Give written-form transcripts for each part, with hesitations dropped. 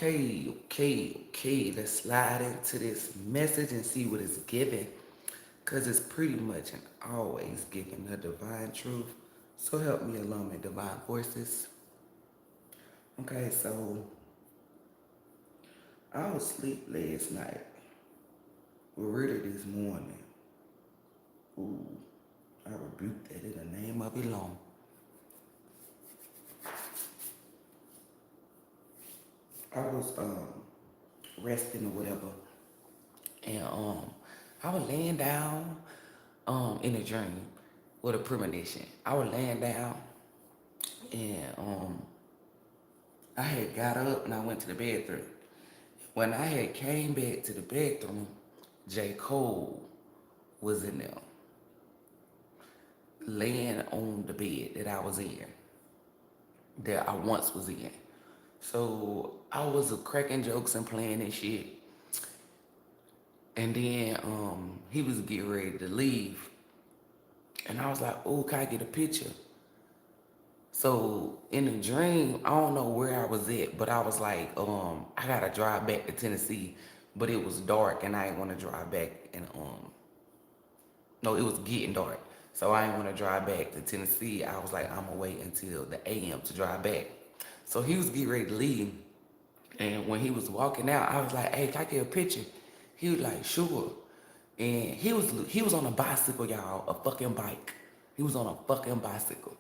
Okay. Let's slide into this message and see what it's giving. Because it's pretty much and always giving the divine truth. So help me along with divine voices. Okay, so I was asleep last night. Really this morning. Ooh, I rebuke that in the name of ELOHYM. I was resting or whatever, and I was laying down in a dream with a premonition. I was laying down, and I had got up and I went to the bathroom. When I had came back to the bathroom, J. Cole was in there, laying on the bed that I was in, that I once was in. So I was cracking jokes and playing and shit. And then he was getting ready to leave. And I was like, oh, can I get a picture? So in the dream, I don't know where I was at, but I was like, I gotta drive back to Tennessee. But it was dark and I didn't want to drive back and no, it was getting dark. So I didn't want to drive back to Tennessee. I was like, I'm gonna wait until the AM to drive back. So he was getting ready to leave. And when he was walking out, I was like, hey, can I get a picture? He was like, sure. And he was on a bicycle, y'all, a fucking bike. He was on a fucking bicycle.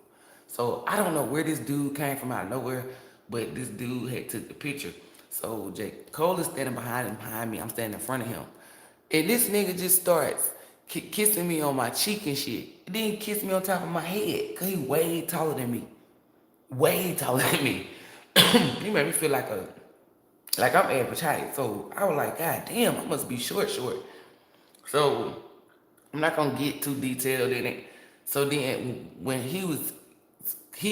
So I don't know where this dude came from out of nowhere, but this dude had took the picture. So J. Cole is standing behind me. I'm standing in front of him. And this nigga just starts kissing me on my cheek and shit. And then he kissed me on top of my head, because he way taller than me. Way taller than me. He made me feel like I'm average height. So I was like, God damn, I must be short. So I'm not gonna get too detailed in it. So then when he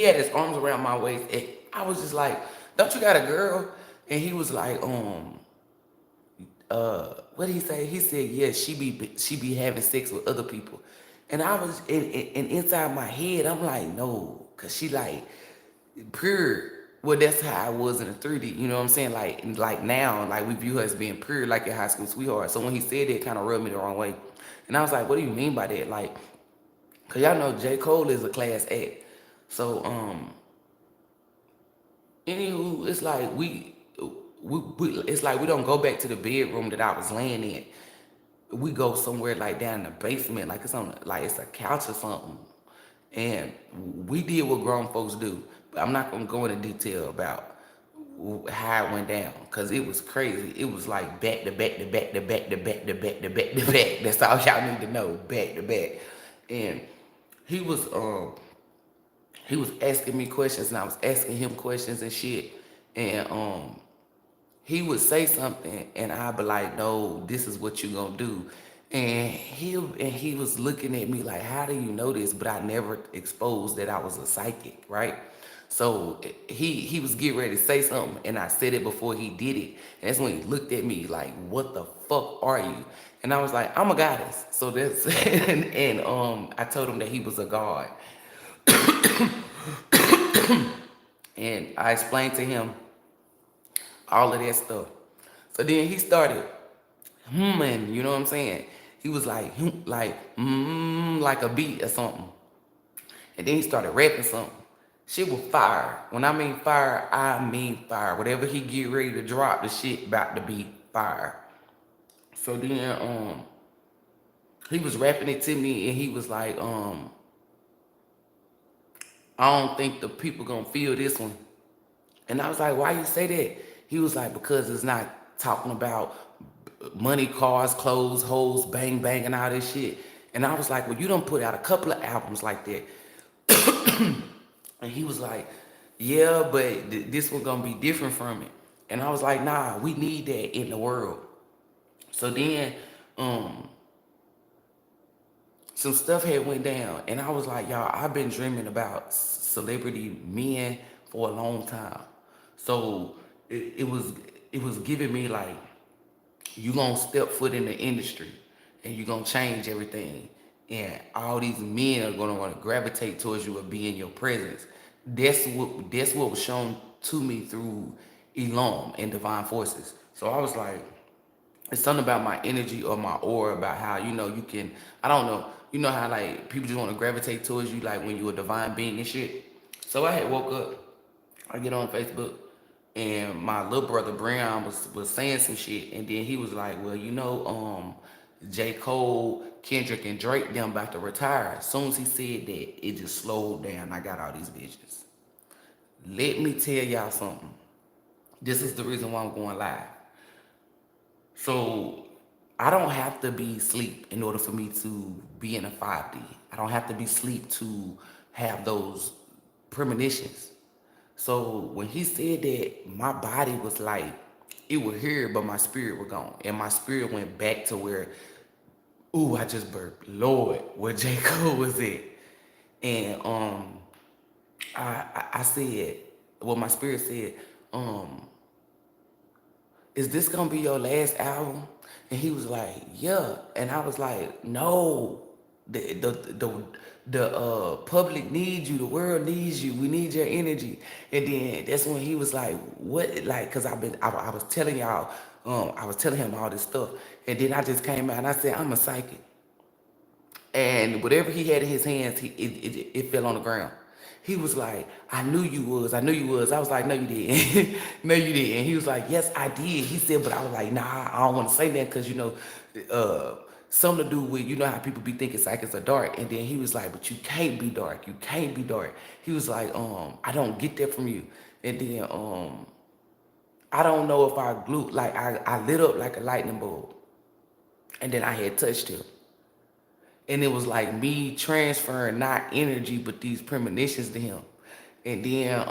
had his arms around my waist, I was just like, don't you got a girl? And he was like, what did he say? He said, yes, she be having sex with other people. And I was and inside my head, I'm like, no, cause she like pure. Well, that's how I was in the 3D. You know what I'm saying? Like now, like we view her as being pure, like a high school sweetheart. So when he said that, it kind of rubbed me the wrong way. And I was like, what do you mean by that? Like, cause y'all know J. Cole is a class act. So anywho, it's like we it's like we don't go back to the bedroom that I was laying in. We go somewhere like down in the basement, like it's a couch or something. And we did what grown folks do. But I'm not gonna go into detail about how it went down, because it was crazy. It was like back to back to back to back to back to back to back to back. That's all y'all need to know, back to back. And he was he was asking me questions and I was asking him questions and shit. And he would say something and I'd be like, no, this is what you gonna do. And he was looking at me like, how do you know this? But I never exposed that I was a psychic, right? So he was getting ready to say something and I said it before he did it. And that's when he looked at me like, what the fuck are you? And I was like, I'm a goddess. So that's and I told him that he was a god. And I explained to him all of that stuff. So then he started humming, you know what I'm saying? He was like, like a beat or something. And then he started rapping something. Shit was fire. When I mean fire, I mean fire. Whatever he get ready to drop, the shit about to be fire. So then he was rapping it to me and he was like, I don't think the people gonna feel this one. And I was like, why you say that? He was like, because it's not talking about money, cars, clothes, hoes, bang, bang, and all this shit. And I was like, well, you done put out a couple of albums like that. And he was like, yeah, but this one gonna be different from it. And I was like, nah, we need that in the world. So then some stuff had went down. And I was like, y'all, I've been dreaming about celebrity men for a long time. So it was giving me like, you gonna step foot in the industry and you gonna change everything. And all these men are gonna want to gravitate towards you and be in your presence. That's what was shown to me through ELOHYM and divine forces. So I was like, it's something about my energy or my aura about how, you know, you can, I don't know, you know how like people just want to gravitate towards you like when you're a divine being and shit. So I had woke up, I get on Facebook, and my little brother Brown was saying some shit, and then he was like, well, you know, J. Cole, Kendrick, and Drake them about to retire. As soon as he said that, it just slowed down. I got all these visions. Let me tell y'all something. This is the reason why I'm going live. So I don't have to be asleep in order for me to be in a 5D. I don't have to be asleep to have those premonitions. So when he said that, my body was like, it was here, but my spirit was gone. And my spirit went back to where, ooh, I just burped. Lord, where J. Cole was at. And I said, well, my spirit said, is this gonna be your last album? And he was like, yeah. And I was like, no. The public needs you, the world needs you, we need your energy. And then that's when he was like, what? Like, cause I was telling y'all, I was telling him all this stuff. And then I just came out and I said, I'm a psychic. And whatever he had in his hands, it fell on the ground. He was like, I knew you was. I knew you was. I was like, no, you didn't. No, you didn't. And he was like, yes, I did. He said, but I was like, nah, I don't want to say that because, you know, something to do with, you know how people be thinking psychics are dark. And then he was like, but you can't be dark. You can't be dark. He was like, I don't get that from you. And then I don't know if I glue, like I lit up like a lightning bulb. And then I had touched him. And it was like me transferring not energy, but these premonitions to him. And then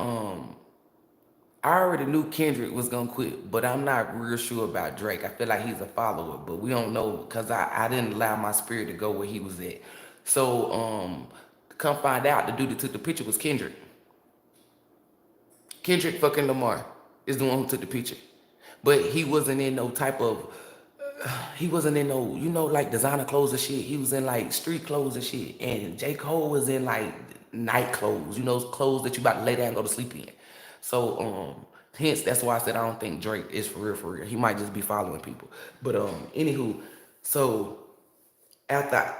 I already knew Kendrick was gonna quit, but I'm not real sure about Drake. I feel like he's a follower, but we don't know because I didn't allow my spirit to go where he was at. So come find out, the dude that took the picture was Kendrick. Kendrick fucking Lamar is the one who took the picture. But he wasn't in no type of, he wasn't in no, you know, like designer clothes and shit. He was in like street clothes and shit. And J. Cole was in like night clothes, you know, clothes that you about to lay down and go to sleep in. So hence that's why I said I don't think Drake is for real, for real. He might just be following people. But anywho, so after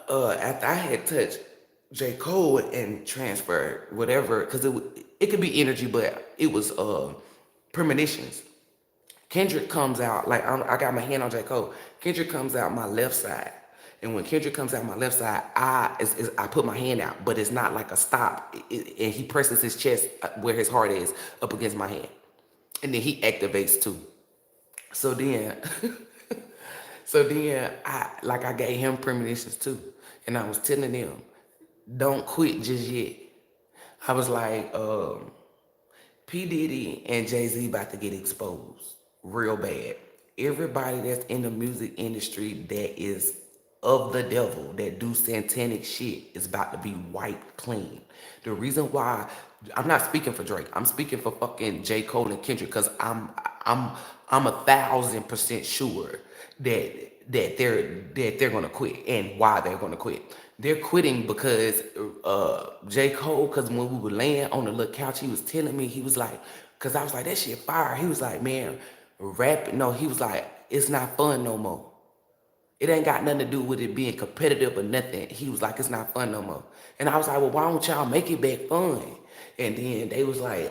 I had touched J. Cole and transferred whatever, because it could be energy, but it was premonitions. Kendrick comes out, like I got my hand on J. Cole. Kendrick comes out my left side. And when Kendrick comes out my left side, I put my hand out, but it's not like a stop. And he presses his chest where his heart is up against my hand. And then he activates too. So then, I gave him premonitions too. And I was telling them, don't quit just yet. I was like, P. Diddy and Jay-Z about to get exposed real bad. Everybody that's in the music industry that is of the devil, that do satanic shit, is about to be wiped clean. The reason why, I'm not speaking for Drake, I'm speaking for fucking J. Cole and Kendrick, because I'm 1,000% sure that they're gonna quit, and why they're gonna quit. They're quitting because J. Cole, because when we were laying on the little couch, he was telling me, he was like, because I was like, that shit fire. He was like, man, he was like, it's not fun no more. It ain't got nothing to do with it being competitive or nothing. He was like, it's not fun no more. And I was like, well, why don't y'all make it back fun? And then they was like,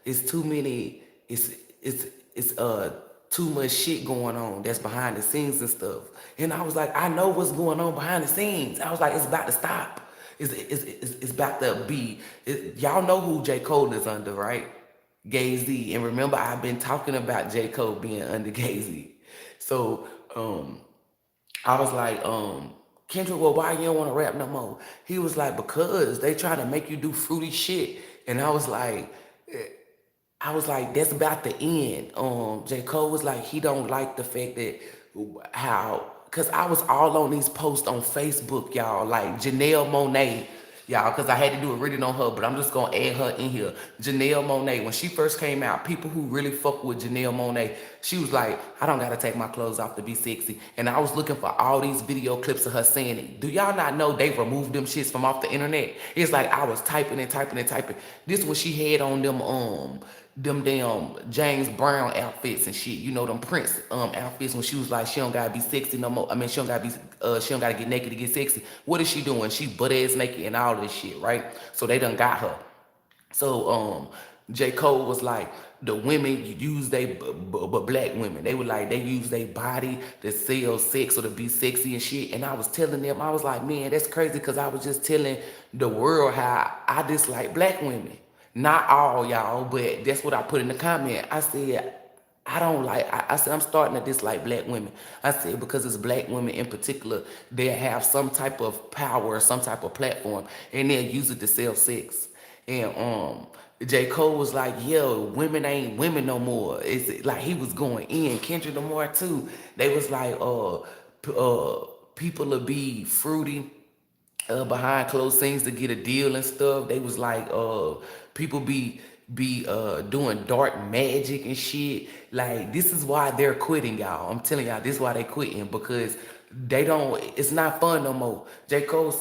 it's too many, it's too much shit going on that's behind the scenes and stuff. And I was like, I know what's going on behind the scenes. I was like, it's about to stop. It's about to be, y'all know who J. Cole is under, right? Gay-Z. And remember, I've been talking about J. Cole being under Gay-Z. So I was like, Kendrick, well, why you don't want to rap no more? He was like, because they try to make you do fruity shit. And I was like, that's about the end. J. Cole was like, he don't like the fact that because I was all on these posts on Facebook, y'all, like Janelle Monáe, y'all, because I had to do a reading on her, but I'm just going to add her in here. Janelle Monáe, when she first came out, people who really fuck with Janelle Monáe, she was like, I don't got to take my clothes off to be sexy. And I was looking for all these video clips of her saying it. Do y'all not know they removed them shits from off the internet? It's like I was typing and typing and typing. This was she had on them them damn James Brown outfits and shit. You know them Prince outfits when she was like she don't gotta be sexy no more. I mean she don't gotta be she don't gotta get naked to get sexy. What is she doing? She butt ass naked and all this shit, right? So they done got her. So J. Cole was like, the women use but black women, they were like, they use their body to sell sex or to be sexy and shit. And I was telling them, I was like, man, that's crazy, because I was just telling the world how I dislike black women. Not all y'all, but that's what I put in the comment. I said, I don't like, I said, I'm starting to dislike black women. I said, because it's black women in particular, they have some type of power, some type of platform, and they'll use it to sell sex. And J. Cole was like, yo, women ain't women no more. It's like he was going in. Kendrick Lamar too. They was like, people will be fruity behind closed scenes to get a deal and stuff. They was like, people be doing dark magic and shit. Like, this is why they're quitting, y'all. I'm telling y'all, this is why they quitting, because they don't, it's not fun no more. J. Cole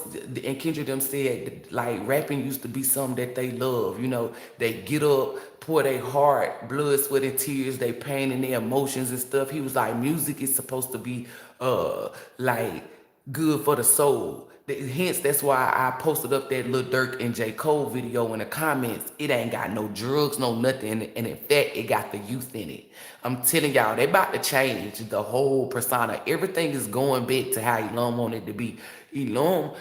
and Kendrick them said, like, rapping used to be something that they love. You know, they get up, pour their heart, blood, sweat, and tears, they pain and their emotions and stuff. He was like, music is supposed to be like good for the soul. Hence, that's why I posted up that Lil Durk and J. Cole video in the comments. It ain't got no drugs, no nothing. And in fact, it got the youth in it. I'm telling y'all, they about to change the whole persona. Everything is going back to how ELOHYM wanted to be. ELOHYM,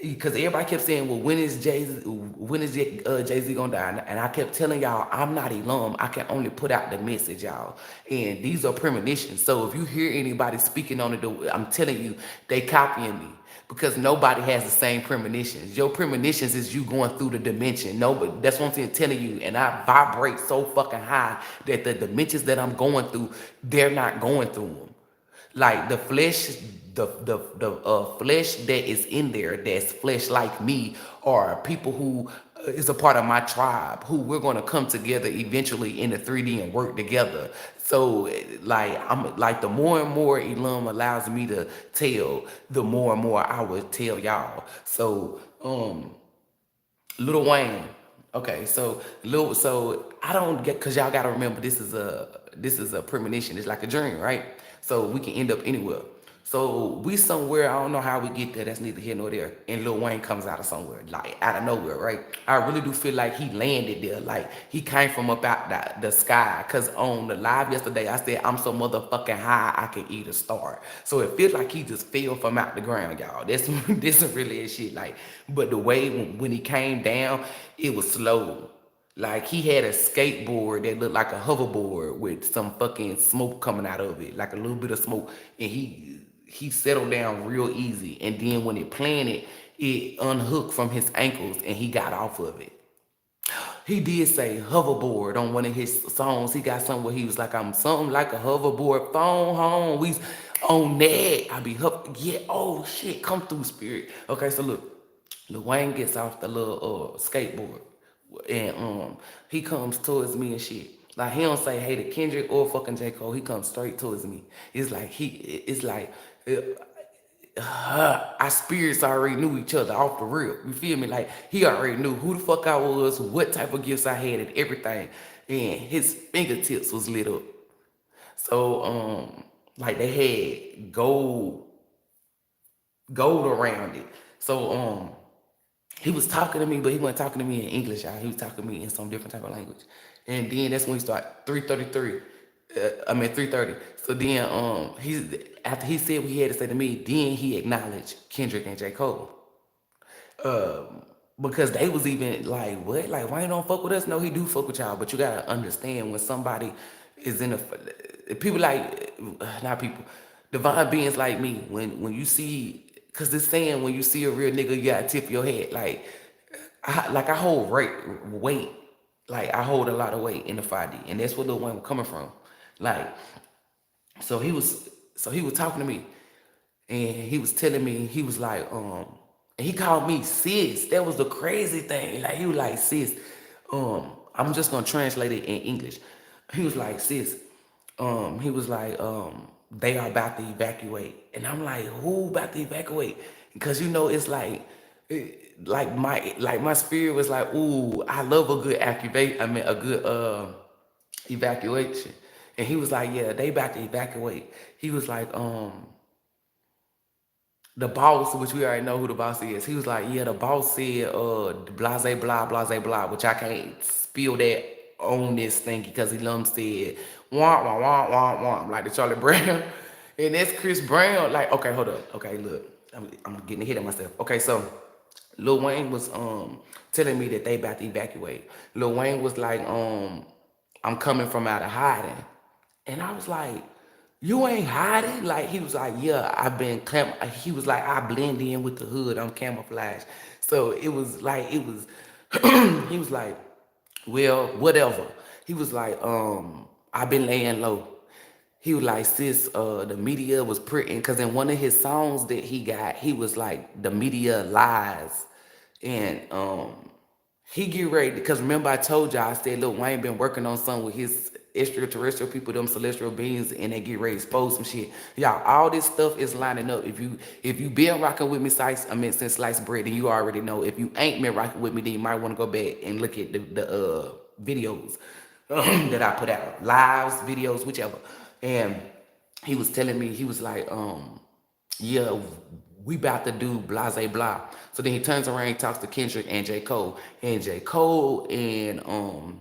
because everybody kept saying, well, when is Jay-Z gonna die? And I kept telling y'all, I'm not ELOHYM. I can only put out the message, y'all. And these are premonitions. So if you hear anybody speaking on it, I'm telling you, they copying me. Because nobody has the same premonitions. Your premonitions is you going through the dimension. No, but that's what I'm telling you. And I vibrate so fucking high that the dimensions that I'm going through, they're not going through them. Like the flesh, the flesh that is in there, that's flesh like me, or people who is a part of my tribe, who we're going to come together eventually in the 3D and work together. So like, I'm like, the more and more ELOHYM allows me to tell, the more and more I will tell y'all. So Lil Wayne. Okay, so I don't get, cause y'all gotta remember, this is a premonition. It's like a dream, right? So we can end up anywhere. So we somewhere, I don't know how we get there, that's neither here nor there. And Lil Wayne comes out of somewhere, like out of nowhere, right? I really do feel like he landed there, like he came from up out the sky. Cause on the live yesterday, I said, I'm so motherfucking high, I can eat a star. So it feels like he just fell from out the ground, y'all. This is really a shit, like, but the way when he came down, it was slow. Like, he had a skateboard that looked like a hoverboard with some fucking smoke coming out of it, like a little bit of smoke. And he settled down real easy. And then when it planted, it unhooked from his ankles and he got off of it. He did say hoverboard on one of his songs. He got something where he was like, I'm something like a hoverboard, phone home. We on that. I be yeah, oh shit, come through, spirit. Okay, so look, Lil Wayne gets off the little skateboard. And he comes towards me and shit. Like, he don't say hey to Kendrick or fucking J. Cole. He comes straight towards me. It's like our spirits already knew each other off the real. You feel me? Like, he already knew who the fuck I was, what type of gifts I had, and everything. And his fingertips was lit up. So like, they had gold around it. So he was talking to me, but he wasn't talking to me in English, y'all. He was talking to me in some different type of language. And then that's when he started 333. 330. So then after he said what he had to say to me, then he acknowledged Kendrick and J. Cole. Because they was even like, what? Like, why you don't fuck with us? No, he do fuck with y'all. But you gotta understand, when somebody is in people like, not people, divine beings like me, when you see, cause it's saying when you see a real nigga, you gotta tip your head. Like I hold weight. Like, I hold a lot of weight in the 5D. And that's where Lil Wayne was coming from. Like, so he was talking to me, and he was telling me, he was like, and he called me sis. That was the crazy thing. Like, he was like, sis, I'm just gonna translate it in English. He was like, sis, he was like, they are about to evacuate. And I'm like, who about to evacuate? Because, you know, it's like, my spirit was like, ooh, I love a good activate. I mean, a good evacuation. And he was like, yeah, they about to evacuate. He was like, the boss, which we already know who the boss is, he was like, yeah, the boss said, blase blah, which I can't spill that on this thing because he said, wah, wah, wah, wah, wah, like the Charlie Brown. And that's Chris Brown. Like, okay, hold up. Okay, look, I'm getting ahead of myself. Okay, so Lil Wayne was telling me that they about to evacuate. Lil Wayne was like, I'm coming from out of hiding. And I was like, you ain't hiding? Like, he was like, yeah, he was like, I blend in with the hood. I'm camouflage. So it was like, he was like, well, whatever. He was like, I've been laying low. He was like, sis, the media was pretty, because in one of his songs that he got, he was like, the media lies. And he get ready, because remember I told y'all, I said Lil Wayne been working on something with his extraterrestrial people, them celestial beings, and they get ready to expose some shit. Y'all, all this stuff is lining up. If you been rocking with me since Slice Bread, then you already know. If you ain't been rocking with me, then you might want to go back and look at the videos that I put out. Lives, videos, whichever. And he was telling me, he was like, yeah, we about to do blase blah. So then he turns around and talks to Kendrick and J. Cole. And J. Cole and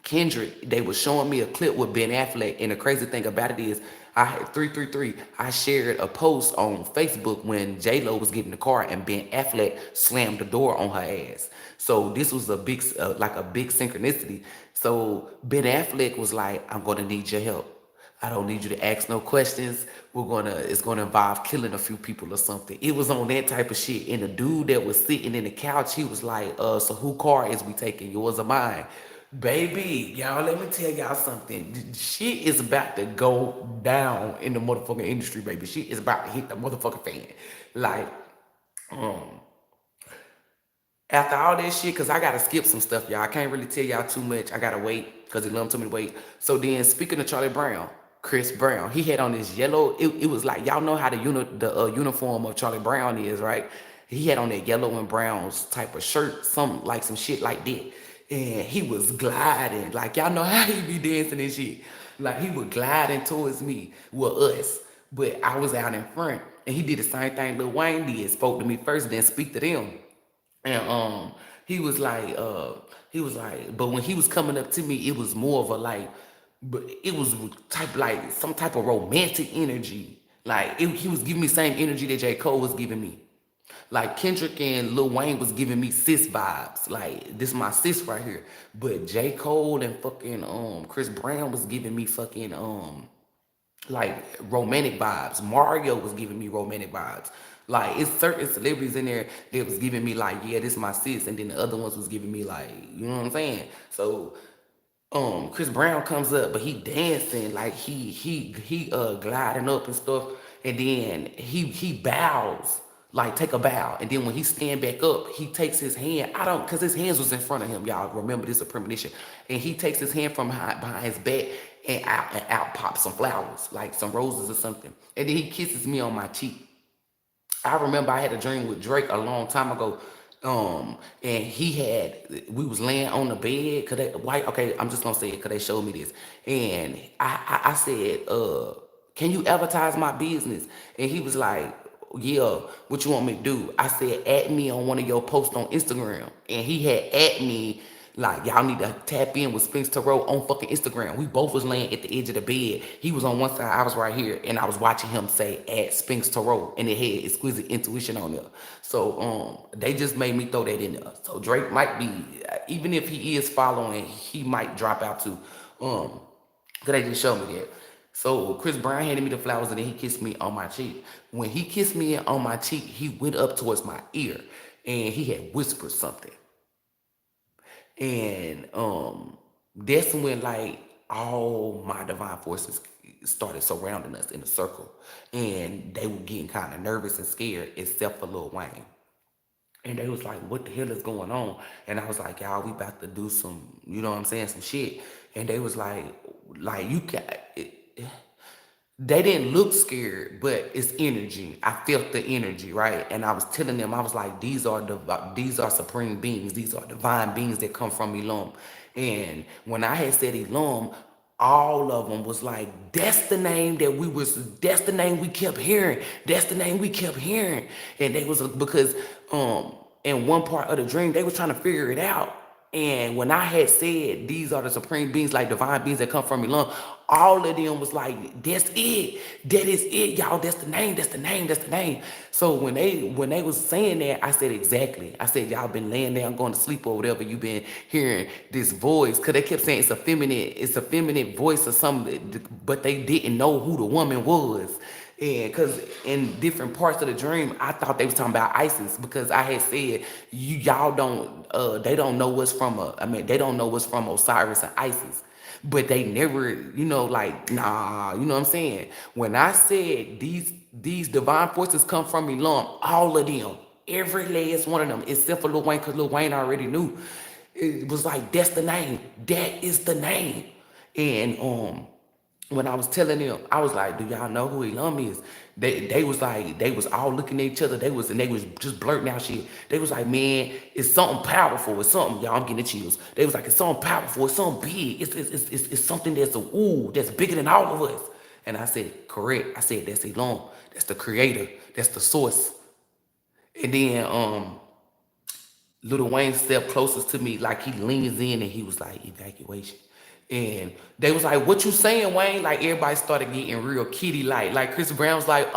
Kendrick, they were showing me a clip with Ben Affleck. And the crazy thing about it is, I had 333. I shared a post on Facebook when J Lo was getting the car and Ben Affleck slammed the door on her ass. So this was a big, like a big synchronicity. So Ben Affleck was like, I'm gonna need your help. I don't need you to ask no questions. It's gonna involve killing a few people or something. It was on that type of shit. And the dude that was sitting in the couch, he was like, so who car is we taking? Yours or mine? Baby, y'all, let me tell y'all something. Shit is about to go down in the motherfucking industry, baby. Shit is about to hit the motherfucking fan. Like, after all that shit, cause I gotta skip some stuff, y'all. I can't really tell y'all too much. I gotta wait, cause he love told me to wait. So then, speaking of Charlie Brown, Chris Brown, he had on this yellow. It was like, y'all know how the uniform of Charlie Brown is, right? He had on that yellow and browns type of shirt, some shit like that, and he was gliding, like y'all know how he be dancing and shit. Like he was gliding towards me, with us, but I was out in front, and he did the same thing Lil Wayne did. Spoke to me first, then speak to them. And he was like, but when he was coming up to me, it was more of a like, but it was type like some type of romantic energy. Like he was giving me the same energy that J. Cole was giving me. Like Kendrick and Lil Wayne was giving me sis vibes. Like this is my sis right here. But J. Cole and fucking Chris Brown was giving me fucking like romantic vibes. Mario was giving me romantic vibes. Like it's certain celebrities in there that was giving me like, yeah, this is my sis, and then the other ones was giving me like, you know what I'm saying? So Chris Brown comes up, but he dancing like he gliding up and stuff, and then he bows, like take a bow, and then when he stand back up, he takes his hand. I don't, cause his hands was in front of him. Y'all remember this is a premonition, and he takes his hand from behind his back, and out pops some flowers, like some roses or something, and then he kisses me on my cheek. I remember I had a dream with Drake a long time ago. And we was laying on the bed, cause okay, I'm just gonna say it, cause they showed me this. And I said, can you advertise my business? And he was like, yeah, what you want me to do? I said, add me on one of your posts on Instagram. And he had add me, like, y'all need to tap in with Spinkstarot on fucking Instagram. We both was laying at the edge of the bed. He was on one side, I was right here, and I was watching him say add Spinkstarot, and it had exquisite intuition on there. So they just made me throw that in there. So Drake might be, even if he is following, he might drop out too. Cause they just showed me that. So Chris Brown handed me the flowers, and then he kissed me on my cheek. When he kissed me on my cheek, he went up towards my ear, and he had whispered something. And that's when like all my divine forces started surrounding us in a circle. And they were getting kind of nervous and scared, except for Lil Wayne. And they was like, what the hell is going on? And I was like, y'all, we about to do some, you know what I'm saying, some shit. And they was like you can they didn't look scared, but it's energy. I felt the energy, right? And I was telling them, I was like, these are supreme beings. These are divine beings that come from Elom. And when I had said Elom, all of them was like, that's the name that's the name we kept hearing. That's the name we kept hearing. And they was, because in one part of the dream, they was trying to figure it out. And when I had said, these are the supreme beings, like divine beings that come from Elohym, all of them was like, that's it. That is it, y'all. That's the name. That's the name. That's the name. So when they was saying that, I said, exactly. I said, y'all been laying down going to sleep or whatever. You've been hearing this voice. Because they kept saying it's a feminine voice or something. But they didn't know who the woman was. And because in different parts of the dream, I thought they was talking about Isis, because I had said, y'all don't, they don't know what's from they don't know what's from Osiris and Isis. But they never, like, nah, you know what I'm saying? When I said these divine forces come from Elohym, all of them, every last one of them, except for Lil Wayne, because Lil Wayne already knew. It was like, that's the name. That is the name. And when I was telling them, I was like, do y'all know who Elohym is? They was like, they was all looking at each other. They was just blurting out shit. They was like, man, it's something powerful. It's something, y'all, I'm getting the chills. They was like, it's something powerful. It's something big. It's something that's bigger than all of us. And I said, correct. I said, that's Elohym. That's the creator. That's the source. And then Lil Wayne stepped closest to me, like he leans in and he was like, evacuation. And they was like, what you saying, Wayne? Like, everybody started getting real kitty-like. Like, Chris Brown was like,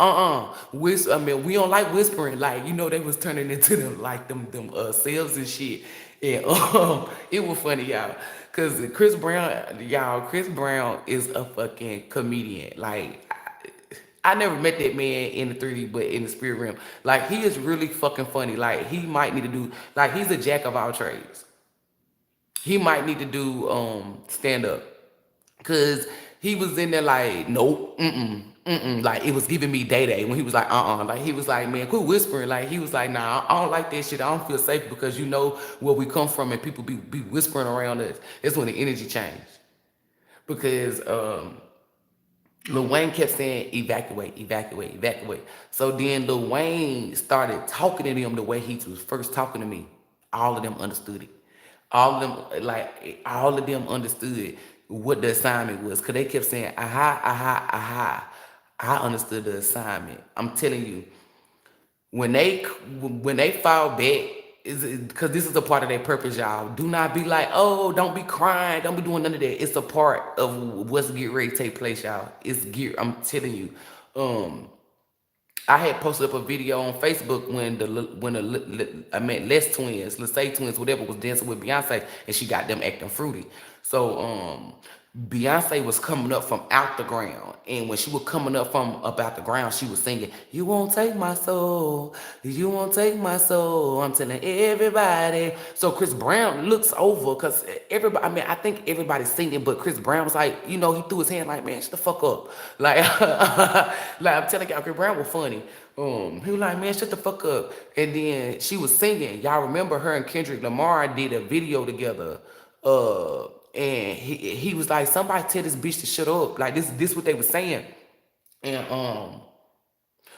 we don't like whispering. Like, they was turning into them, like, them selves and shit. And it was funny, y'all. Because Chris Brown is a fucking comedian. Like, I never met that man in the 3D, but in the spirit realm. Like, he is really fucking funny. Like, he might need to do, like, he's a jack of all trades. He might need to do stand up, cause he was in there like, nope, like it was giving me day when he was like, like he was like, man, quit whispering. Like he was like, nah, I don't like that shit. I don't feel safe, because you know where we come from and people be whispering around us. That's when the energy changed, because Lil Wayne kept saying, evacuate, evacuate, evacuate. So then Lil Wayne started talking to them the way he was first talking to me. All of them understood it. All of them understood what the assignment was, because they kept saying, aha, aha, aha. I understood the assignment. I'm telling you, when they fall back, because this is a part of their purpose, y'all. Do not be like, oh, don't be crying, don't be doing none of that. It's a part of what's getting ready to take place, y'all. I'm telling you. I had posted up a video on Facebook when Les twins, Lesay twins, whatever, was dancing with Beyonce, and she got them acting fruity. So Beyonce was coming up from out the ground, and when she was coming up from about the ground, she was singing, "You won't take my soul, you won't take my soul." I'm telling everybody. So Chris Brown looks over, because everybody, I think everybody's singing, but Chris Brown was like, he threw his hand like, man, shut the fuck up. Like, like I'm telling y'all, Chris Brown was funny. He was like, man, shut the fuck up. And then she was singing. Y'all remember her and Kendrick Lamar did a video together. And he was like, somebody tell this bitch to shut up. Like, this what they were saying. And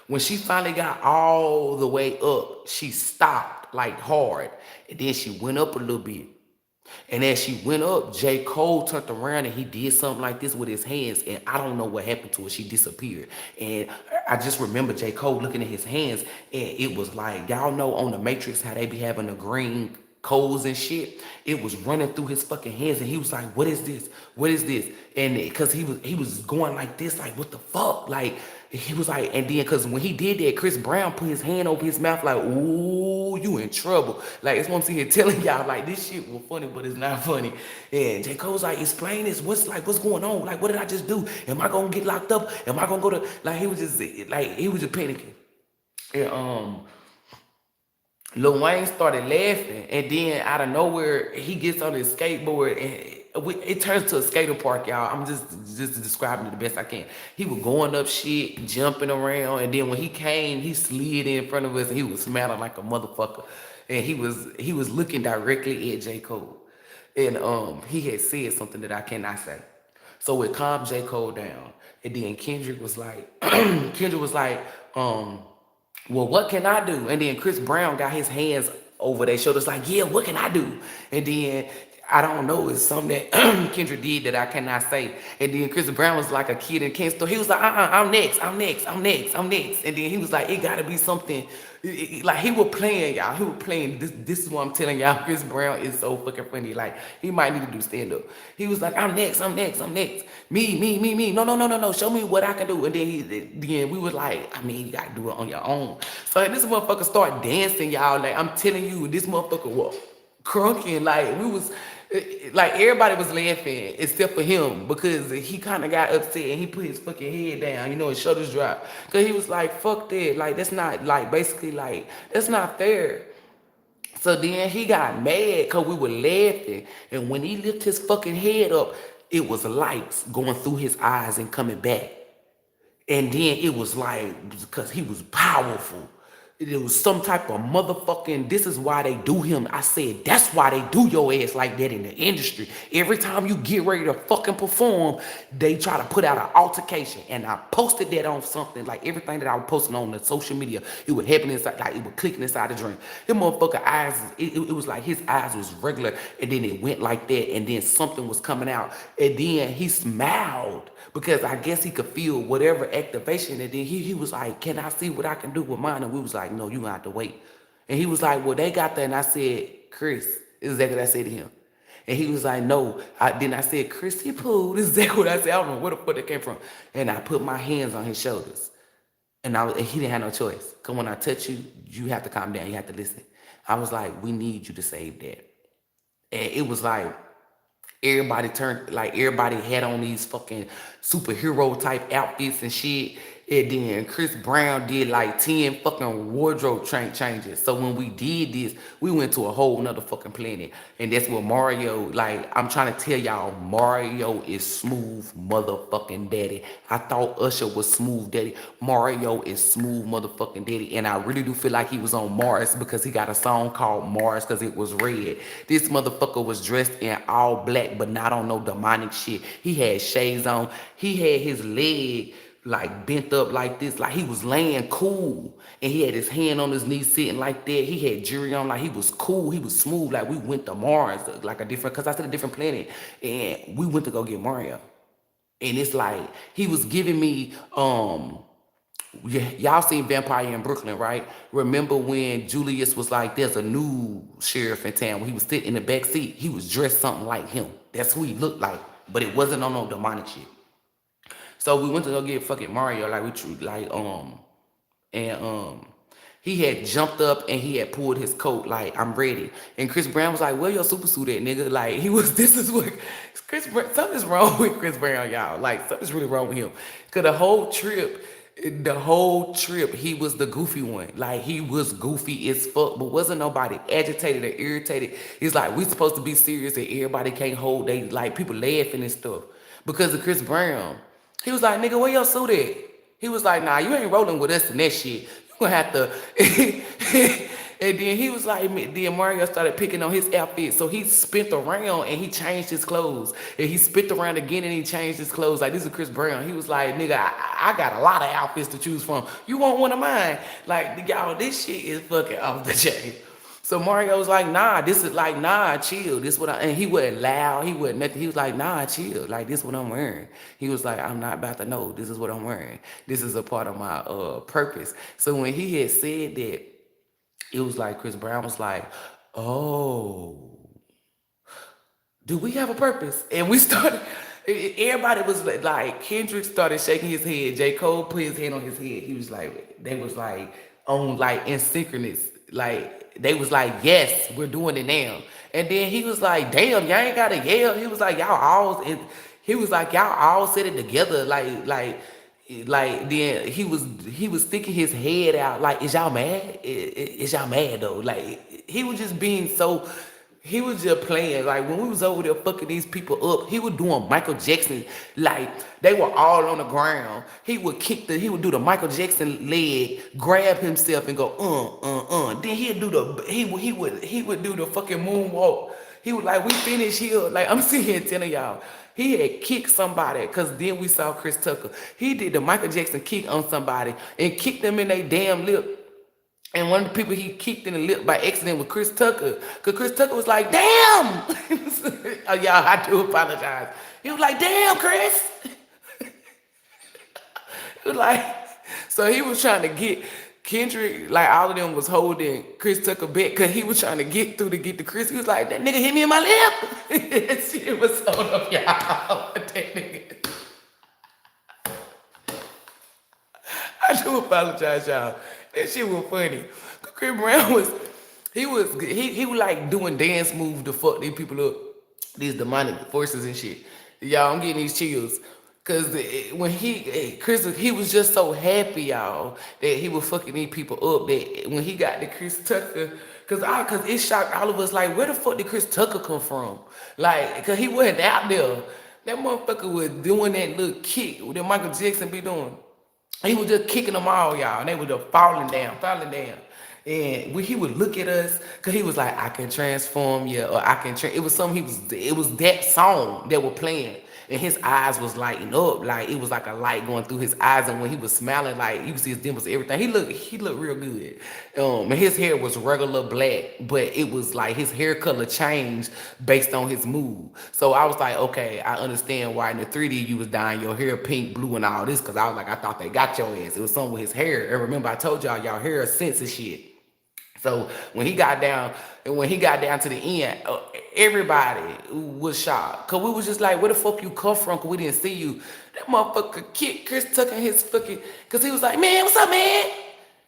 when she finally got all the way up, she stopped like hard. And then she went up a little bit. And as she went up, J. Cole turned around and he did something like this with his hands. And I don't know what happened to her. She disappeared. And I just remember J. Cole looking at his hands. And it was like, y'all know on the Matrix how they be having the green coals and shit. It was running through his fucking hands. And he was like, what is this? What is this? And because he was going like this, like, what the fuck? Like, he was like, and then because when he did that, Chris Brown put his hand over his mouth like, ooh, you in trouble. Like, that's what I'm sitting here telling y'all, like, this shit was funny, but it's not funny. And J. Cole's like, explain this. What's going on? Like, what did I just do? Am I gonna get locked up? Am I gonna go to, like, he was just panicking. And Lil Wayne started laughing, and then out of nowhere, he gets on his skateboard, and it turns to a skater park, y'all. I'm just describing it the best I can. He was going up shit, jumping around, and then when he came, he slid in front of us, and he was smiling like a motherfucker. And he was looking directly at J. Cole. And he had said something that I cannot say. So it calmed J. Cole down. And then Kendrick was like, well, what can I do? And then Chris Brown got his hands over their shoulders like, yeah, what can I do? And then I don't know. It's something that Kendra did that I cannot say. And then Chris Brown was like a kid in Kansas. He was like, I'm next, I'm next, I'm next, I'm next. And then he was like, it gotta be something. Like he was playing, y'all. He was playing. This is what I'm telling y'all. Chris Brown is so fucking funny. Like he might need to do stand up. He was like, I'm next, I'm next, I'm next. Me. No, no, no, no, no. Show me what I can do. And then we was like, I mean, you gotta do it on your own. So this motherfucker start dancing, y'all. Like I'm telling you, this motherfucker was crunking. Like we was. Like everybody was laughing except for him because he kind of got upset and he put his fucking head down, you know, his shoulders dropped. Cause he was like, fuck that, like that's not, like basically like that's not fair. So then he got mad because we were laughing, and when he lifted his fucking head up, it was lights going through his eyes and coming back. And then it was like, because he was powerful. It was some type of motherfucking, this is why they do him. I said, that's why they do your ass like that in the industry. Every time you get ready to fucking perform, they try to put out an altercation. And I posted that on something, like everything that I was posting on the social media, it would happen inside, like it would clicking inside the dream. The motherfucker eyes, it was like his eyes was regular, and then it went like that, and then something was coming out. And then he smiled, because I guess he could feel whatever activation. And then he was like, can I see what I can do with mine? And we was like, no, you gonna have to wait. And he was like, well, they got that. And I said, Chris, this is exactly what I said to him. And he was like, no. Then I said, Christy Pooh, this is exactly what I said. I don't know where the fuck that came from. And I put my hands on his shoulders. And he didn't have no choice. Because when I touch you, you have to calm down. You have to listen. I was like, we need you to save that. And it was like, everybody had on these fucking superhero type outfits and shit. And then Chris Brown did like 10 fucking wardrobe changes. So when we did this, we went to a whole nother fucking planet. And that's what Mario, like, I'm trying to tell y'all, Mario is smooth motherfucking daddy. I thought Usher was smooth daddy. Mario is smooth motherfucking daddy. And I really do feel like he was on Mars, because he got a song called Mars because it was red. This motherfucker was dressed in all black, but not on no demonic shit. He had shades on. He had his leg like bent up like this, like he was laying cool, and he had his hand on his knee sitting like that. He had jewelry on, like he was cool, he was smooth, like we went to Mars, like a different, because I said a different planet, and we went to go get Mario. And it's like he was giving me y'all seen Vampire in Brooklyn, right? Remember when Julius was like, there's a new sheriff in town? When he was sitting in the back seat, he was dressed something like him. That's who he looked like, but it wasn't on no demonic shit. So we went to go get fucking Mario, he had jumped up and he had pulled his coat, like, I'm ready. And Chris Brown was like, where your super suit at, nigga? Like, this is what, Chris Brown, something's wrong with Chris Brown, y'all. Like, something's really wrong with him. Because the whole trip, he was the goofy one. Like, he was goofy as fuck, but wasn't nobody agitated or irritated. It's like, we supposed to be serious and everybody can't hold, like, people laughing and stuff. Because of Chris Brown. He was like, nigga, where your suit at? He was like, nah, you ain't rolling with us in that shit. You gonna have to. And then he was like, then Mario started picking on his outfit. So he spent around and he changed his clothes. And he spent around again and he changed his clothes. Like, this is Chris Brown. He was like, nigga, I got a lot of outfits to choose from. You want one of mine? Like, y'all, this shit is fucking off the chain. So Mario was like, nah, this is like, nah, chill. This what and he wasn't loud. He wasn't nothing. He was like, nah, chill. Like, this what I'm wearing. He was like, I'm not about to know. This is what I'm wearing. This is a part of my purpose. So when he had said that, it was like Chris Brown was like, oh, do we have a purpose? And we started, everybody was like, Kendrick started shaking his head. J. Cole put his hand on his head. He was like, they was like on like in synchronous, like, they was like, yes, we're doing it now. And then he was like, damn, y'all ain't gotta yell. He was like, y'all all said it together. Like then he was sticking his head out. Like, is y'all mad? Is y'all mad though? Like, he was just being so, he was just playing. Like, when we was over there fucking these people up, he was doing Michael Jackson. Like, they were all on the ground. He would do the Michael Jackson leg, grab himself and go, Then he would do the fucking moonwalk. He was like, we finished here. Like, I'm sitting here telling y'all, he had kicked somebody, because then we saw Chris Tucker. He did the Michael Jackson kick on somebody and kicked them in their damn lip. And one of the people he kicked in the lip by accident was Chris Tucker. Because Chris Tucker was like, damn! Oh, y'all, I do apologize. He was like, damn, Chris! He was like, so he was trying to get Kendrick, like all of them was holding Chris Tucker back because he was trying to get through to get to Chris. He was like, that nigga hit me in my lip. That shit was so up, y'all. That nigga. I do apologize, y'all. That shit was funny. Chris Brown was, he was like doing dance moves to fuck these people up, these demonic forces and shit. Y'all, I'm getting these chills. Cause when Chris, he was just so happy, y'all, that he was fucking these people up. That when he got the Chris Tucker, cause it shocked all of us. Like, where the fuck did Chris Tucker come from? Like, cause he wasn't out there. That motherfucker was doing that little kick that Michael Jackson be doing. He was just kicking them all, y'all, and they were just falling down. And when he would look at us, cause he was like, I can transform you, or I can it was something it was that song that were playing. And his eyes was lighting up, like it was like a light going through his eyes. And when he was smiling, like you could see his dimples, everything. He looked real good. And his hair was regular black, but it was like his hair color changed based on his mood. So I was like, okay, I understand why in the 3D you was dyeing your hair pink, blue, and all this. Cause I was like, I thought they got your ass. It was something with his hair. And remember, I told y'all hair is sensitive shit. So when he got down to the end, everybody was shocked. Cause we was just like, where the fuck you come from? Cause we didn't see you. That motherfucker kicked Chris Tucker in his fucking, cause he was like, man, what's up, man?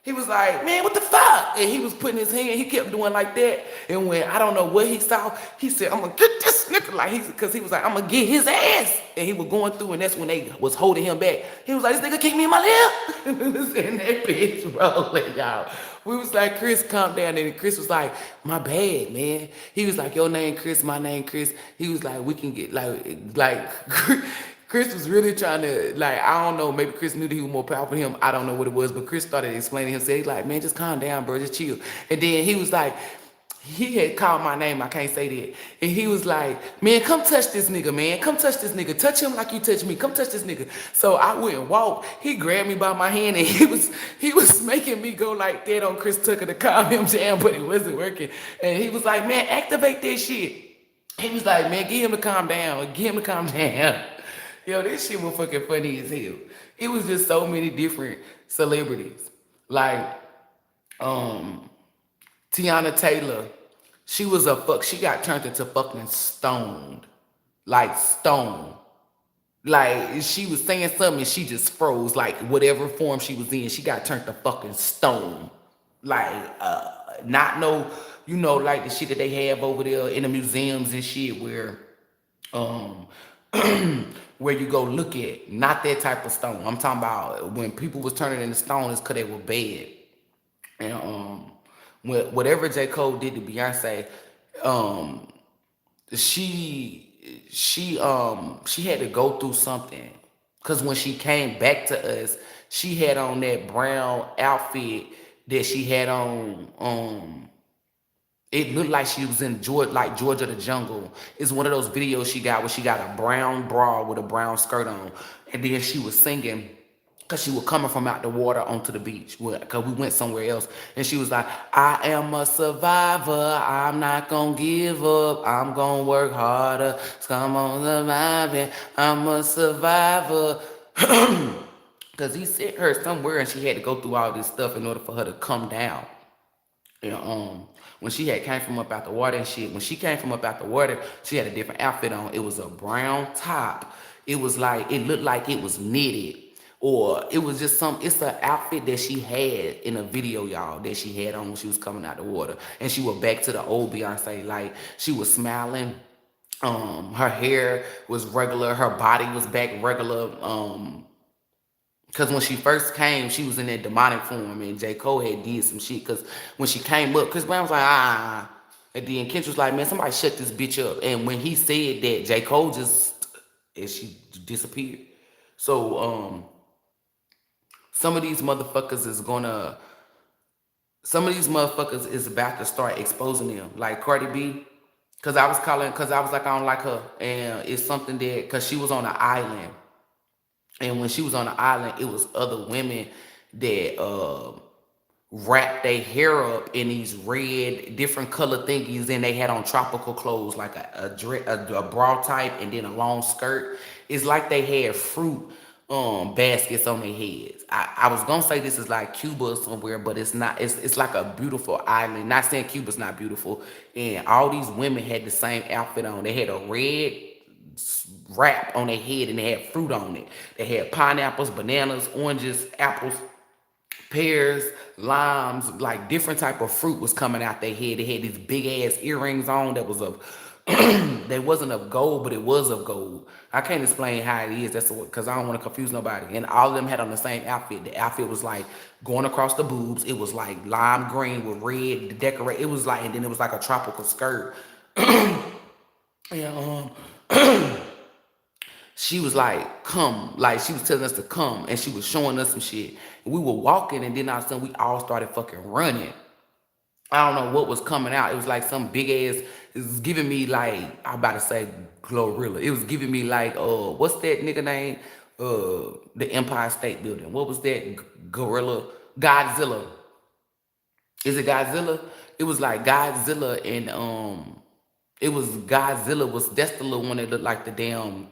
He was like, man, what the fuck? And he was putting his hand, he kept doing like that. And when I don't know what he saw, he said, I'm gonna get this nigga. Like cause he was like, I'm gonna get his ass. And he was going through, and that's when they was holding him back. He was like, this nigga kicked me in my lip. And that bitch rolling, y'all. We was like, Chris, calm down. And Chris was like, my bad, man. He was like, your name Chris, my name Chris. He was like, we can get like Chris was really trying to, like, I don't know, maybe Chris knew that he was more powerful than him. I don't know what it was, but Chris started explaining himself. He's like, man, just calm down, bro, just chill. And then he was like, he had called my name, I can't say that. And he was like, man, come touch this nigga, man. Come touch this nigga. Touch him like you touch me. Come touch this nigga. So I went and walked. He grabbed me by my hand, and he was making me go like that on Chris Tucker to calm him down, but it wasn't working. And he was like, man, activate that shit. He was like, man, get him to calm down. Get him to calm down. Yo, this shit was fucking funny as hell. It was just so many different celebrities. Like, Tiana Taylor, she got turned into fucking stoned. Like stoned. Like she was saying something and she just froze. Like whatever form she was in, she got turned to fucking stone. Like, not no, like the shit that they have over there in the museums and shit where, where you go look at, not that type of stone. I'm talking about when people was turning into stone is because they were bad. And whatever J. Cole did to Beyonce, she had to go through something. Cause when she came back to us, she had on that brown outfit that she had on. It looked like she was in Georgia the Jungle. It's one of those videos she got where she got a brown bra with a brown skirt on. And then she was singing because she was coming from out the water onto the beach. Because we went somewhere else. And she was like, I am a survivor. I'm not going to give up. I'm going to work harder. Come on, surviving. I'm a survivor. Because he sent her somewhere and she had to go through all this stuff in order for her to come down. And when she had came from up out the water and shit, when she came from up out the water, she had a different outfit on. It was a brown top. It was like, it looked like it was knitted. Or it was just it's an outfit that she had in a video, y'all, that she had on when she was coming out the water. And she went back to the old Beyonce, like she was smiling. Her hair was regular. Her body was back regular. Because when she first came, she was in that demonic form, and J. Cole had did some shit. Because when she came up, Chris Brown was like, ah. And then Kendrick was like, man, somebody shut this bitch up. And when he said that, J. Cole she disappeared. So, some of these motherfuckers is about to start exposing them. Like Cardi B, because I was like, I don't like her. And it's something that, because she was on an island. And when she was on the island, it was other women that wrapped their hair up in these red, different color thingies, and they had on tropical clothes, like a bra type, and then a long skirt. It's like they had fruit baskets on their heads. I was gonna say this is like Cuba or somewhere, but it's not. It's like a beautiful island. Not saying Cuba's not beautiful. And all these women had the same outfit on. They had a red wrap on their head, and they had fruit on it. They had pineapples, bananas, oranges, apples, pears, limes, like different type of fruit was coming out their head. They had these big ass earrings on that was of they wasn't of gold, but it was of gold. I can't explain how it is. That's because I don't want to confuse nobody. And all of them had on the same outfit. The outfit was like going across the boobs. It was like lime green with red decorate. It was like, and then it was like a tropical skirt. And she was like, come, like she was telling us to come, and she was showing us some shit. And we were walking, and then all of a sudden we all started fucking running. I don't know what was coming out. It was like some big ass. It was giving me like, I'm about to say Glorilla. It was giving me like, what's that nigga name? The Empire State Building. What was that? Gorilla, Godzilla. Is it Godzilla? It was like Godzilla, and it was Godzilla was that's the little one that looked like the damn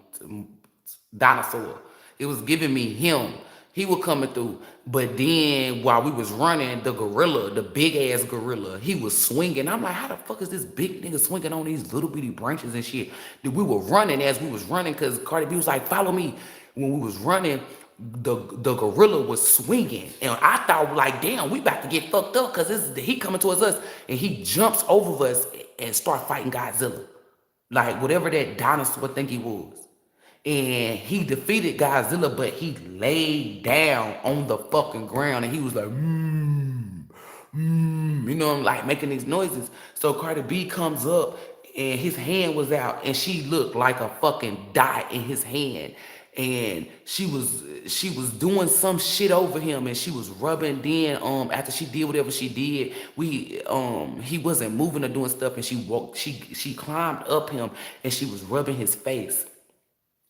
dinosaur. It was giving me him. He was coming through. But then while we was running, the gorilla, the big ass gorilla, he was swinging. I'm like, how the fuck is this big nigga swinging on these little bitty branches and shit? We were running as we was running, because Cardi B was like, follow me. When we was running, the gorilla was swinging. And I thought, like, damn, we about to get fucked up, because he coming towards us. And he jumps over us and start fighting Godzilla. Like, whatever that dinosaur think he was. And he defeated Godzilla, but he laid down on the fucking ground, and he was like, you know, like making these noises. So Cardi B comes up, and his hand was out, and she looked like a fucking dot in his hand. And she was doing some shit over him, and she was rubbing. Then after she did whatever she did, he wasn't moving or doing stuff, and she climbed up him, and she was rubbing his face.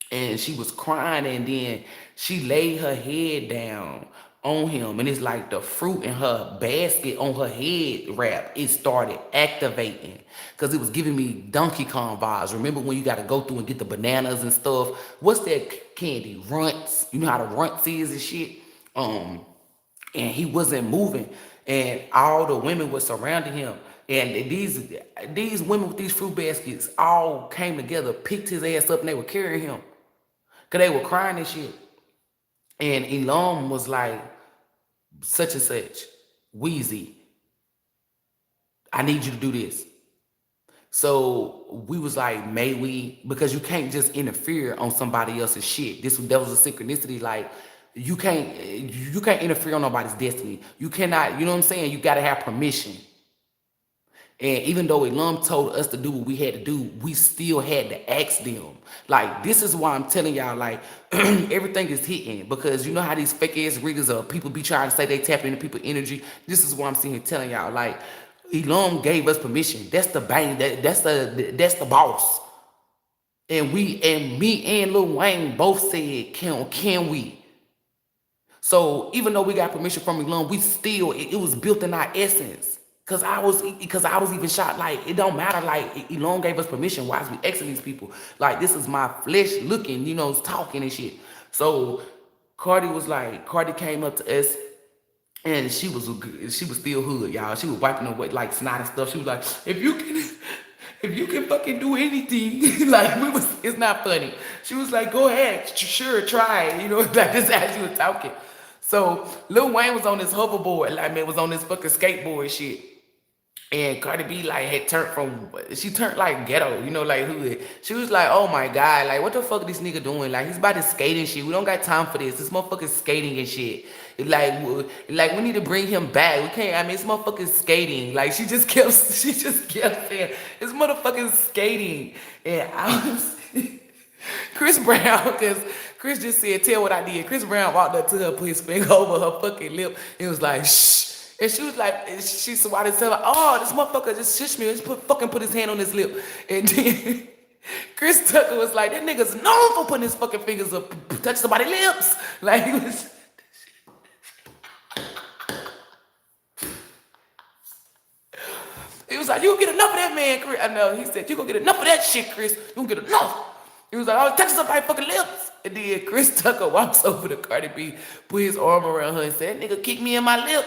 And she was crying, and then she laid her head down on him, and it's like the fruit in her basket on her head wrap, it started activating, because it was giving me Donkey Kong vibes. Remember when you got to go through and get the bananas and stuff? What's that candy? Runts. You know how the runts is and shit? And he wasn't moving, and all the women were surrounding him. And these women with these fruit baskets all came together, picked his ass up, and they were carrying him. Because they were crying and shit. And ELOHYM was like, such and such, Wheezy, I need you to do this. So we was like, may we? Because you can't just interfere on somebody else's shit. That was a synchronicity. Like, you can't interfere on nobody's destiny. You cannot, you know what I'm saying? You got to have permission. And even though ELOHYM told us to do what we had to do, we still had to ask them. Like, this is why I'm telling y'all, like, everything is hitting. Because you know how these fake ass riggers or people be trying to say they tap into people's energy. This is why I'm sitting here telling y'all, like, ELOHYM gave us permission. That's the bang. That's the boss. And me and Lil Wayne both said, can we? So even though we got permission from ELOHYM, we still, it was built in our essence. Because I was even shocked. Like, it don't matter. Like, ELOHYM gave us permission. Why is we Xing these people? Like, this is my flesh looking, you know, talking and shit. So Cardi came up to us, and she was still hood, y'all. She was wiping away like snot and stuff. She was like, if you can fucking do anything, like, it's not funny. She was like, go ahead, sure, try it. You know, like, this as she was talking. So Lil Wayne was on this hoverboard, like, man, was on this fucking skateboard shit. And Cardi B, like, she turned like ghetto, you know, like hood. She was like, oh my God, like, what the fuck is this nigga doing? Like, he's about to skate and shit. We don't got time for this. This motherfucker's skating and shit. Like, we need to bring him back. We can't, I mean, this motherfucker's skating. Like, she just kept saying, this motherfucker's skating. And I was, Chris Brown, because Chris just said, tell what I did. Chris Brown walked up to her, put his finger over her fucking lip, and was like, shh. And she was like, she swatted to her, oh, this motherfucker just shushed me. Just put his hand on his lip. And then Chris Tucker was like, that nigga's known for putting his fucking fingers up, touch somebody's lips. Like, he was. was like, you gonna get enough of that, man, Chris. I know. He said, you gonna get enough of that shit, Chris. You gonna get enough. He was like, oh, touch somebody's fucking lips. And then Chris Tucker walks over to Cardi B, put his arm around her and said, nigga, kick me in my lip.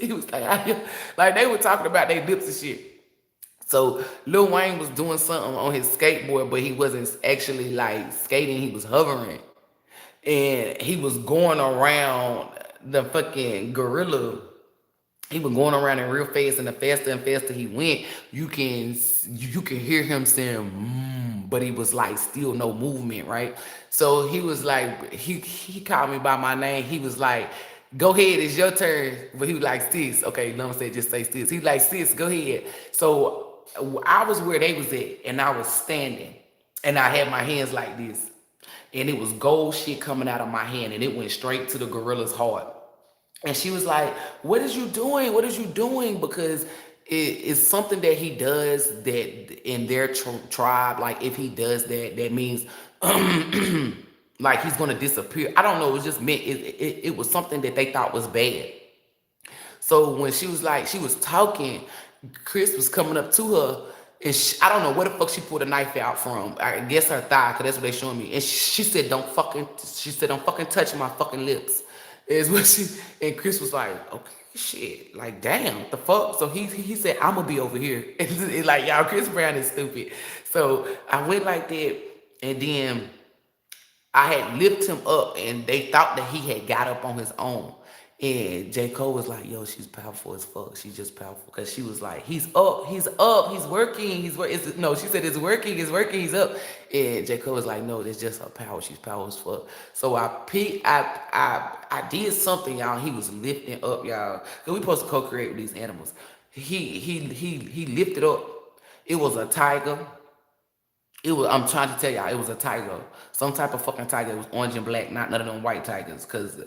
He was like they were talking about their lips and shit. So Lil Wayne was doing something on his skateboard, but he wasn't actually like skating, he was hovering. And he was going around the fucking gorilla. He was going around it real fast, and the faster and faster he went, you can hear him saying, but he was like still no movement, right? So he was like, he called me by my name. He was like, go ahead, it's your turn. But he was like, sis, okay, Lum said just say sis. He was like, sis, go ahead. So I was where they was at, and I was standing, and I had my hands like this, and it was gold shit coming out of my hand, and it went straight to the gorilla's heart. And she was like, what is you doing? What is you doing? Because it's something that he does that in their tribe, like if he does that, that means like he's going to disappear. I don't know. It was just meant, it was something that they thought was bad. So when she was like, she was talking, Chris was coming up to her, and I don't know where the fuck she pulled a knife out from. I guess her thigh, because that's what they showing me. And she said, don't fucking touch my fucking lips. Is what she, and Chris was like, okay, shit, like damn, the fuck. So he said, I'm gonna be over here. And like, y'all, Chris Brown is stupid. So I went like that, and then I had lifted him up, and they thought that he had got up on his own. And J. Cole was like, yo, she's powerful as fuck. She's just powerful. Because she was like, he's up, he's working, no, she said, it's working, he's up. And J. Cole was like, no, that's just her power. She's powerful as fuck. So I did something, y'all. He was lifting up, y'all. Because we supposed to co-create with these animals. He lifted up. It was a tiger. I'm trying to tell y'all, it was a tiger. Some type of fucking tiger. It was orange and black, not none of them white tigers. Because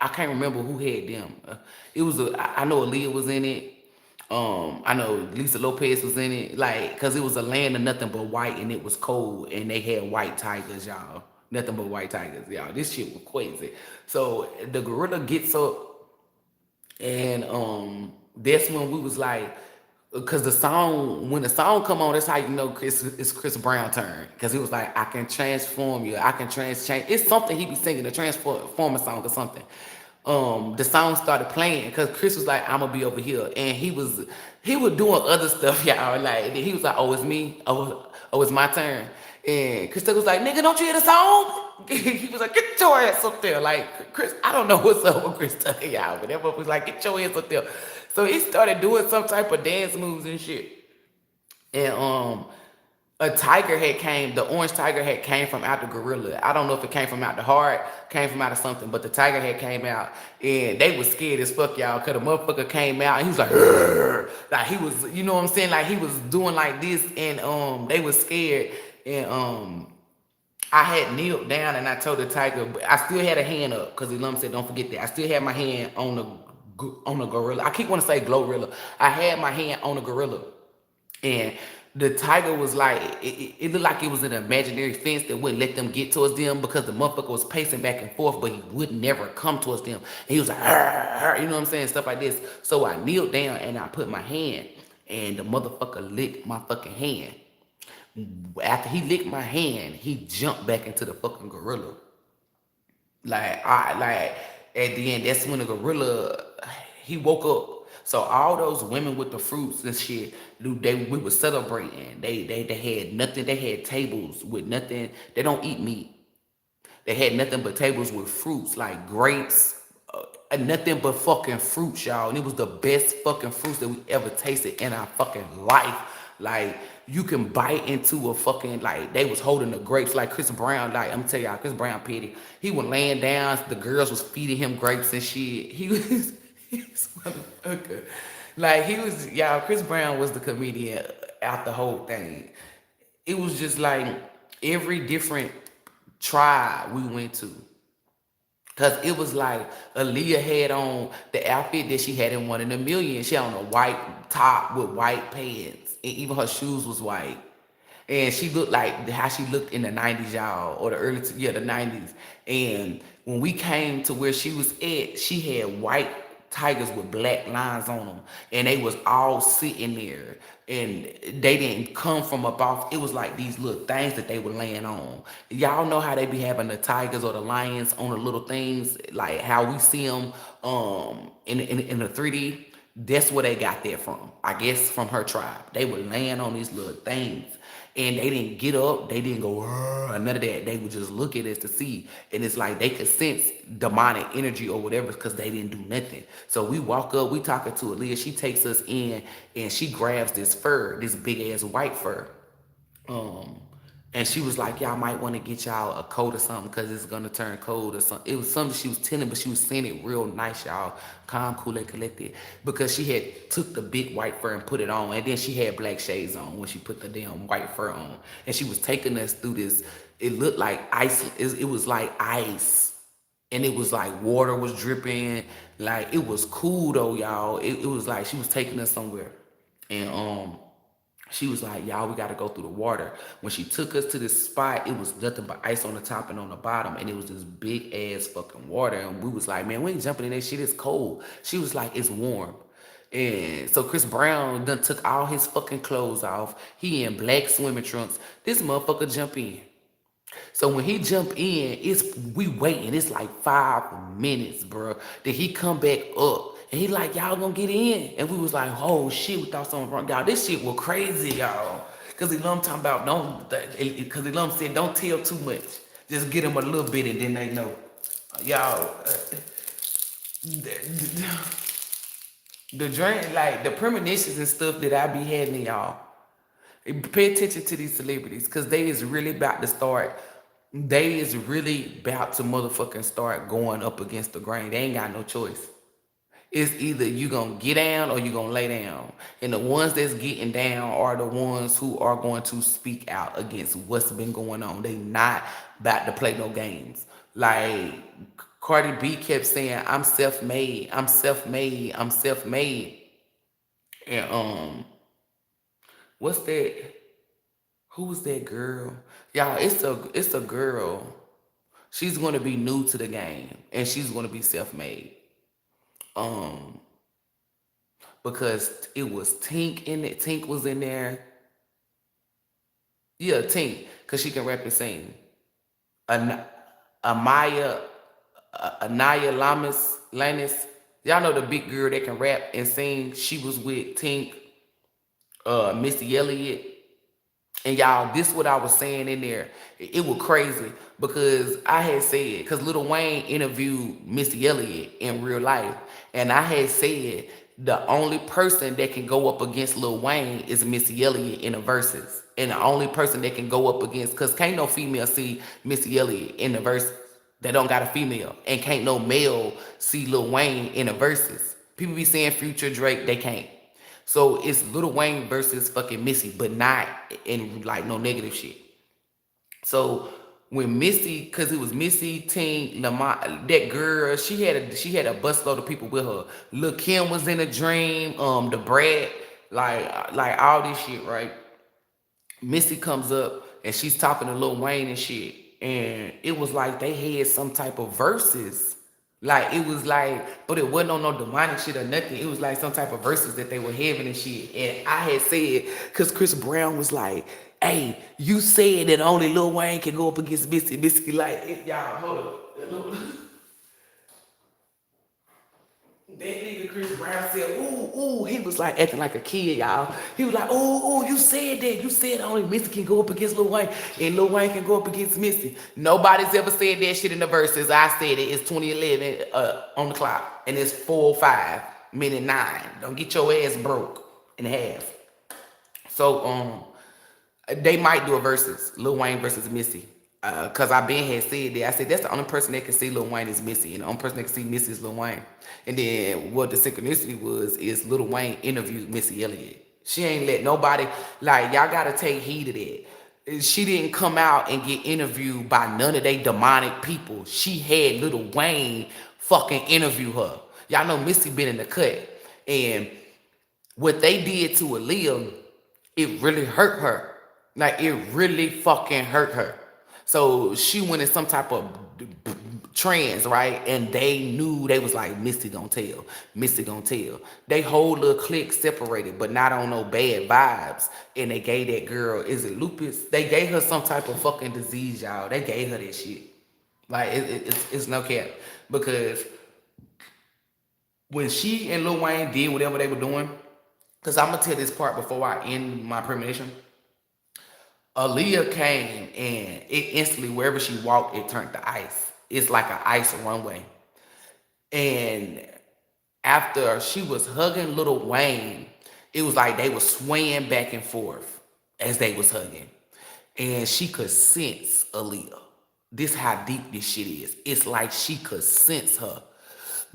I can't remember who had them. It was I know Aaliyah was in it. I know Lisa Lopez was in it. Like, cause it was a land of nothing but white, and it was cold, and they had white tigers, y'all. Nothing but white tigers, y'all. This shit was crazy. So the gorilla gets up, and that's when we was like, because when the song come on, that's how you know it's Chris Brown turn. Because he was like, I can transform you, I can change. It's something he be singing, the transformer song or something. The song started playing because Chris was like, I'm gonna be over here, and he was doing other stuff, y'all. Like he was like, oh, it's me, oh, it's my turn. And Chris was like, nigga, don't you hear the song? He was like, get your ass up there. Like, Chris, I don't know what's up with Chris Tucker, y'all, but that was like, get your ass up there. So he started doing some type of dance moves and shit. And a tiger had came, the orange tiger had came from out the gorilla. I don't know if it came from out the heart, came from out of something, but the tiger had came out, and they was scared as fuck, y'all, because the motherfucker came out, and he was like, "Rrr." Like he was, you know what I'm saying? Like he was doing like this, and they was scared, and I had kneeled down, and I told the tiger, but I still had a hand up, because the lump said, don't forget that. I still had my hand on the gorilla. I keep want to say glorilla. I had my hand on the gorilla, and the tiger was like, it looked like it was an imaginary fence that wouldn't let them get towards them, because the motherfucker was pacing back and forth, but he would never come towards them. And he was like, "Arr, arr," you know what I'm saying? Stuff like this. So I kneeled down, and I put my hand, and the motherfucker licked my fucking hand. After he licked my hand, he jumped back into the fucking gorilla. Like at the end, that's when the gorilla, he woke up. So all those women with the fruits and shit, we were celebrating. They had nothing. They had tables with nothing. They don't eat meat. They had nothing but tables with fruits like grapes, nothing but fucking fruits, y'all. And it was the best fucking fruits that we ever tasted in our fucking life. Like, you can bite into a fucking, like, they was holding the grapes like Chris Brown. Like, I'm tell y'all, Chris Brown petty. He was laying down, the girls was feeding him grapes and shit. He was motherfucker. Like, he was, y'all, Chris Brown was the comedian out the whole thing. It was just like every different tribe we went to. Cause it was like Aaliyah had on the outfit that she had in One in a Million. She had on a white top with white pants. And even her shoes was white. And she looked like how she looked in the 90s, y'all. Or the the 90s. And when we came to where she was at, she had white tigers with black lines on them, and they was all sitting there, and they didn't come from above. It was like these little things that they were laying on. Y'all know how they be having the tigers or the lions on the little things, like how we see them in the 3D. That's where they got that from. I guess from her tribe. They were laying on these little things. And they didn't get up. They didn't go, none of that. They would just look at us to see. And it's like they could sense demonic energy or whatever because they didn't do nothing. So we walk up. We talking to Aaliyah. She takes us in and she grabs this fur, this big ass white fur. And she was like, y'all might want to get y'all a coat or something because it's going to turn cold or something. It was something she was telling, but she was saying it real nice, y'all. Calm, cool, and collected. Because she had took the big white fur and put it on. And then she had black shades on when she put the damn white fur on. And she was taking us through this. It looked like ice. It was like ice. And it was like water was dripping. Like, it was cool, though, y'all. It was like she was taking us somewhere. And, she was like, y'all, we got to go through the water. When she took us to this spot, it was nothing but ice on the top and on the bottom. And it was this big ass fucking water. And we was like, man, we ain't jumping in that shit. It's cold. She was like, it's warm. And so Chris Brown done took all his fucking clothes off. He in black swimming trunks. This motherfucker jump in. So when he jump in, we waiting. It's like 5 minutes, bro. Then he come back up. And he like, y'all gonna get in? And we was like, oh shit, we thought something wrong. Y'all, this shit was crazy, y'all. Cause ELOHYM talking about cause ELOHYM said don't tell too much. Just get them a little bit and then they know. Y'all, the dream, like the premonitions and stuff that I be having, y'all. Pay attention to these celebrities, cause they is really about to start. They is really about to motherfucking start going up against the grain. They ain't got no choice. It's either you gonna get down or you gonna lay down. And the ones that's getting down are the ones who are going to speak out against what's been going on. They not about to play no games. Like Cardi B kept saying, I'm self-made, I'm self-made, I'm self-made. And what's that? Who was that girl? Y'all, it's a girl. She's gonna be new to the game and she's gonna be self-made. Because it was Tink in it. Tink was in there. Yeah, Tink, because she can rap and sing. Anaya Lannis. Y'all know the big girl that can rap and sing. She was with Tink, Missy Elliott. And y'all, this what I was saying in there. It was crazy because I had said, because Lil Wayne interviewed Missy Elliott in real life. And I had said the only person that can go up against Lil Wayne is Missy Elliott in the verses. And the only person that can go up against, because can't no female see Missy Elliott in the verses. They don't got a female. And can't no male see Lil Wayne in the verses. People be saying Future, Drake, they can't. So it's Lil Wayne versus fucking Missy, but not in like no negative shit. So when Missy, cause it was Missy, Tink, Lamont, that girl, she had a busload of people with her. Lil Kim was in a dream, the Brad, like all this shit, right? Missy comes up and she's talking to Lil Wayne and shit, and it was like they had some type of verses. Like, it was like, but it wasn't on no demonic shit or nothing. It was like some type of verses that they were having and shit. And I had said, because Chris Brown was like, hey, you said that only Lil Wayne can go up against Missy. Missy, like, y'all, hold up. That nigga Chris Brown said, ooh, he was like acting like a kid, y'all. He was like, ooh, you said that. You said only Missy can go up against Lil Wayne and Lil Wayne can go up against Missy. Nobody's ever said that shit in the verses. I said it. It's 2011 on the clock. And it's 4:05, minute 9. Don't get your ass broke in half. So, they might do a versus, Lil Wayne versus Missy. Cause I been had said that. I said that's the only person that can see Lil Wayne is Missy, and the only person that can see Missy is Lil Wayne. And then what the synchronicity was is Lil Wayne interviewed Missy Elliott. She ain't let nobody, like, y'all gotta take heed of that. She didn't come out and get interviewed by none of they demonic people. She had Lil Wayne fucking interview her. Y'all know Missy been in the cut, and what they did to Aaliyah, it really hurt her. Like, it really fucking hurt her. So she went in some type of trans, right? And they knew, they was like, Misty gonna tell, Misty gonna tell. They whole little clique separated, but not on no bad vibes. And they gave that girl, is it lupus? They gave her some type of fucking disease, y'all. They gave her that shit. Like it's no cap, because when she and Lil Wayne did whatever they were doing, because I'm gonna tell this part before I end my premonition. Aaliyah came and it instantly, wherever she walked, it turned to ice. It's like an ice runway. And after she was hugging Lil Wayne, it was like they were swaying back and forth as they was hugging. And she could sense Aaliyah. This how deep this shit is. It's like she could sense her,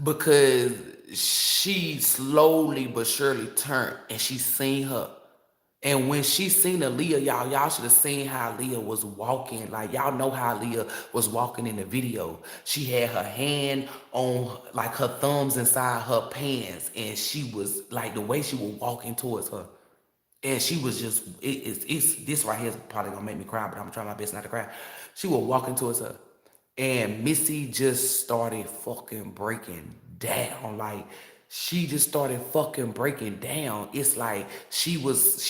because she slowly but surely turned and she seen her. And when she seen Aaliyah, y'all should have seen how Aaliyah was walking. Like, y'all know how Aaliyah was walking in the video. She had her hand on, like, her thumbs inside her pants, and she was, like, the way she was walking towards her. And she was just, it's this right here is probably gonna make me cry, but I'm trying my best not to cry. She was walking towards her. And Missy just started fucking breaking down. Like, she just started fucking breaking down. It's like she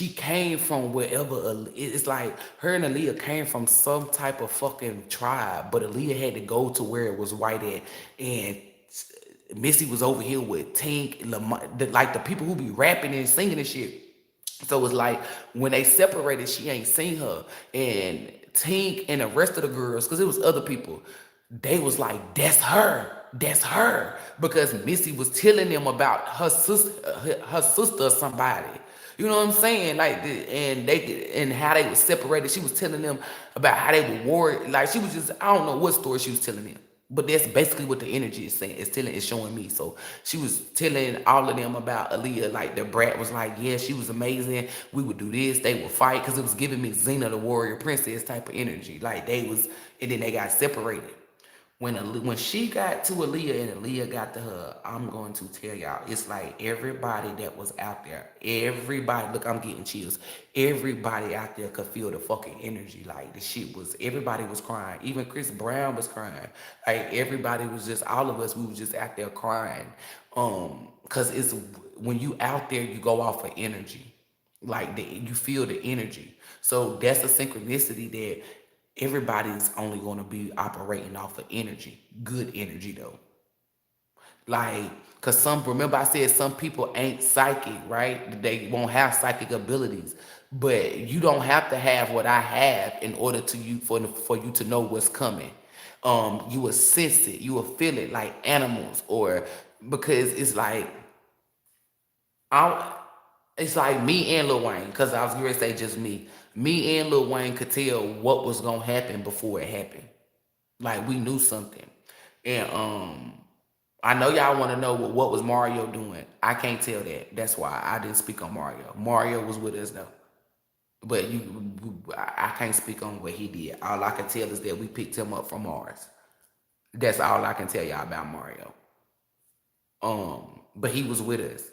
came from wherever. It's like her and Aaliyah came from some type of fucking tribe, but Aaliyah had to go to where it was white at. And Missy was over here with Tink, like the people who be rapping and singing and shit. So it's like when they separated, she ain't seen her. And Tink and the rest of the girls, because it was other people, they was like, that's her. That's her. Because Missy was telling them about her sister or somebody. You know what I'm saying? Like, and how they were separated. She was telling them about how they were worried. Like, she was just, I don't know what story she was telling them. But that's basically what the energy is saying. It's showing me. So she was telling all of them about Aaliyah. Like, the brat was like, yeah, she was amazing. We would do this. They would fight. Because it was giving me Xena the warrior princess type of energy. Like, they was, and then they got separated. When she got to Aaliyah and Aaliyah got to her, I'm going to tell y'all, it's like everybody that was out there, everybody, look, I'm getting chills. Everybody out there could feel the fucking energy. Like, the shit was, everybody was crying. Even Chris Brown was crying. Like, everybody was just, all of us, we was just out there crying. Because it's, when you out there, you go off of energy. Like, you feel the energy. So that's a synchronicity that everybody's only going to be operating off of energy. Good energy, though. Like, because remember I said some people ain't psychic, right? They won't have psychic abilities. But you don't have to have what I have in order for you to know what's coming. You will sense it. You will feel it like animals, or because it's like, it's like me and Lil Wayne, because I was going to say just me. Me and Lil Wayne could tell what was going to happen before it happened. Like, we knew something. And I know y'all want to know what was Mario doing. I can't tell that. That's why I didn't speak on Mario. Mario was with us, though. But I can't speak on what he did. All I can tell is that we picked him up from Mars. That's all I can tell y'all about Mario. But he was with us.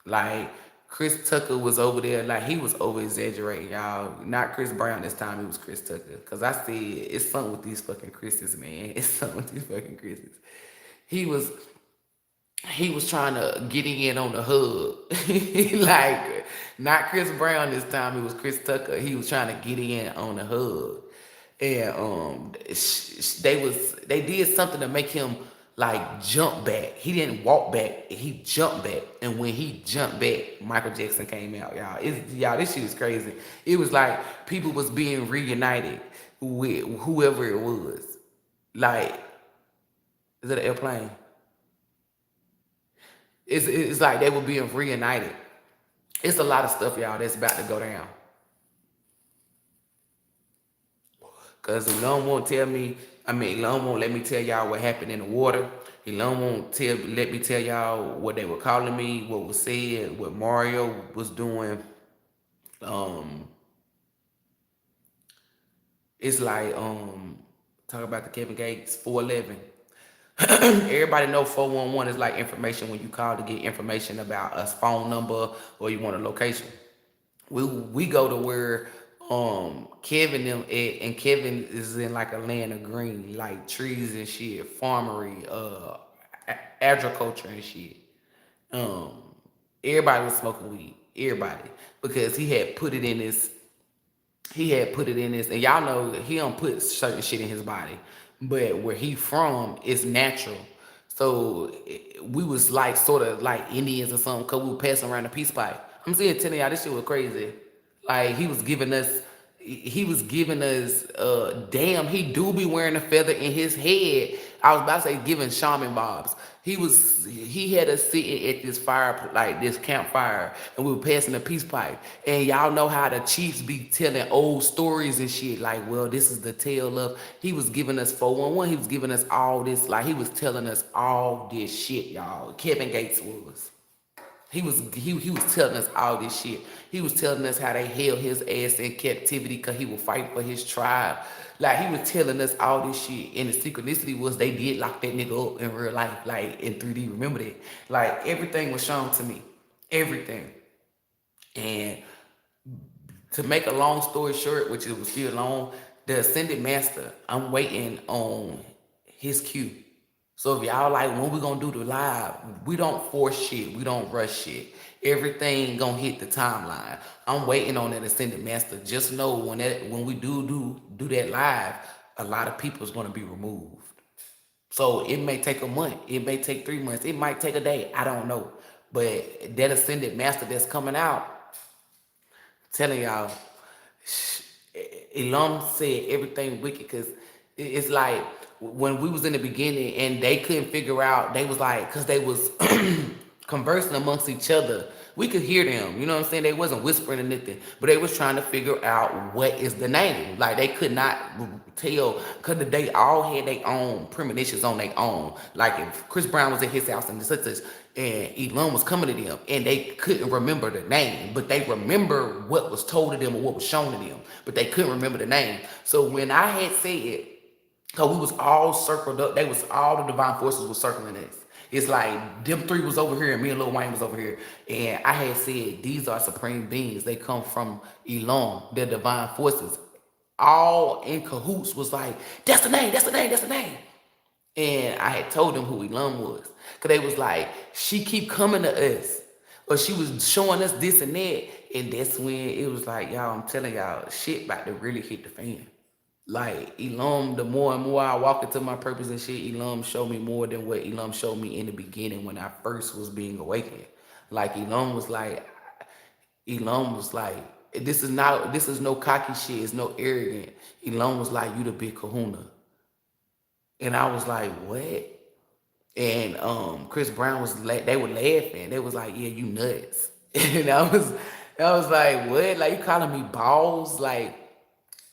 Like, Chris Tucker was over there, like, he was over exaggerating, y'all. Not Chris Brown this time, it was Chris Tucker. Cause I said, it's something with these fucking Chris's, man. It's something with these fucking Chris's. He was trying to get in on the hug. Like, not Chris Brown this time, it was Chris Tucker. He was trying to get in on the hug. And they did something to make him like jump back. He didn't walk back, he jumped back. And when he jumped back, Michael Jackson came out, y'all. Y'all, this shit is crazy. It was like people was being reunited with whoever it was. Like, is it an airplane? It's like they were being reunited. It's a lot of stuff, y'all, that's about to go down. Because Elon won't tell me, Elon won't let me tell y'all what happened in the water. Elon won't let me tell y'all what they were calling me, what was said, what Mario was doing. It's like, talk about the Kevin Gates 411. Everybody know 411 is like information when you call to get information about a phone number or you want a location. We go to where Kevin them and Kevin is in like a land of green, like trees and shit, farmery, agriculture and shit. Um, Everybody was smoking weed, everybody, because he had put it in this, and y'all know he don't put certain shit in his body, but where he from is natural. So we was like sort of like Indians or something, cause we were passing around a peace pipe. I'm saying, telling y'all this shit was crazy. Like he was giving us damn, he do be wearing a feather in his head. I was about to say giving shaman bobs. He had us sitting at this fire, like this campfire, and we were passing a peace pipe. And y'all know how the chiefs be telling old stories and shit. Like, well, this is the tale of. He was giving us 411. He was giving us all this. Like, he was telling us all this shit, y'all. Kevin Gates was. He was telling us all this shit. He was telling us how they held his ass in captivity because he was fighting for his tribe. Like, he was telling us all this shit. And the synchronicity was they did lock that nigga up in real life, like in 3D. Remember that? Like, everything was shown to me. Everything. And to make a long story short, which it was still long, the Ascended Master, I'm waiting on his cue. So if y'all like, when we gonna do the live, we don't force shit, we don't rush shit. Everything gonna hit the timeline. I'm waiting on that Ascended Master. Just know when we do that live, a lot of people is gonna be removed. So it may take a month, it may take 3 months, it might take a day. I don't know. But that Ascended Master that's coming out, telling y'all, Elam said everything wicked, because it's like when we was in the beginning and they couldn't figure out, they was like, because they was conversing amongst each other. We could hear them, you know what I'm saying? They wasn't whispering or nothing, but they was trying to figure out what is the name. Like, they could not tell, because they all had their own premonitions on their own. Like, if Chris Brown was at his house and such and Elon was coming to them, and they couldn't remember the name, but they remember what was told to them or what was shown to them, but they couldn't remember the name. So when I had said, because we was all circled up, all the divine forces was circling us. It's like them three was over here and me and ELOHYM was over here. And I had said, these are supreme beings. They come from Elon. They're divine forces. All in cahoots was like, that's the name, that's the name, that's the name. And I had told them who Elon was. Because they was like, she keep coming to us. Or she was showing us this and that. And that's when it was like, y'all, I'm telling y'all, shit about to really hit the fan. Like, Elam, the more and more I walk into my purpose and shit, Elam showed me more than what Elam showed me in the beginning when I first was being awakened. Like, Elam was like, this is no cocky shit, it's no arrogant. Elam was like, you the big kahuna. And I was like, what? And Chris Brown they were laughing. They was like, yeah, you nuts. And I was like, what? Like, you calling me balls? Like,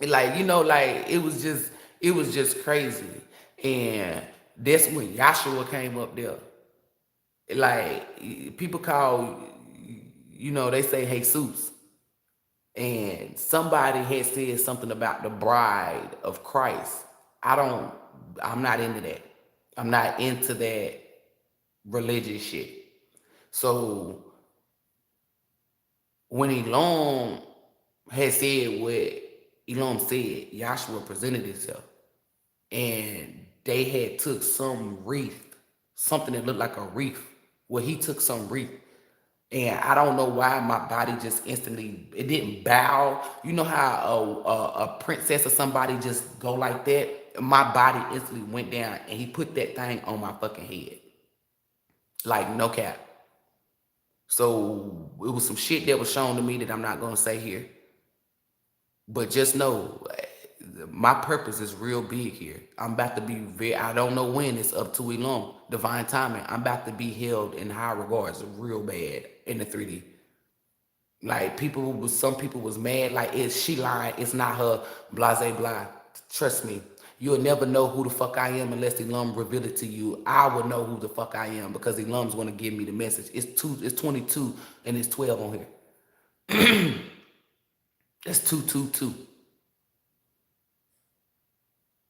you know, like, it was just crazy. And that's when Yahshua came up there. Like, people call, you know, they say Jesus. And somebody had said something about the bride of Christ. I'm not into that. I'm not into that religious shit. So when Elon had said what Elon said, Yahshua presented himself. And they had took some wreath, something that looked like a wreath. Well, he took some wreath. And I don't know why my body just instantly, it didn't bow. You know how a princess or somebody just go like that? My body instantly went down, and he put that thing on my fucking head. Like, no cap. So it was some shit that was shown to me that I'm not going to say here. But just know, my purpose is real big here. I'm about to be I don't know when, it's up to Elon, divine timing. I'm about to be held in high regards real bad in the 3D. Like, some people was mad, like, she lying, it's not her, blase blah. Trust me, you'll never know who the fuck I am unless Elon reveal it to you. I will know who the fuck I am because Elon's gonna give me the message. It's 22 and it's 12 on here. That's 222.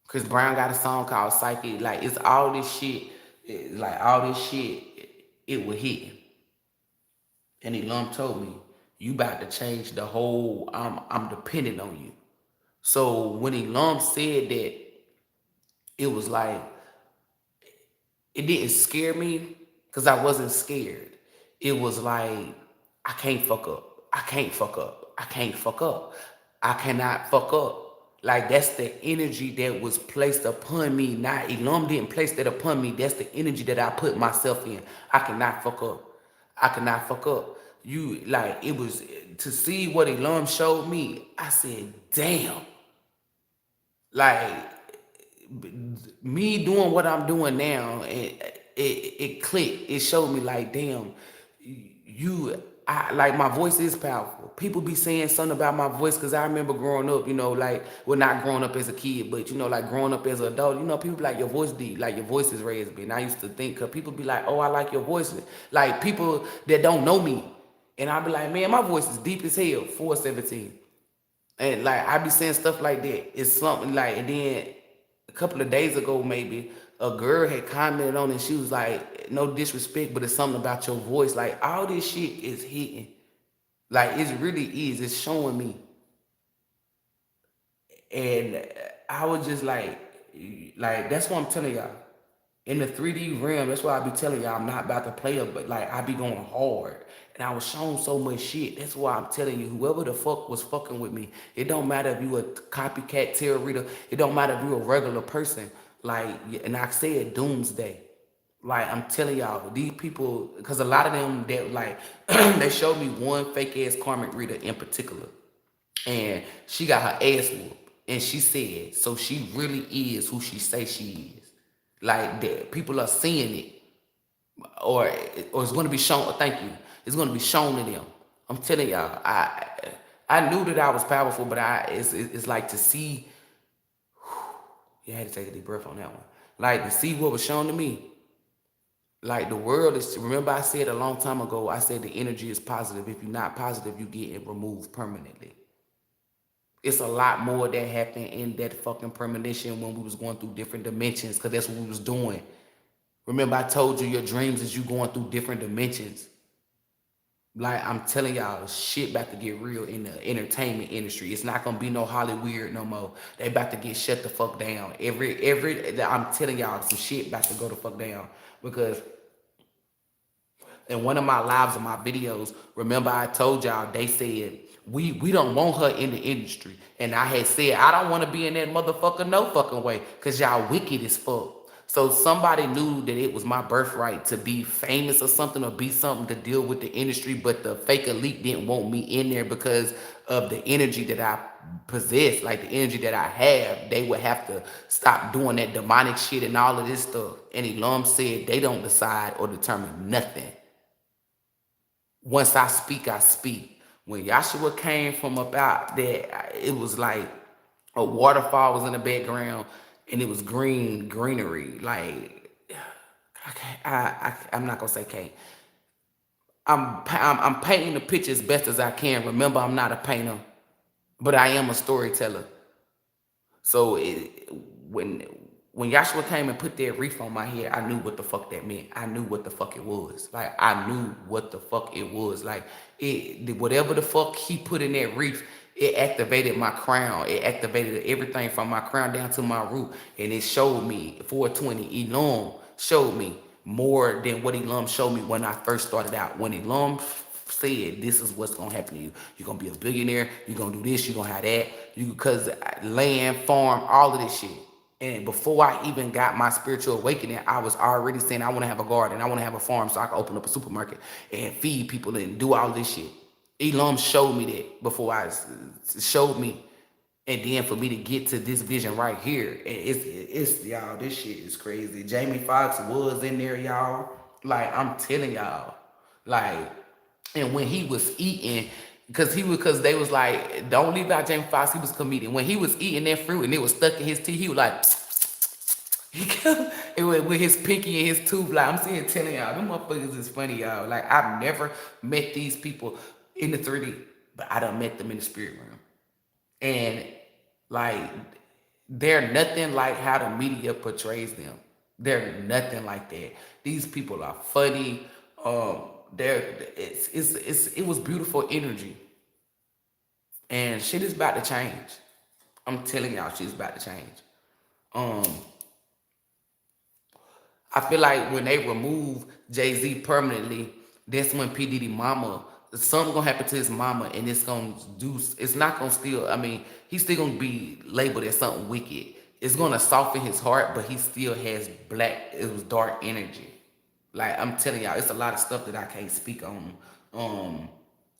Chris Brown got a song called Psyche. Like, it's all this shit. Like, all this shit, it would hit. And Elon told me, You about to change the whole, I'm dependent on you. So when ELOHYM said that, it was like, it didn't scare me because I wasn't scared. It was like, I can't fuck up. I can't fuck up. I can't fuck up. I cannot fuck up. Like, that's the energy that was placed upon me. Not ELOHYM didn't place that upon me. That's the energy that I put myself in. I cannot fuck up. I cannot fuck up. You, like, it was to see what ELOHYM showed me. I said, damn. Like, me doing what I'm doing now, it clicked. It showed me like, damn, I like, my voice is powerful. People be saying something about my voice because I remember growing up, like, well, not growing up as a kid, but like growing up as an adult, people be like, your voice deep, like your voice is raised. And I used to think, cause people be like, oh, I like your voice. Like people that don't know me, and I be like, man, my voice is deep as hell. 417. And like I be saying stuff like that. It's something like, and then a couple of days ago, maybe a girl had commented on it. She was like, no disrespect, but it's something about your voice. Like all this shit is hitting. Like it really is. It's showing me. And I was just like that's what I'm telling y'all. In the 3D realm, that's why I be telling y'all I'm not about to play it, but like I be going hard. And I was shown so much shit. That's why I'm telling you, whoever the fuck was fucking with me, it don't matter if you a copycat tarot reader, it don't matter if you a regular person. Like, and I said doomsday. Like I'm telling y'all, these people, because a lot of them that like they showed me one fake ass karmic reader in particular. And she got her ass whooped. And she said, so she really is who she say she is. Like that, people are seeing it, or it's going to be shown. Thank you. It's going to be shown to them. I'm telling y'all, I knew that I was powerful, but it's like to see. You had to take a deep breath on that one. Like to see what was shown to me. Like the world is. Remember, I said a long time ago. I said the energy is positive. If you're not positive, you get it removed permanently. It's a lot more that happened in that fucking premonition when we was going through different dimensions, because that's what we was doing. Remember, I told you your dreams is you going through different dimensions. Like, I'm telling y'all, shit about to get real in the entertainment industry. It's not gonna be no Hollywood no more. They about to get shut the fuck down. I'm telling y'all, some shit about to go the fuck down. Because in one of my lives and my videos, remember I told y'all, they said, we don't want her in the industry. And I had said, I don't want to be in that motherfucker no fucking way, because y'all wicked as fuck. So somebody knew that it was my birthright to be famous or something, or be something to deal with the industry, but the fake elite didn't want me in there because of the energy that I possess, like the energy that I have. They would have to stop doing that demonic shit and all of this stuff. And ELOHYM said they don't decide or determine nothing. Once I speak, I speak. When Yahshua came from about that, it was like a waterfall was in the background, and it was greenery. Like I'm not gonna say can't. I'm painting the picture as best as I can. Remember, I'm not a painter, but I am a storyteller. So when Yahshua came and put that wreath on my head, I knew what the fuck that meant. I knew what the fuck it was. Like I knew what the fuck it was. Like whatever the fuck he put in that wreath, it activated my crown. It activated everything from my crown down to my root, and it showed me 420. ELOHYM showed me more than what ELOHYM showed me when I first started out. When ELOHYM said, this is what's gonna happen to you. You're gonna be a billionaire. You're gonna do this. You're gonna have that. Because land, farm, all of this shit. And before I even got my spiritual awakening, I was already saying I want to have a garden. I want to have a farm so I can open up a supermarket and feed people and do all this shit. ELOHYM showed me that before I showed me. And then for me to get to this vision right here, it's y'all, this shit is crazy. Jamie Foxx was in there, y'all. Like, I'm telling y'all. Like, and when he was eating, because they was like, don't leave out Jamie Foxx, he was a comedian. When he was eating that fruit and it was stuck in his teeth, he was like, he kept it with his pinky and his tooth. Like, I'm saying, telling y'all, them motherfuckers is funny, y'all. Like, I've never met these people in the 3D, but I done met them in the spirit realm. And like, they're nothing like how the media portrays them. They're nothing like that. These people are funny. it was beautiful energy, and shit is about to change. I'm telling y'all, shit's about to change. Um, I feel like when they remove Jay-Z permanently, that's when P. Diddy mama, something gonna happen to his mama, and it's not gonna still, I mean, he's still gonna be labeled as something wicked. It's gonna soften his heart, but he still has it was dark energy. Like, I'm telling y'all, it's a lot of stuff that I can't speak on. Um,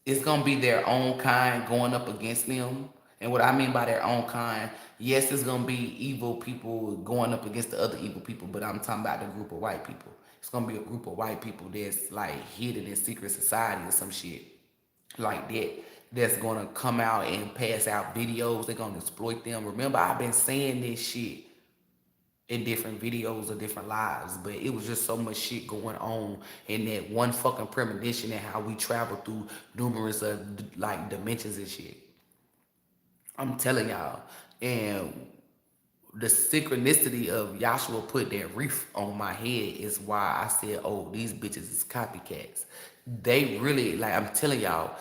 it's gonna be their own kind going up against them. And what I mean by their own kind, yes, it's gonna be evil people going up against the other evil people, but I'm talking about the group of white people. It's gonna be a group of white people that's like hidden in secret society or some shit like that. That's gonna come out and pass out videos. They're gonna exploit them. Remember, I've been saying this shit in different videos or different lives, but it was just so much shit going on in that one fucking premonition and how we travel through numerous like dimensions and shit. I'm telling y'all. And the synchronicity of Yahshua put that reef on my head is why I said, oh, these bitches is copycats. They really, like, I'm telling y'all,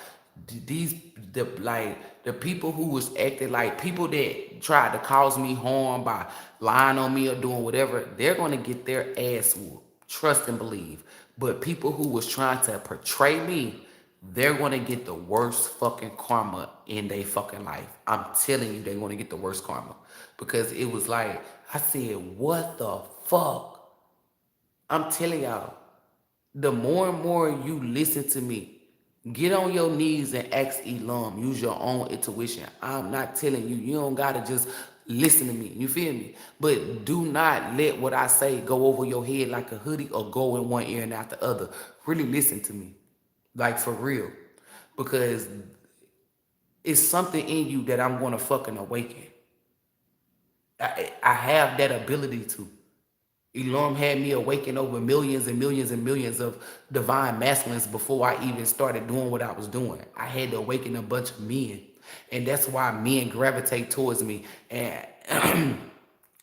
the people who was acting like people that tried to cause me harm by lying on me or doing whatever, they're gonna get their ass whooped. Trust and believe. But people who was trying to portray me, they're gonna get the worst fucking karma in their fucking life. I'm telling you, they're gonna get the worst karma. Because it was like, I said, what the fuck? I'm telling y'all, the more and more you listen to me, get on your knees and ask ELOHYM. Use your own intuition. I'm not telling you. You don't gotta just listen to me. You feel me? But do not let what I say go over your head like a hoodie or go in one ear and out the other. Really listen to me. Like, for real. Because it's something in you that I'm gonna fucking awaken. I have that ability to. ELOHYM had me awaken over millions and millions and millions of divine masculines before I even started doing what I was doing. I had to awaken a bunch of men. And that's why men gravitate towards me. And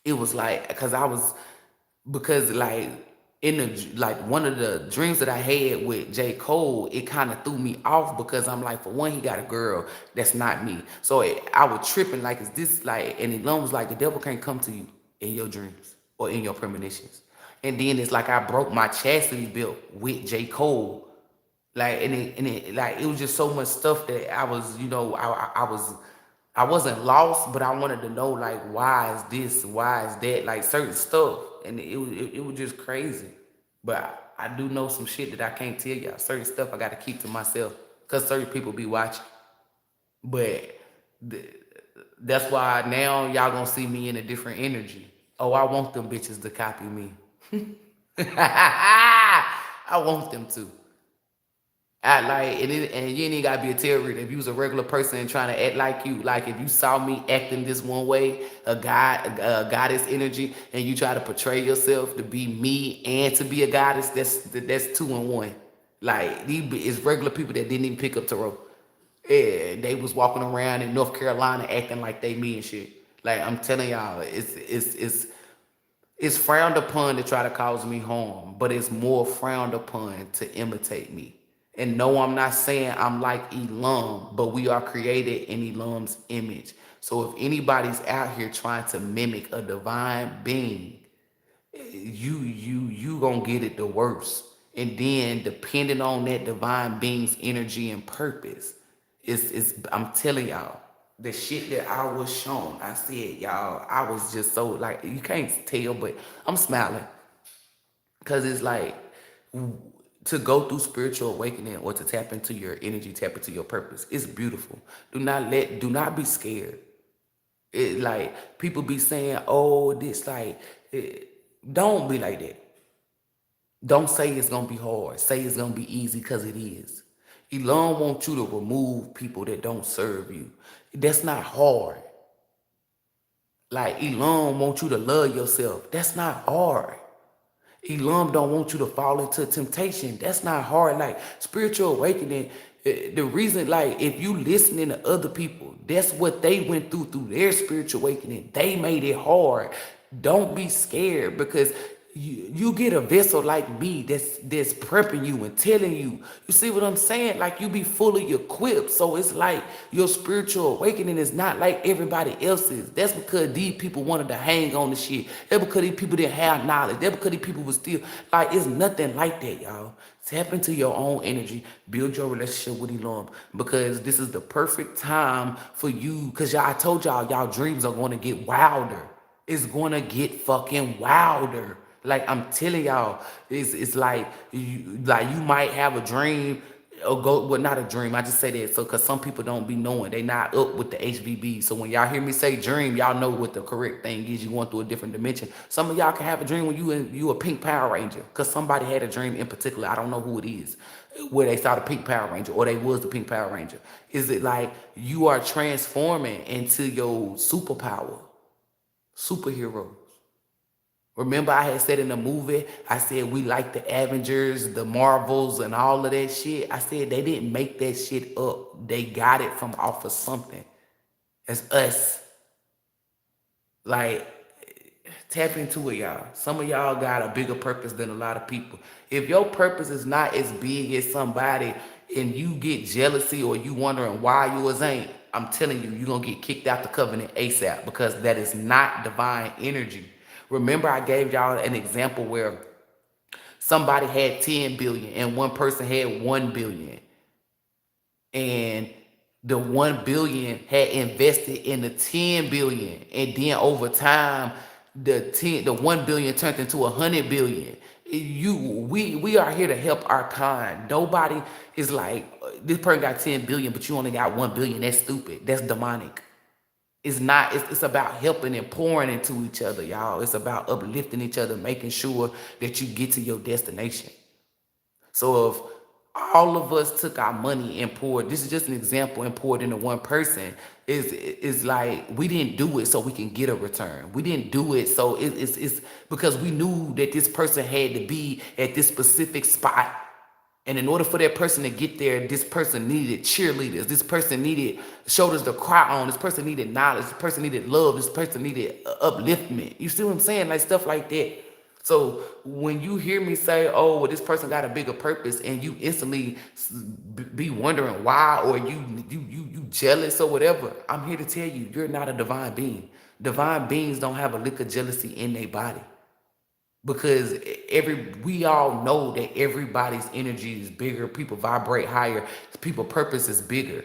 it was like, because like, in the, like, one of the dreams that I had with J. Cole, it kind of threw me off because I'm like, for one, he got a girl that's not me. So I was tripping like, is this like, and ELOHYM was like, the devil can't come to you in your dreams or in your premonitions. And then it's like I broke my chastity belt with J. Cole. Like, like, it was just so much stuff that I was, I wasn't lost, but I wanted to know, like, why is this? Why is that? Like, certain stuff. And it was just crazy. But I do know some shit that I can't tell y'all. Certain stuff I got to keep to myself because certain people be watching. But that's why now y'all going to see me in a different energy. Oh, I want them bitches to copy me. I want them to. And you ain't even gotta be a terrorist. If you was a regular person trying to act like you, like if you saw me acting this one way, a goddess energy, and you try to portray yourself to be me and to be a goddess, that's 2 in 1. Like, these is regular people that didn't even pick up tarot. Yeah, they was walking around in North Carolina acting like they me and shit. Like, I'm telling y'all, it's frowned upon to try to cause me harm, but it's more frowned upon to imitate me. And no, I'm not saying I'm like ELOHYM, but we are created in ELOHYM's image. So if anybody's out here trying to mimic a divine being, you gonna get it the worst. And then depending on that divine being's energy and purpose, I'm telling y'all, the shit that I was shown, I said, y'all, I was just so, like, you can't tell, but I'm smiling. Because it's like, to go through spiritual awakening or to tap into your energy, tap into your purpose, it's beautiful. Do not be scared. It, like, people be saying, oh, this, like, don't be like that. Don't say it's gonna be hard. Say it's gonna be easy, because it is. ELOHYM wants you to remove people that don't serve you. That's not hard. Like, ELOHYM wants you to love yourself. That's not hard. ELOHYM don't want you to fall into temptation. That's not hard. Like, spiritual awakening, the reason, like, if you listening to other people, that's what they went through their spiritual awakening. They made it hard. Don't be scared, because you get a vessel like me that's prepping you and telling you. You see what I'm saying? Like you be fully equipped. So it's like your spiritual awakening is not like everybody else's. That's because these people wanted to hang on the shit. That's because these people didn't have knowledge. That's because these people was still like it's nothing like that, y'all. Tap into your own energy, build your relationship with ELOHYM, because this is the perfect time for you. Because y'all, I told y'all dreams are going to get wilder. It's going to get fucking wilder. Like I'm telling y'all, it's like you might have a dream or go, well, not a dream. I just say that so because some people don't be knowing. They not up with the HVB. So when y'all hear me say dream, y'all know what the correct thing is. You going through a different dimension. Some of y'all can have a dream when you a pink Power Ranger, because somebody had a dream in particular. I don't know who it is, where they saw the pink Power Ranger or they was the pink Power Ranger. Is it like you are transforming into your superhero? Remember I had said in the movie, I said we like the Avengers, the Marvels, and all of that shit. I said they didn't make that shit up. They got it from off of something. It's us. Like, tap into it, y'all. Some of y'all got a bigger purpose than a lot of people. If your purpose is not as big as somebody and you get jealousy or you wondering why yours ain't, I'm telling you, you're going to get kicked out the covenant ASAP, because that is not divine energy. Remember I gave y'all an example where somebody had 10 billion and one person had 1 billion. And the 1 billion had invested in the 10 billion. And then over time, the 1 billion turned into 100 billion. We are here to help our kind. Nobody is like, this person got 10 billion, but you only got 1 billion. That's stupid. That's demonic. It's not, it's about helping and pouring into each other, y'all. It's about uplifting each other, making sure that you get to your destination. So if all of us took our money and poured, this is just an example, and poured into one person, is like we didn't do it so we can get a return. We didn't do it so it's because we knew that this person had to be at this specific spot. And in order for that person to get there, this person needed cheerleaders. This person needed shoulders to cry on. This person needed knowledge. This person needed love. This person needed upliftment. You see what I'm saying? Like stuff like that. So when you hear me say, oh, well, this person got a bigger purpose, and you instantly be wondering why, or you jealous or whatever, I'm here to tell you, you're not a divine being. Divine beings don't have a lick of jealousy in their body. Because we all know that everybody's energy is bigger. People vibrate higher. People's purpose is bigger.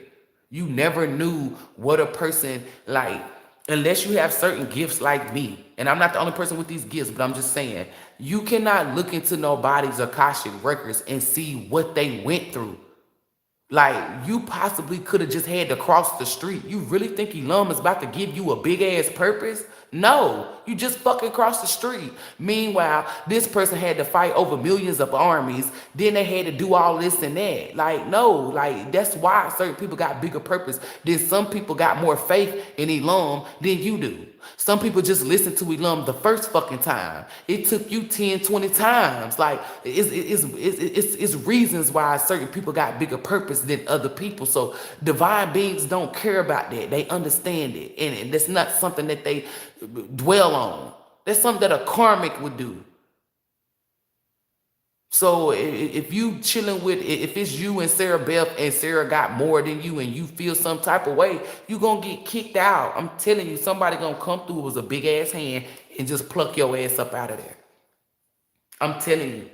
You never knew what a person like, unless you have certain gifts like me. And I'm not the only person with these gifts, but I'm just saying, you cannot look into nobody's Akashic records and see what they went through. Like, you possibly could have just had to cross the street. You really think ELOHYM is about to give you a big ass purpose? No, you just fucking crossed the street. Meanwhile, this person had to fight over millions of armies. Then they had to do all this and that. Like, no, like that's why certain people got bigger purpose. Then some people got more faith in ELOHYM than you do. Some people just listen to ELOHYM the first fucking time. It took you 10, 20 times. Like, it's reasons why certain people got bigger purpose than other people. So divine beings don't care about that. They understand it. And that's not something that they dwell on. That's something that a karmic would do. So if you chilling with, if it's you and Sarah Beth and Sarah got more than you and you feel some type of way, you gonna get kicked out. I'm telling you, somebody gonna come through with a big ass hand and just pluck your ass up out of there. I'm telling you.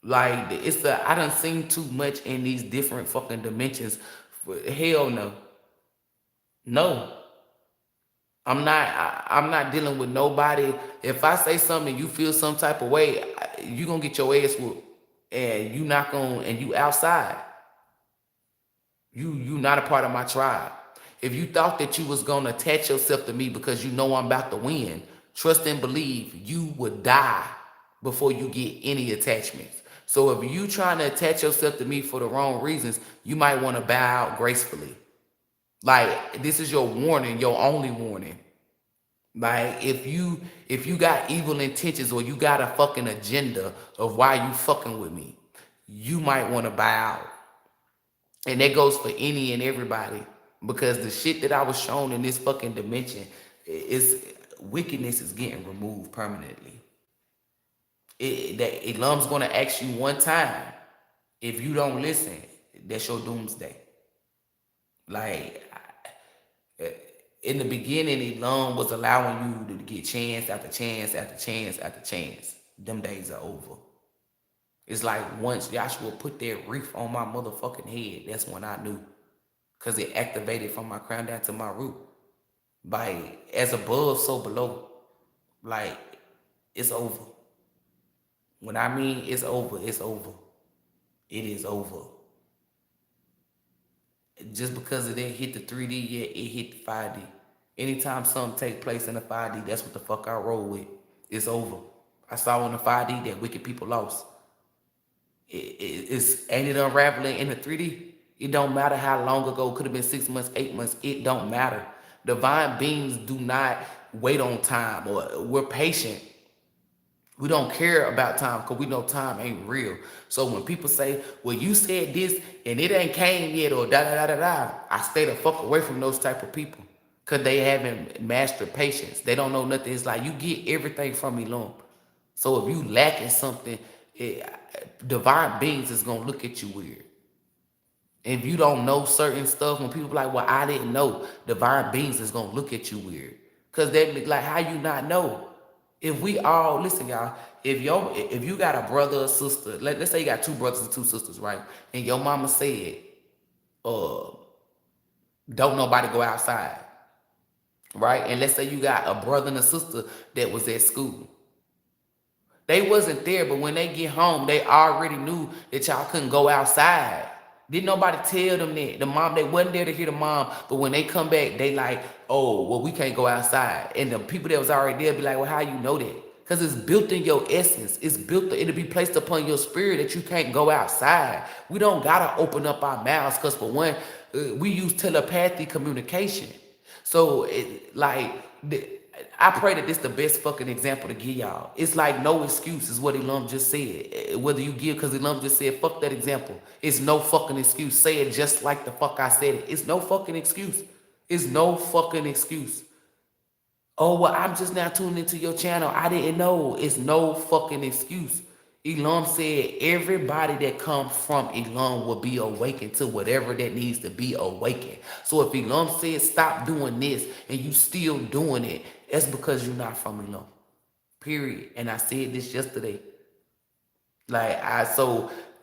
Like, I done seen too much in these different fucking dimensions. Hell no. No. I'm not dealing with nobody. If I say something and you feel some type of way, you gonna get your ass whooped. And you not gonna, and you outside. You not a part of my tribe. If you thought that you was gonna attach yourself to me because you know I'm about to win, trust and believe you would die before you get any attachments. So if you trying to attach yourself to me for the wrong reasons, you might want to bow out gracefully. Like, this is your warning, your only warning. Like, if you got evil intentions or you got a fucking agenda of why you fucking with me, you might want to bow out. And that goes for any and everybody, because the shit that I was shown in this fucking dimension is wickedness is getting removed permanently. That Elohym's gonna ask you one time. If you don't listen, that's your doomsday. Like in the beginning, Elohym was allowing you to get chance after chance after chance after chance. Them days are over. It's like once Joshua put that reef on my motherfucking head, that's when I knew. Cause it activated from my crown down to my root. By as above, so below. Like, it's over. When I mean it's over, it's over. It is over. Just because it didn't hit the 3D yet, it hit the 5D. Anytime something take place in the 5D, that's what the fuck I roll with. It's over. I saw in the 5D that wicked people lost. Ain't it unraveling in the 3D? It don't matter how long ago. Could have been 6 months, 8 months. It don't matter. Divine beings do not wait on time, or we're patient. We don't care about time because we know time ain't real. So when people say, well, you said this and it ain't came yet, or da da da da da, I stay the fuck away from those type of people because they haven't mastered patience. They don't know nothing. It's like you get everything from Elohym. So if you lacking something, divine beings is going to look at you weird. And if you don't know certain stuff, when people like, well, I didn't know, divine beings is going to look at you weird. Because they be like, how you not know? If we all, listen, y'all, if you got a brother or sister, let's say you got 2 brothers and 2 sisters, right? And your mama said, don't nobody go outside, right? And let's say you got a brother and a sister that was at school. They wasn't there, but when they get home, they already knew that y'all couldn't go outside. Didn't nobody tell them that. The mom, they wasn't there to hear the mom, but when they come back, they like, oh, well, we can't go outside. And the people that was already there be like, well, how you know that? Because it's built in your essence. It's built, it'll be placed upon your spirit that you can't go outside. We don't gotta open up our mouths, because for one, we use telepathy communication. So, I pray that this the best fucking example to give y'all. It's like no excuse is what Elohym just said. Whether you give, because Elohym just said, fuck that example. It's no fucking excuse. Say it just like the fuck I said it. It's no fucking excuse. It's no fucking excuse. Oh, well, I'm just now tuning into your channel. I didn't know. It's no fucking excuse. Elohym said everybody that comes from Elohym will be awakened to whatever that needs to be awakened. So if Elohym said stop doing this and you still doing it, that's because you're not from Elohym. Period. And I said this yesterday.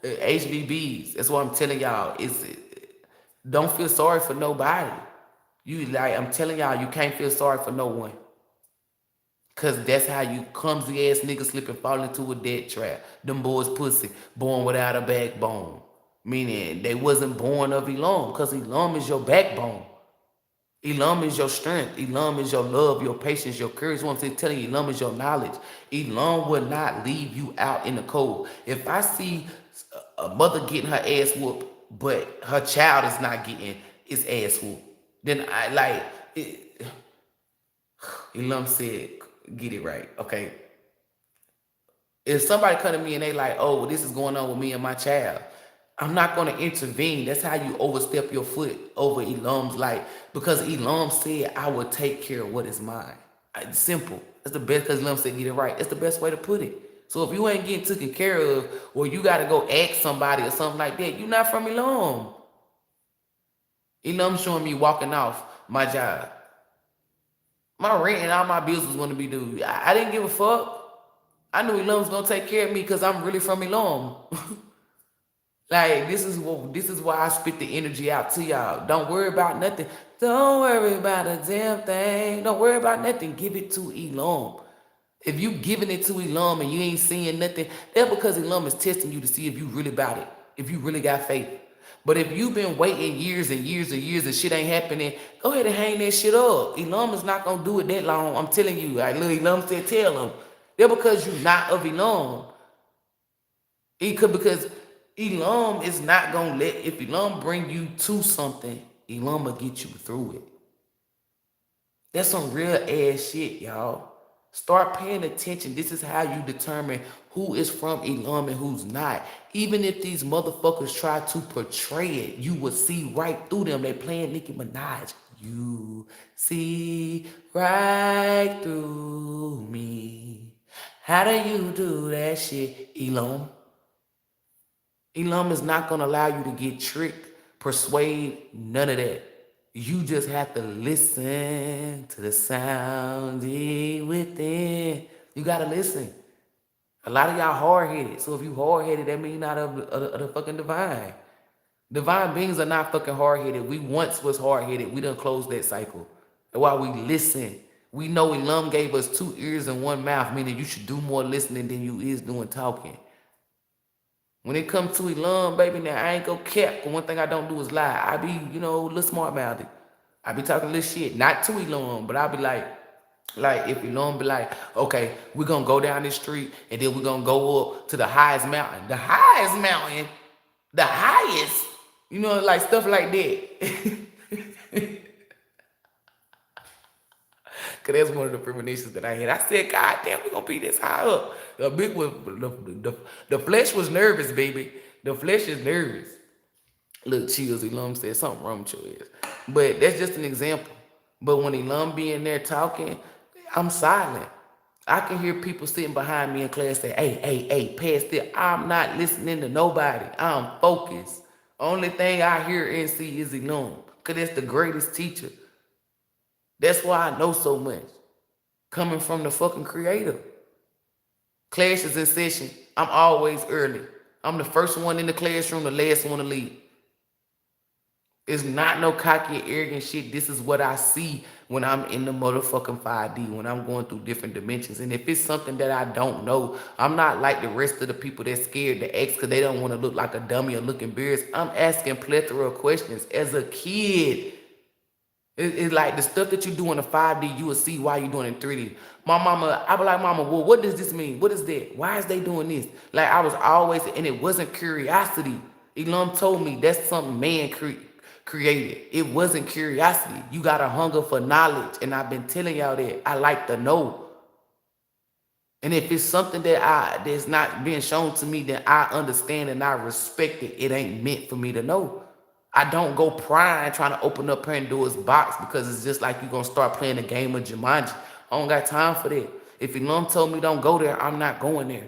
HBBs, that's what I'm telling y'all. Don't feel sorry for nobody. I'm telling y'all, you can't feel sorry for no one. Cause that's how you clumsy ass niggas slip and fall into a dead trap. Them boys pussy, born without a backbone. Meaning they wasn't born of Elohym, cause Elohym is your backbone. Elohym is your strength. Elohym is your love, your patience, your courage. What I'm telling you, Elohym is your knowledge. Elohym will not leave you out in the cold. If I see a mother getting her ass whooped, but her child is not getting his ass whooped, then Elohym said, get it right, okay? If somebody come to me and they like, oh, well, this is going on with me and my child, I'm not going to intervene. That's how you overstep your foot over Elohym's life. Because Elohym said, I will take care of what is mine. It's simple. That's the best, because Elohym said, get it right. That's the best way to put it. So if you ain't getting taken care of, or you got to go ask somebody or something like that, you're not from Elohym. Elohym showing me walking off my job. My rent and all my bills was going to be due. I didn't give a fuck. I knew Elohym was going to take care of me because I'm really from Elohym. Like, this is why I spit the energy out to y'all. Don't worry about nothing. Don't worry about a damn thing. Don't worry about nothing. Give it to Elohym. If you giving it to Elohym and you ain't seeing nothing, that's because Elohym is testing you to see if you really about it. If you really got faith. But if you've been waiting years and years and years and shit ain't happening, go ahead and hang that shit up. Elohym is not going to do it that long. I'm telling you. Like little Elohym said, tell him. That's because you're not of Elohym. Because Elohym is not going to if Elohym bring you to something, Elohym will get you through it. That's some real ass shit, y'all. Start paying attention. This is how you determine who is from Elohym and who's not. Even if these motherfuckers try to portray it, you will see right through them. They playing Nicki Minaj. You see right through me. How do you do that shit, ELOHYM? ELOHYM is not going to allow you to get tricked, persuade, none of that. You just have to listen to the sound deep within. You got to listen. A lot of y'all hard-headed. So if you hard-headed, that means not of the fucking divine. Divine beings are not fucking hard-headed. We once was hard-headed. We done closed that cycle. And while we listen, we know Elam gave us 2 ears and 1 mouth, meaning you should do more listening than you is doing talking. When it comes to Elam, baby, now I ain't go cap. One thing I don't do is lie. I be, a little smart about it. I be talking little shit, not to Elam, but I be like if Elam be like, okay, we're gonna go down this street and then we're gonna go up to the highest mountain. The highest mountain, the highest, like stuff like that. Cause that's one of the premonitions that I had. I said, God damn, we gonna be this high up. The flesh was nervous, baby. The flesh is nervous. Look, chills, Elam said something wrong with your ass. But that's just an example. But when Elam be in there talking, I'm silent. I can hear people sitting behind me in class say, hey, pass this. I'm not listening to nobody. I'm focused. Only thing I hear and see is Elam. Cause that's the greatest teacher. That's why I know so much. Coming from the fucking creator. Class is in session. I'm always early. I'm the first one in the classroom, the last one to leave. It's not no cocky, arrogant shit. This is what I see when I'm in the motherfucking 5D, when I'm going through different dimensions. And if it's something that I don't know, I'm not like the rest of the people that's scared to ask because they don't want to look like a dummy or look embarrassed. I'm asking plethora of questions. As a kid, it's like the stuff that you do in the 5D, you will see why you're doing it in 3D. My mama, I be like, mama, well, what does this mean? What is that? Why is they doing this? Like, I was always, and it wasn't curiosity. Elam told me that's something man created. It wasn't curiosity. You got a hunger for knowledge, and I've been telling y'all that. I like to know. And if it's something that's not being shown to me, then I understand and I respect it. It ain't meant for me to know. I don't go prying trying to open up Pandora's box because it's just like you're going to start playing a game of Jumanji. I don't got time for that. If Elam told me don't go there, I'm not going there.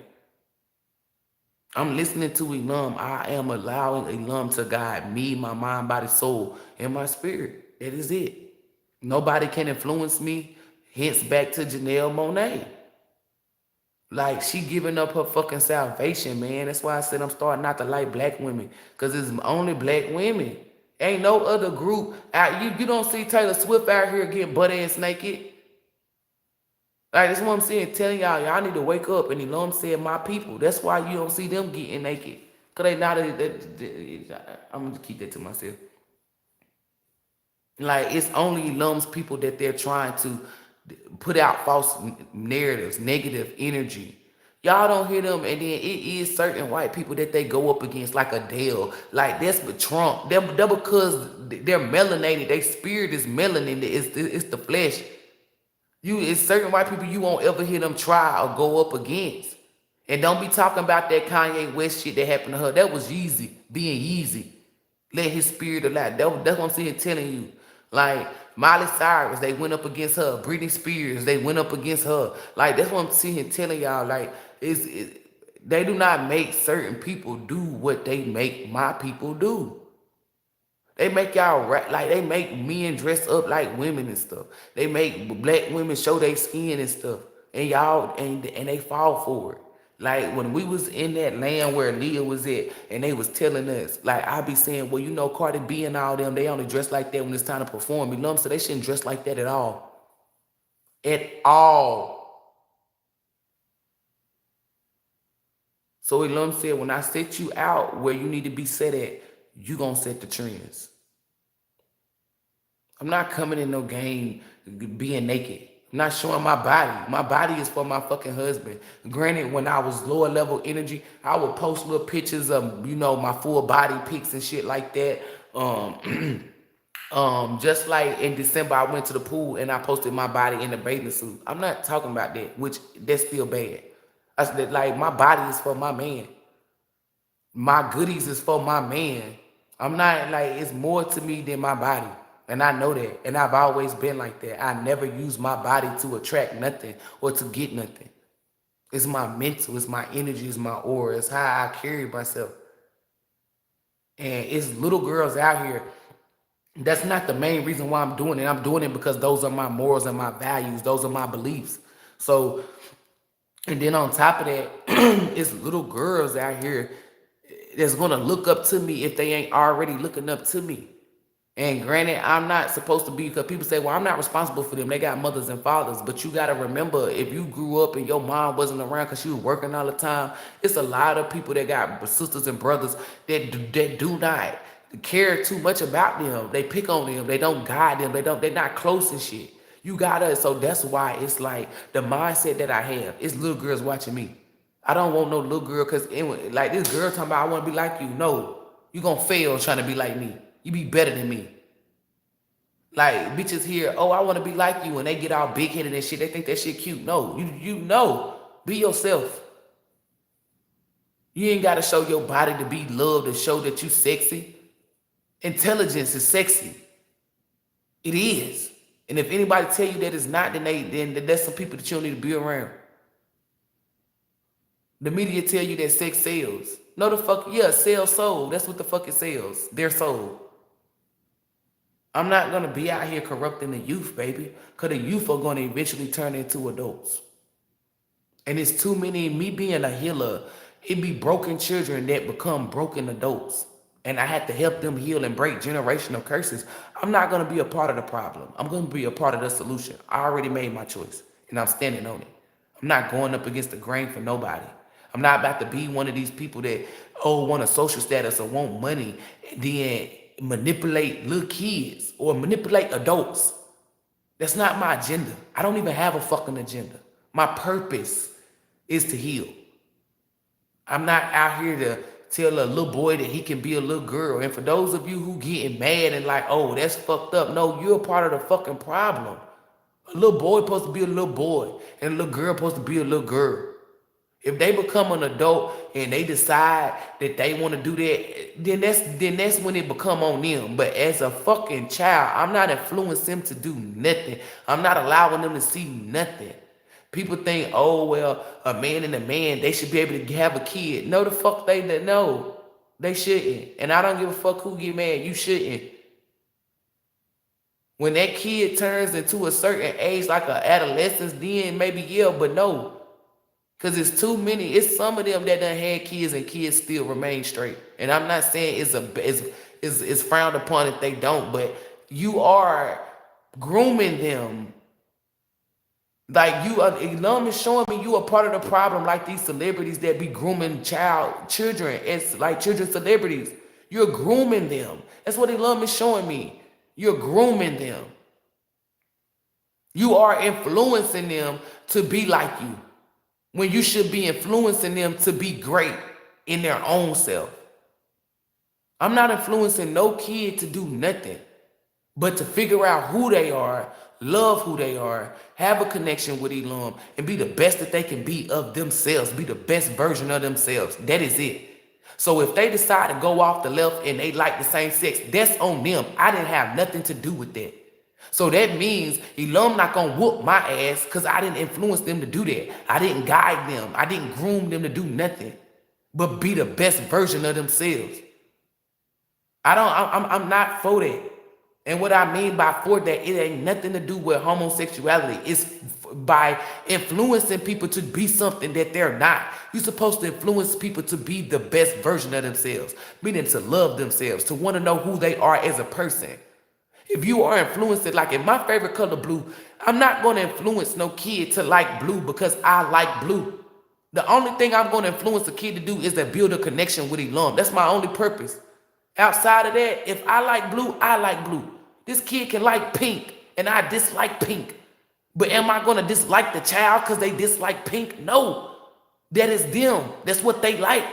I'm listening to Elam. I am allowing Elam to guide me, my mind, body, soul, and my spirit. That is it. Nobody can influence me. Hence back to Janelle Monáe. Like, she giving up her fucking salvation, man. That's why I said I'm starting not to like black women. Because it's only black women. Ain't no other group out. You don't see Taylor Swift out here getting butt-ass naked. Like, that's what I'm saying. Telling y'all need to wake up. And Elam said, my people. That's why you don't see them getting naked. Because they not, I'm going to keep that to myself. Like, it's only Elam's people that they're trying to put out false narratives, negative energy. Y'all don't hear them, and then it is certain white people that they go up against, like Adele. Like, that's with Trump. They're because they're melanated. Their spirit is melanin. It's the flesh. It's certain white people you won't ever hear them try or go up against. And don't be talking about that Kanye West shit that happened to her. That was Yeezy, being Yeezy. Let his spirit alive. That's what I'm saying, telling you. Like, Miley Cyrus, they went up against her. Britney Spears, they went up against her. Like, that's what I'm seeing, telling y'all. Like, they do not make certain people do what they make my people do. They make y'all like they make men dress up like women and stuff. They make black women show their skin and stuff. And y'all and they fall for it. Like, when we was in that land where Leah was at, and they was telling us, like, I be saying, well, Cardi B and all them, they only dress like that when it's time to perform. You know what I'm saying? They shouldn't dress like that at all. At all. So Elam said, when I set you out where you need to be set at, you gonna set the trends. I'm not coming in no game being naked. I'm not showing my body. My body is for my fucking husband. Granted, when I was lower level energy, I would post little pictures of, my full body pics and shit like that. Just like in December, I went to the pool and I posted my body in the bathing suit. I'm not talking about that, which that's still bad. I said, like, my body is for my man. My goodies is for my man. I'm not, like, it's more to me than my body. And I know that. And I've always been like that. I never use my body to attract nothing or to get nothing. It's my mental, it's my energy, it's my aura, it's how I carry myself. And it's little girls out here. That's not the main reason why I'm doing it. I'm doing it because those are my morals and my values. Those are my beliefs. So, and then on top of that, it's little girls out here that's gonna look up to me if they ain't already looking up to me. And granted, I'm not supposed to be, because people say, well, I'm not responsible for them. They got mothers and fathers. But you got to remember, if you grew up and your mom wasn't around because she was working all the time, it's a lot of people that got sisters and brothers that do not care too much about them. They pick on them. They don't guide them. They're not close and shit. You gotta, so that's why it's like the mindset that I have. It's little girls watching me. I don't want no little girl, because like this girl talking about, I want to be like you. No, you going to fail trying to be like me. You be better than me. Like, bitches here, oh, I want to be like you, and they get all big-headed and shit. They think that shit cute. No, you know. Be yourself. You ain't got to show your body to be loved and show that you sexy. Intelligence is sexy. It is. And if anybody tell you that it's not, then that's some people that you don't need to be around. The media tell you that sex sells. No, the fuck, yeah, sell soul. That's what the fuck it sells. Their soul. I'm not going to be out here corrupting the youth, baby, because the youth are going to eventually turn into adults. And it's too many, me being a healer, it be broken children that become broken adults. And I have to help them heal and break generational curses. I'm not going to be a part of the problem. I'm going to be a part of the solution. I already made my choice, and I'm standing on it. I'm not going up against the grain for nobody. I'm not about to be one of these people that, want a social status or want money, and then manipulate little kids or manipulate adults. That's not my agenda. I don't even have a fucking agenda. My purpose is to heal. I'm not out here to tell a little boy that he can be a little girl. And for those of you who getting mad and like, oh, that's fucked up. No, you're a part of the fucking problem. A little boy supposed to be a little boy, and a little girl supposed to be a little girl. If they become an adult and they decide that they want to do that, then that's when it become on them. But as a fucking child, I'm not influencing them to do nothing. I'm not allowing them to see nothing. People think, oh, well, a man and a man, they should be able to have a kid. No, the fuck no, they shouldn't. And I don't give a fuck who get mad. You shouldn't. When that kid turns into a certain age, like an adolescence, then maybe yeah, but no. Because it's too many. It's some of them that done had kids and kids still remain straight. And I'm not saying it's frowned upon if they don't, but you are grooming them. Like ELOHYM is showing me you are part of the problem, like these celebrities that be grooming children. It's like children celebrities. You're grooming them. That's what ELOHYM is showing me. You're grooming them. You are influencing them to be like you, when you should be influencing them to be great in their own self. I'm not influencing no kid to do nothing but to figure out who they are, love who they are, have a connection with ELOHYM, and be the best that they can be of themselves, be the best version of themselves. That is it. So if they decide to go off the left and they like the same sex, that's on them. I didn't have nothing to do with that. So that means ELOHYM not going to whoop my ass because I didn't influence them to do that. I didn't guide them. I didn't groom them to do nothing but be the best version of themselves. I'm not for that. And what I mean by for that, it ain't nothing to do with homosexuality. It's by influencing people to be something that they're not. You're supposed to influence people to be the best version of themselves, meaning to love themselves, to want to know who they are as a person. If you are influenced, like if my favorite color blue, I'm not going to influence no kid to like blue because I like blue. The only thing I'm going to influence a kid to do is to build a connection with ELOHYM. That's my only purpose. Outside of that, if I like blue, I like blue. This kid can like pink and I dislike pink. But am I going to dislike the child because they dislike pink? No. That is them. That's what they like.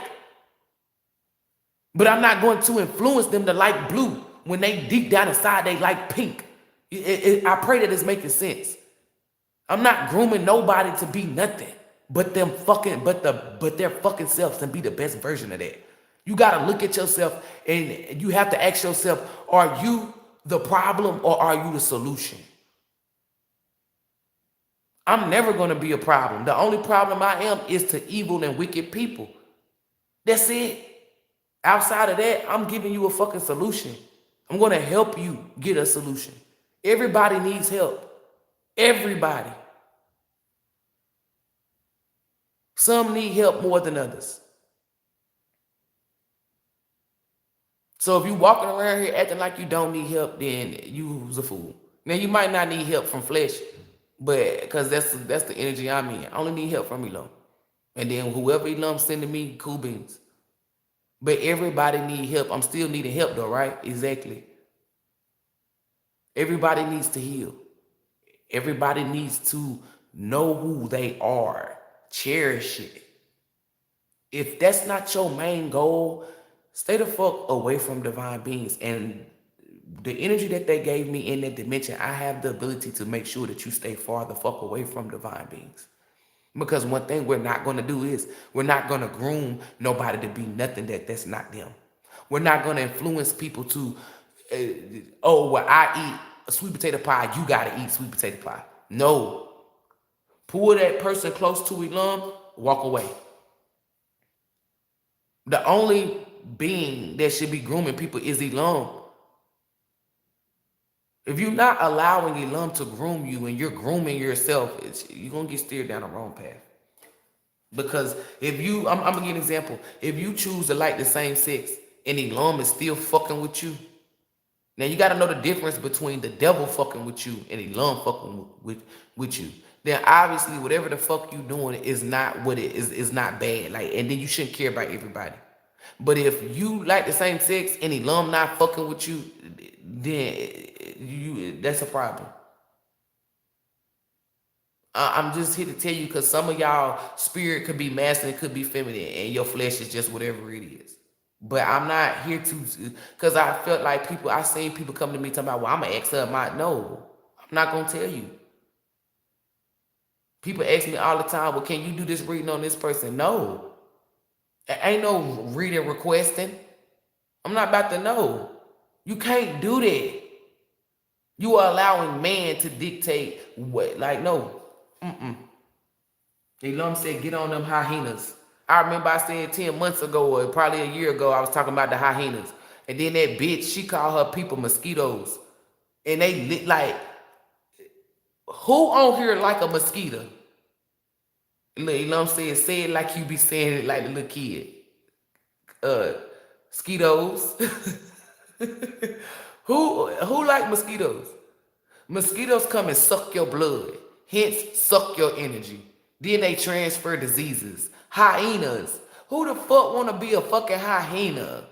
But I'm not going to influence them to like blue when they deep down inside they like pink. I pray that it's making sense. I'm not grooming nobody to be nothing but them fucking, but their fucking selves and be the best version of that. You gotta look at yourself and you have to ask yourself, are you the problem or are you the solution? I'm never going to be a problem. The only problem I am is to evil and wicked people. That's it. Outside of that, I'm giving you a fucking solution. I'm going to help you get a solution. Everybody needs help. Everybody. Some need help more than others. So if you walking around here acting like you don't need help, then you's a fool. Now you might not need help from flesh, but because that's the energy I'm in. I only need help from ELOHYM. And then whoever ELOHYM sending me, cool beans. But everybody need help. I'm still needing help though, right? Exactly. Everybody needs to heal. Everybody needs to know who they are. Cherish it. If that's not your main goal, stay the fuck away from divine beings. And the energy that they gave me in that dimension, I have the ability to make sure that you stay far the fuck away from divine beings. Because one thing we're not going to do is we're not going to groom nobody to be nothing that's not them. We're not going to influence people to, oh, well, I eat a sweet potato pie, you got to eat sweet potato pie. No. Pull that person close to ELOHYM, walk away. The only being that should be grooming people is ELOHYM. If you're not allowing ELOHYM to groom you and you're grooming yourself, you're going to get steered down the wrong path. Because if you, I'm going to give an example. If you choose to like the same sex and ELOHYM is still fucking with you, now you got to know the difference between the devil fucking with you and ELOHYM fucking with you. Then obviously whatever the fuck you doing is not what it is not bad. Like, and then you shouldn't care about everybody. But if you like the same sex and ELOHYM not fucking with you, then that's a problem. I'm just here to tell you because some of y'all spirit could be masculine, could be feminine, and your flesh is just whatever it is. But I'm not here to, because I felt like people, I seen people come to me talking about, well, I'm going to ex her my, no, I'm not going to tell you. People ask me all the time, well, can you do this reading on this person? No. Ain't no reading requesting. I'm not about to know. You can't do that. You are allowing man to dictate what, like, no. ELOHYM said, get on them hyenas. I remember I said 10 months ago, or probably a year ago, I was talking about the hyenas. And then that bitch, she called her people mosquitoes. And they lit like, who on here like a mosquito? ELOHYM said, say it like you be saying it like the little kid. Mosquitoes. Who like mosquitoes? Mosquitoes come and suck your blood, hence suck your energy. Then they transfer diseases. Hyenas. Who the fuck want to be a fucking hyena?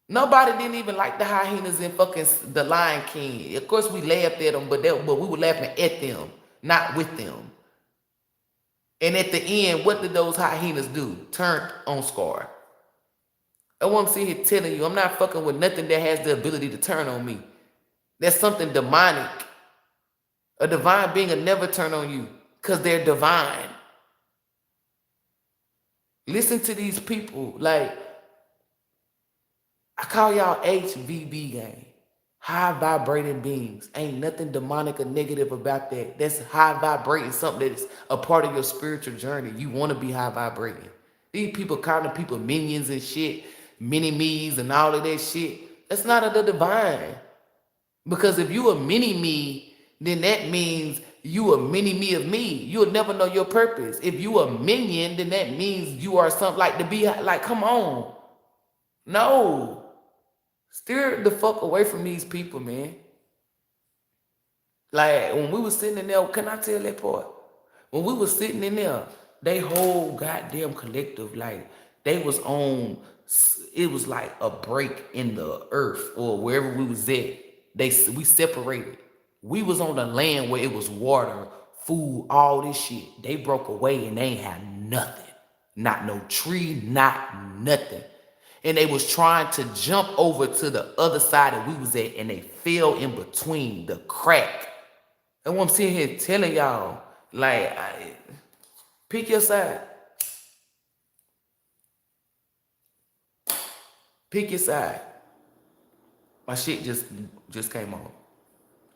Nobody didn't even like the hyenas in fucking The Lion King. Of course we laughed at them, but we were laughing at them, not with them. And at the end, what did those hyenas do? Turned on Scar. I want to sit here telling you, I'm not fucking with nothing that has the ability to turn on me. That's something demonic. A divine being will never turn on you because they're divine. Listen to these people. Like, I call y'all HVB gang. High vibrating beings. Ain't nothing demonic or negative about that. That's high vibrating, something that's a part of your spiritual journey. You want to be high vibrating. These people calling people minions and shit, mini-me's and all of that shit. That's not of the divine. Because if you a mini-me, then that means you a mini-me of me. You'll never know your purpose. If you a minion, then that means you are something like to be like, come on. No. Steer the fuck away from these people, man. Like, when we was sitting in there, can I tell that part? When we was sitting in there, they whole goddamn collective, like, they was on, it was like a break in the earth or wherever we was at. We separated. We was on the land where it was water, food, all this shit. They broke away and they ain't had nothing. Not no tree, not nothing. And they was trying to jump over to the other side that we was at, and they fell in between the crack. And what I'm sitting here telling y'all, like, pick your side. Pick your side. My shit just came on.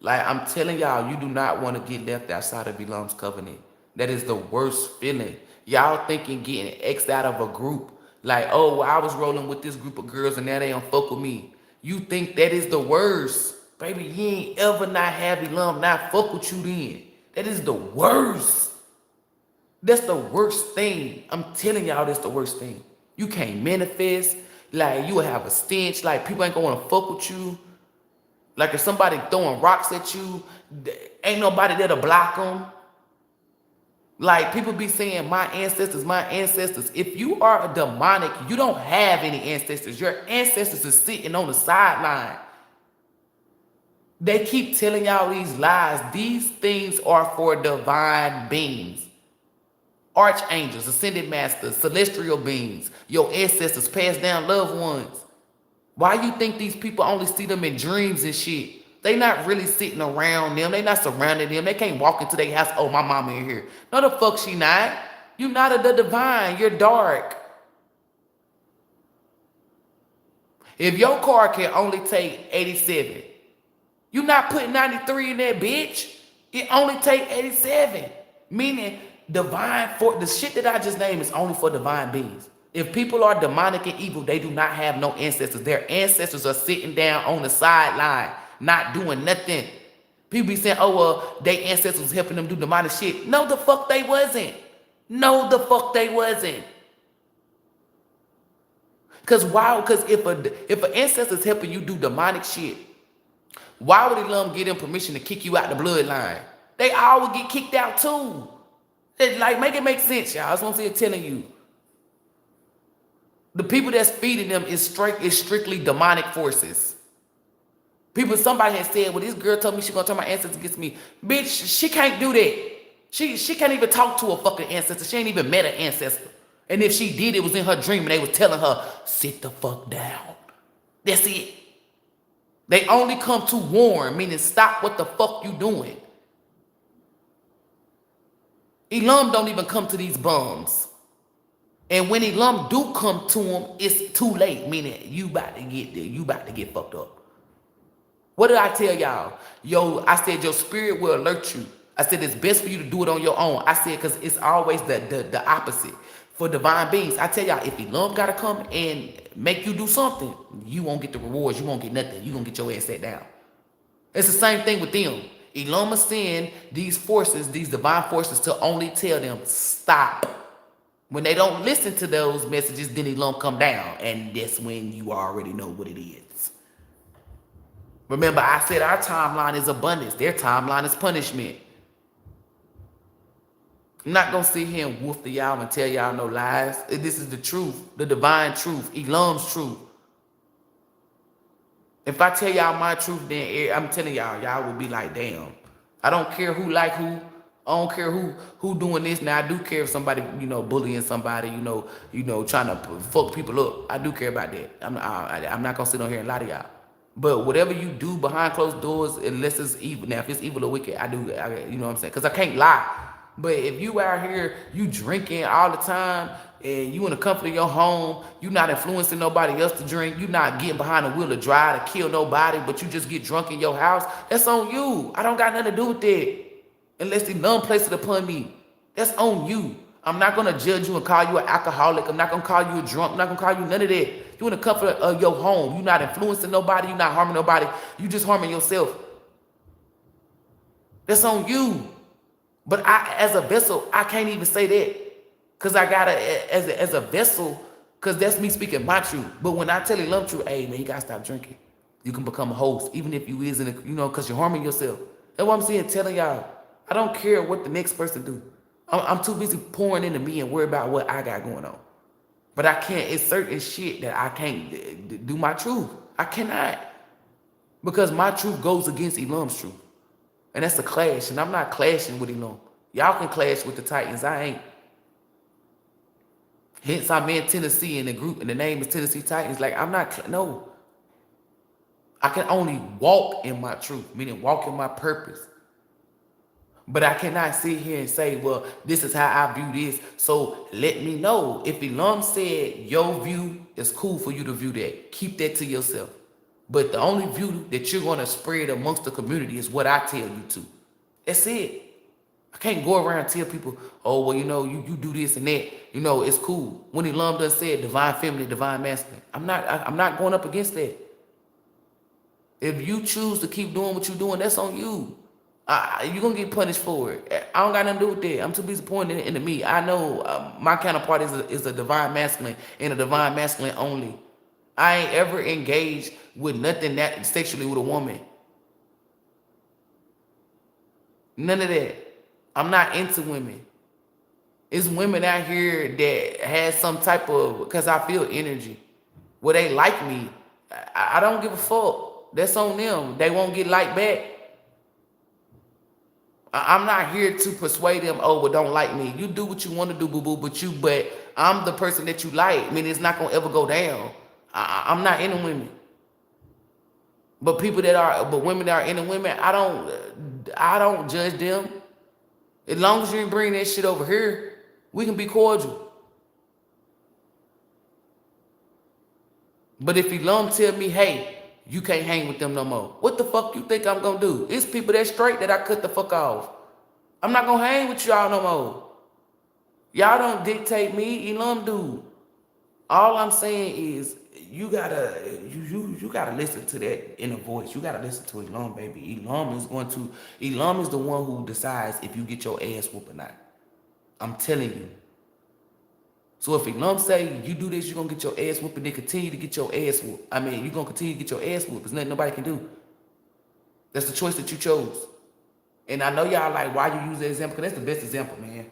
Like, I'm telling y'all, you do not want to get left outside of Elohym's covenant. That is the worst feeling. Y'all thinking getting X'd out of a group. Like, oh, well, I was rolling with this group of girls and now they don't fuck with me. You think that is the worst. Baby, you ain't ever not have Elohym not fuck with you then. That is the worst. That's the worst thing. I'm telling y'all, that's the worst thing. You can't manifest. Like, you will have a stench. Like, people ain't gonna want to fuck with you. Like, if somebody throwing rocks at you, ain't nobody there to block them. Like, people be saying, my ancestors, my ancestors. If you are a demonic, you don't have any ancestors. Your ancestors are sitting on the sideline. They keep telling y'all these lies. These things are for divine beings. Archangels, ascended masters, celestial beings, your ancestors, passed down loved ones. Why you think these people only see them in dreams and shit? They not really sitting around them. They not surrounding them. They can't walk into their house. Oh, my mama in here. No, the fuck she not. You not the divine. You're dark. If your car can only take 87, you not putting 93 in that bitch. It only take 87. Meaning divine, for the shit that I just named is only for divine beings. If people are demonic and evil, they do not have no ancestors. Their ancestors are sitting down on the sideline, not doing nothing. People be saying, oh, well, their ancestors was helping them do demonic shit. No, the fuck they wasn't. No, the fuck they wasn't. Because why? Because if an ancestor's helping you do demonic shit, why would Elohym give them permission to kick you out the bloodline? They all would get kicked out too. Like, make it make sense, y'all. That's what I'm saying, telling you. The people that's feeding them is strictly demonic forces. Somebody has said, well, this girl told me she's gonna turn my ancestors against me. Bitch, she can't do that. She can't even talk to a fucking ancestor. She ain't even met an ancestor. And if she did, it was in her dream and they was telling her, sit the fuck down. That's it. They only come to warn, meaning stop what the fuck you doing. Elohym don't even come to these bums. And when Elohym do come to them, it's too late, meaning you about to get there. You about to get fucked up. What did I tell y'all? I said your spirit will alert you. I said it's best for you to do it on your own. I said because it's always the opposite. For divine beings, I tell y'all, if Elohym got to come and make you do something, you won't get the rewards. You won't get nothing. You going to get your ass set down. It's the same thing with them. Elohym is send these forces, these divine forces, to only tell them, stop. When they don't listen to those messages, then Elohym come down. And that's when you already know what it is. Remember, I said our timeline is abundance. Their timeline is punishment. I'm not going to sit here and woof to y'all and tell y'all no lies. This is the truth, the divine truth, Elohym's truth. If I tell y'all my truth, then I'm telling y'all will be like, damn. I don't care who like who. I don't care who doing this. Now, I do care if somebody, bullying somebody, trying to fuck people up. I do care about that. I'm not going to sit on here and lie to y'all. But whatever you do behind closed doors, unless it's evil. Now, if it's evil or wicked, you know what I'm saying? Because I can't lie. But if you out here, you drinking all the time, and you in the comfort of your home, you not influencing nobody else to drink, you not getting behind the wheel to drive to kill nobody, but you just get drunk in your house, that's on you. I don't got nothing to do with that. Unless the none place it upon me. That's on you. I'm not going to judge you and call you an alcoholic. I'm not going to call you a drunk. I'm not going to call you none of that. You in the comfort of your home. You're not influencing nobody. You're not harming nobody. You just harming yourself. That's on you. But I, as a vessel, I can't even say that. Because I got to, as a vessel, because that's me speaking my truth. But when I tell you love truth, hey, man, you got to stop drinking. You can become a host, even if you is in a, because you're harming yourself. That's what I'm saying, telling y'all. I don't care what the next person do. I'm too busy pouring into me and worry about what I got going on. But I can't, it's certain shit that I can't do my truth. I cannot. Because my truth goes against Elohym's truth. And that's a clash. And I'm not clashing with Elohym. Y'all can clash with the Titans. I ain't. Hence, I'm in Tennessee in the group, and the name is Tennessee Titans. Like, I'm not, no. I can only walk in my truth, meaning walk in my purpose. But I cannot sit here and say, well, this is how I view this, so let me know. If Elohym said your view is cool for you to view that, keep that to yourself. But the only view that you're going to spread amongst the community is what I tell you to. That's it. I can't go around and tell people, oh, well, you know, you do this and that. You know, it's cool. When ELOHYM done said divine feminine, divine masculine, I'm not going up against that. If you choose to keep doing what you're doing, that's on you. You're going to get punished for it. I don't got nothing to do with that. I'm too busy pointing into me. I know my counterpart is a divine masculine and a divine masculine only. I ain't ever engaged with nothing that sexually with a woman. None of that. I'm not into women. It's women out here that has some type of, because I feel energy, where they like me. I don't give a fuck. That's on them. They won't get liked back. I'm not here to persuade them, oh, well, don't like me. You do what you want to do, boo-boo, but I'm the person that you like. I mean, it's not going to ever go down. I'm not into women. But women that are into women, I don't judge them. As long as you ain't bring that shit over here, we can be cordial. But if ELOHYM tell me, hey, you can't hang with them no more, what the fuck you think I'm gonna do? It's people that straight that I cut the fuck off. I'm not gonna hang with y'all no more. Y'all don't dictate me, ELOHYM do. All I'm saying is you gotta listen to that inner voice. You gotta listen to ELOHYM, baby. ELOHYM is the one who decides if you get your ass whooped or not. I'm telling you. So if ELOHYM say you do this, you're gonna get your ass whooped, and then continue to get your ass whooped. I mean, you're gonna continue to get your ass whooped. There's nothing nobody can do. That's the choice that you chose. And I know y'all like why you use that example, because that's the best example, man.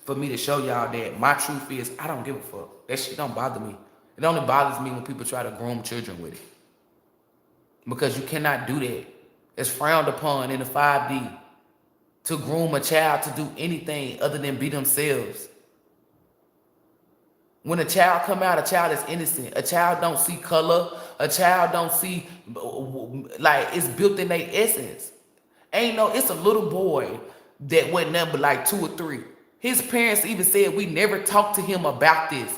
For me to show y'all that my truth is I don't give a fuck. That shit don't bother me. It only bothers me when people try to groom children with it. Because you cannot do that. It's frowned upon in the 5D to groom a child to do anything other than be themselves. When a child come out, a child is innocent. A child don't see color. A child don't see, like, it's built in their essence. It's a little boy that wasn't nothing but like 2 or 3. His parents even said we never talked to him about this.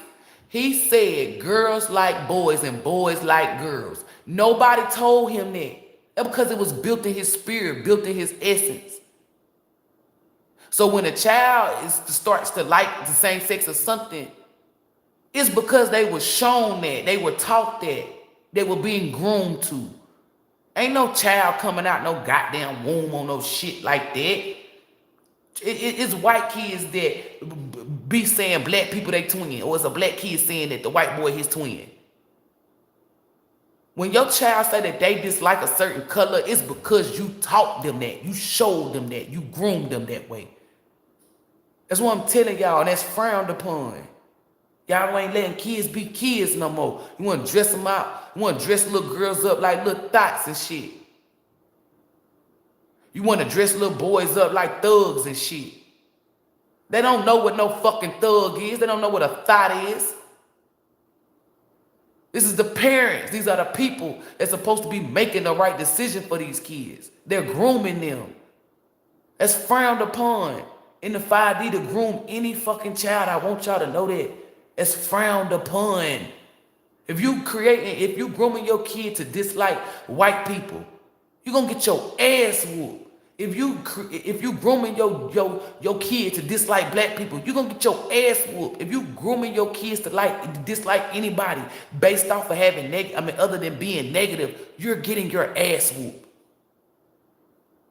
He said girls like boys and boys like girls. Nobody told him that. That's because it was built in his spirit, built in his essence. So when a child starts to like the same sex or something, it's because they were shown that, they were taught that, they were being groomed to. Ain't no child coming out no goddamn womb on no shit like that. It's white kids that be saying black people they twin, or it's a black kid saying that the white boy his twin. When your child say that they dislike a certain color, it's because you taught them that, you showed them that, you groomed them that way. That's what I'm telling y'all, and that's frowned upon. Y'all ain't letting kids be kids no more. You want to dress them out. You want to dress little girls up like little thoughts and shit. You want to dress little boys up like thugs and shit. They don't know what no fucking thug is. They don't know what a thought is. This is the parents. These are the people that's supposed to be making the right decision for these kids. They're grooming them. That's frowned upon in the 5D to groom any fucking child. I want y'all to know that. It's frowned upon. If you grooming your kid to dislike white people, you're gonna get your ass whooped. If you grooming your kid to dislike black people, you're gonna get your ass whooped. If you grooming your kids to dislike anybody based off of having other than being negative, you're getting your ass whooped.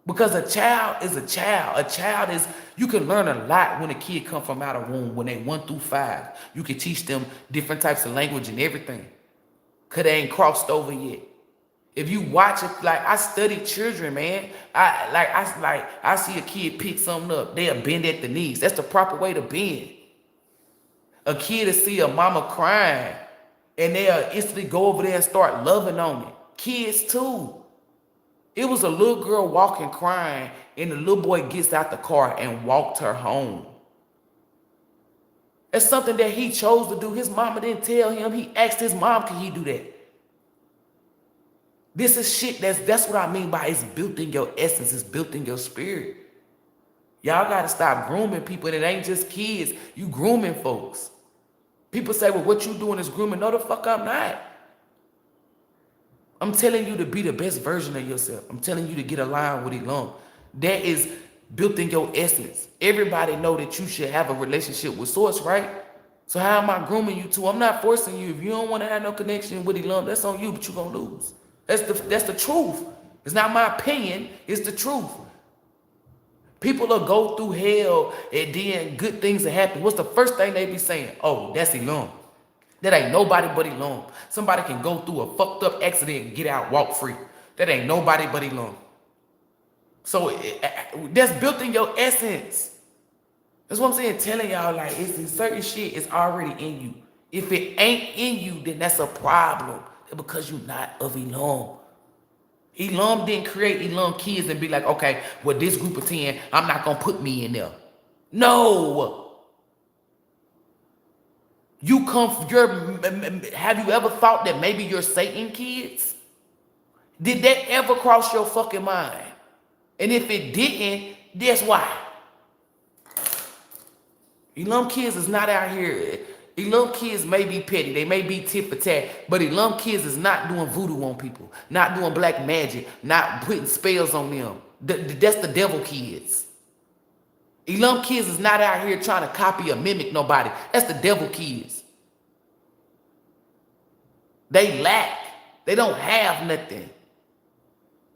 Because a child is a child. A child is, you can learn a lot when a kid come from out of womb, when they 1 through 5. You can teach them different types of language and everything. Cause they ain't crossed over yet. If you watch it, like I study children, man. I see a kid pick something up, they'll bend at the knees. That's the proper way to bend. A kid will see a mama crying and they'll instantly go over there and start loving on it. Kids too. It was a little girl walking crying, and the little boy gets out the car and walked her home. It's something that he chose to do. His mama didn't tell him. He asked his mom, can he do that? This is shit that's what I mean by it's built in your essence. It's built in your spirit. Y'all got to stop grooming people. And it ain't just kids. You grooming folks. People say, well, what you doing is grooming. No, the fuck I'm not. I'm telling you to be the best version of yourself. I'm telling you to get aligned with ELOHYM. That is built in your essence. Everybody know that you should have a relationship with Source, right? So how am I grooming you to? I'm not forcing you. If you don't want to have no connection with ELOHYM, that's on you, but you're going to lose. That's the truth. It's not my opinion. It's the truth. People will go through hell and then good things will happen. What's the first thing they be saying? Oh, that's ELOHYM. That ain't nobody but ELOHYM. Somebody can go through a fucked up accident and get out, walk free. That ain't nobody but ELOHYM. So that's built in your essence. That's what I'm saying, telling y'all, like, it's certain shit is already in you. If it ain't in you, then that's a problem. Because you're not of ELOHYM. ELOHYM didn't create ELOHYM kids and be like, okay, well, this group of 10, I'm not going to put me in there. No. You come, have you ever thought that maybe you're Satan kids? Did that ever cross your fucking mind? And if it didn't, guess why? ELOHYM kids is not out here. ELOHYM kids may be petty, they may be tit for tat, but ELOHYM kids is not doing voodoo on people, not doing black magic, not putting spells on them. That's the devil kids. ELOHYM kids is not out here trying to copy or mimic nobody. That's the devil kids. They lack. They don't have nothing.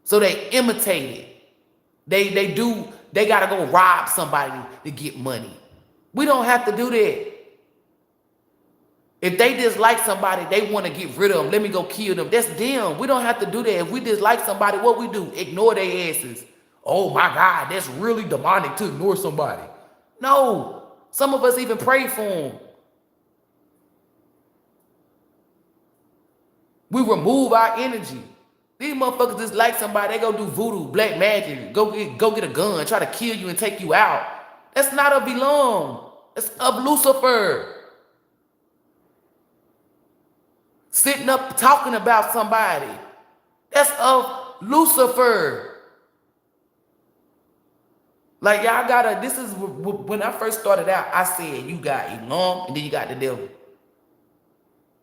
So they imitate it. They gotta go rob somebody to get money. We don't have to do that. If they dislike somebody, they want to get rid of them. Let me go kill them. That's them. We don't have to do that. If we dislike somebody, what we do? Ignore their asses. Oh my God, that's really demonic to ignore somebody. No. Some of us even pray for them. We remove our energy. These motherfuckers dislike somebody, they go do voodoo, black magic, go get a gun, try to kill you and take you out. That's not of ELOHYM. It's of Lucifer. Sitting up talking about somebody. That's of Lucifer. Like, y'all gotta, this is when I first started out, I said you got ELOHYM and then you got the devil.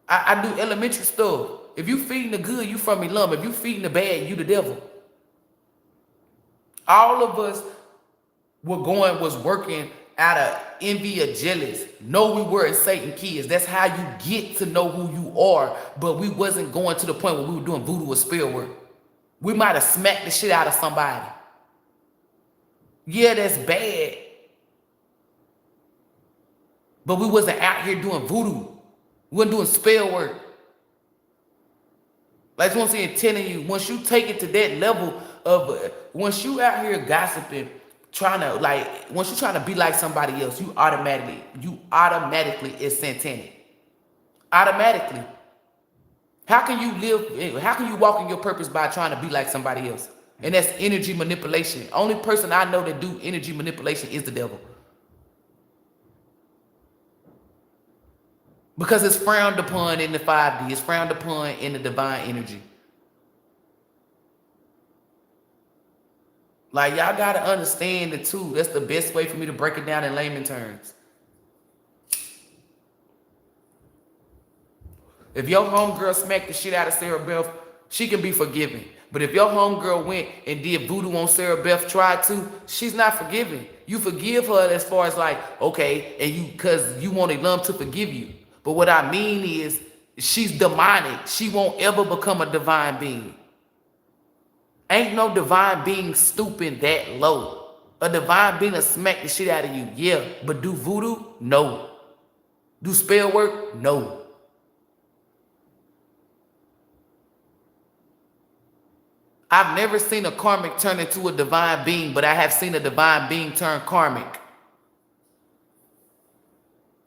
I do elementary stuff. If you feeding the good, you from ELOHYM. If you feeding the bad, you the devil. All of us was working out of envy or jealous. No, we weren't Satan kids. That's how you get to know who you are. But we wasn't going to the point where we were doing voodoo or spell work. We might have smacked the shit out of somebody. Yeah, that's bad. But we wasn't out here doing voodoo. We wasn't doing spell work. Like what I'm saying, telling you, once you take it to that level of, once you out here gossiping, once you're trying to be like somebody else, you automatically is satanic. Automatically. How can you walk in your purpose by trying to be like somebody else? And that's energy manipulation. Only person I know that do energy manipulation is the devil. Because it's frowned upon in the 5D. It's frowned upon in the divine energy. Like, y'all got to understand the two. That's the best way for me to break it down in layman terms. If your homegirl smacked the shit out of Sarah Beth, she can be forgiven. But if your homegirl went and did voodoo on Sarah Beth, tried to, she's not forgiven. You forgive her as far as like, okay, and because you want ELOHYM to forgive you. But what I mean is, she's demonic. She won't ever become a divine being. Ain't no divine being stooping that low. A divine being will smack the shit out of you, yeah. But do voodoo? No. Do spell work? No. I've never seen a karmic turn into a divine being, but I have seen a divine being turn karmic.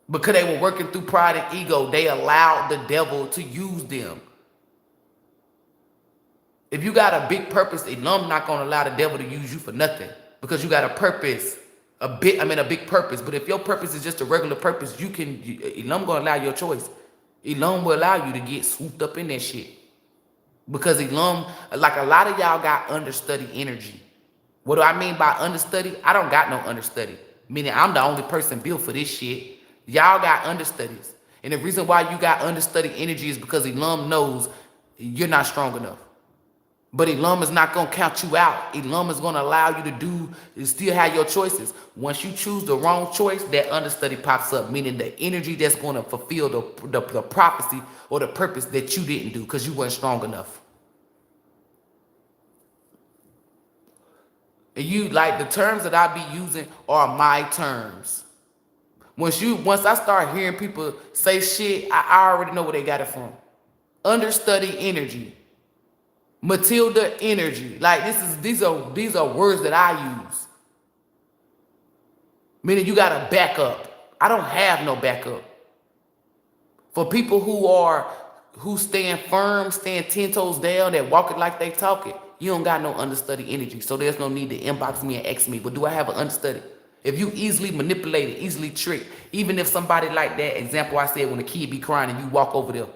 Because they were working through pride and ego, they allowed the devil to use them. If you got a big purpose, ELOHYM not going to allow the devil to use you for nothing. Because you got a purpose, a big purpose. But if your purpose is just a regular purpose, ELOHYM going to allow your choice. ELOHYM will allow you to get swooped up in that shit. Because ELOHYM, like a lot of y'all got understudy energy. What do I mean by understudy? I don't got no understudy. Meaning I'm the only person built for this shit. Y'all got understudies. And the reason why you got understudy energy is because ELOHYM knows you're not strong enough. But ELOHYM is not going to count you out. ELOHYM is going to allow you to still have your choices. Once you choose the wrong choice, that understudy pops up, meaning the energy that's going to fulfill the prophecy or the purpose that you didn't do because you weren't strong enough. And you, like, the terms that I be using are my terms. Once I start hearing people say shit, I already know where they got it from. Understudy energy. Matilda energy. Like, these are words that I use. Meaning you got a backup. I don't have no backup. For people who stand firm, stand 10 toes down, that walk it like they talk it, you don't got no understudy energy. So there's no need to inbox me and ask me, but do I have an understudy? If you easily manipulated, easily tricked, even if somebody like that example I said when a kid be crying and you walk over there,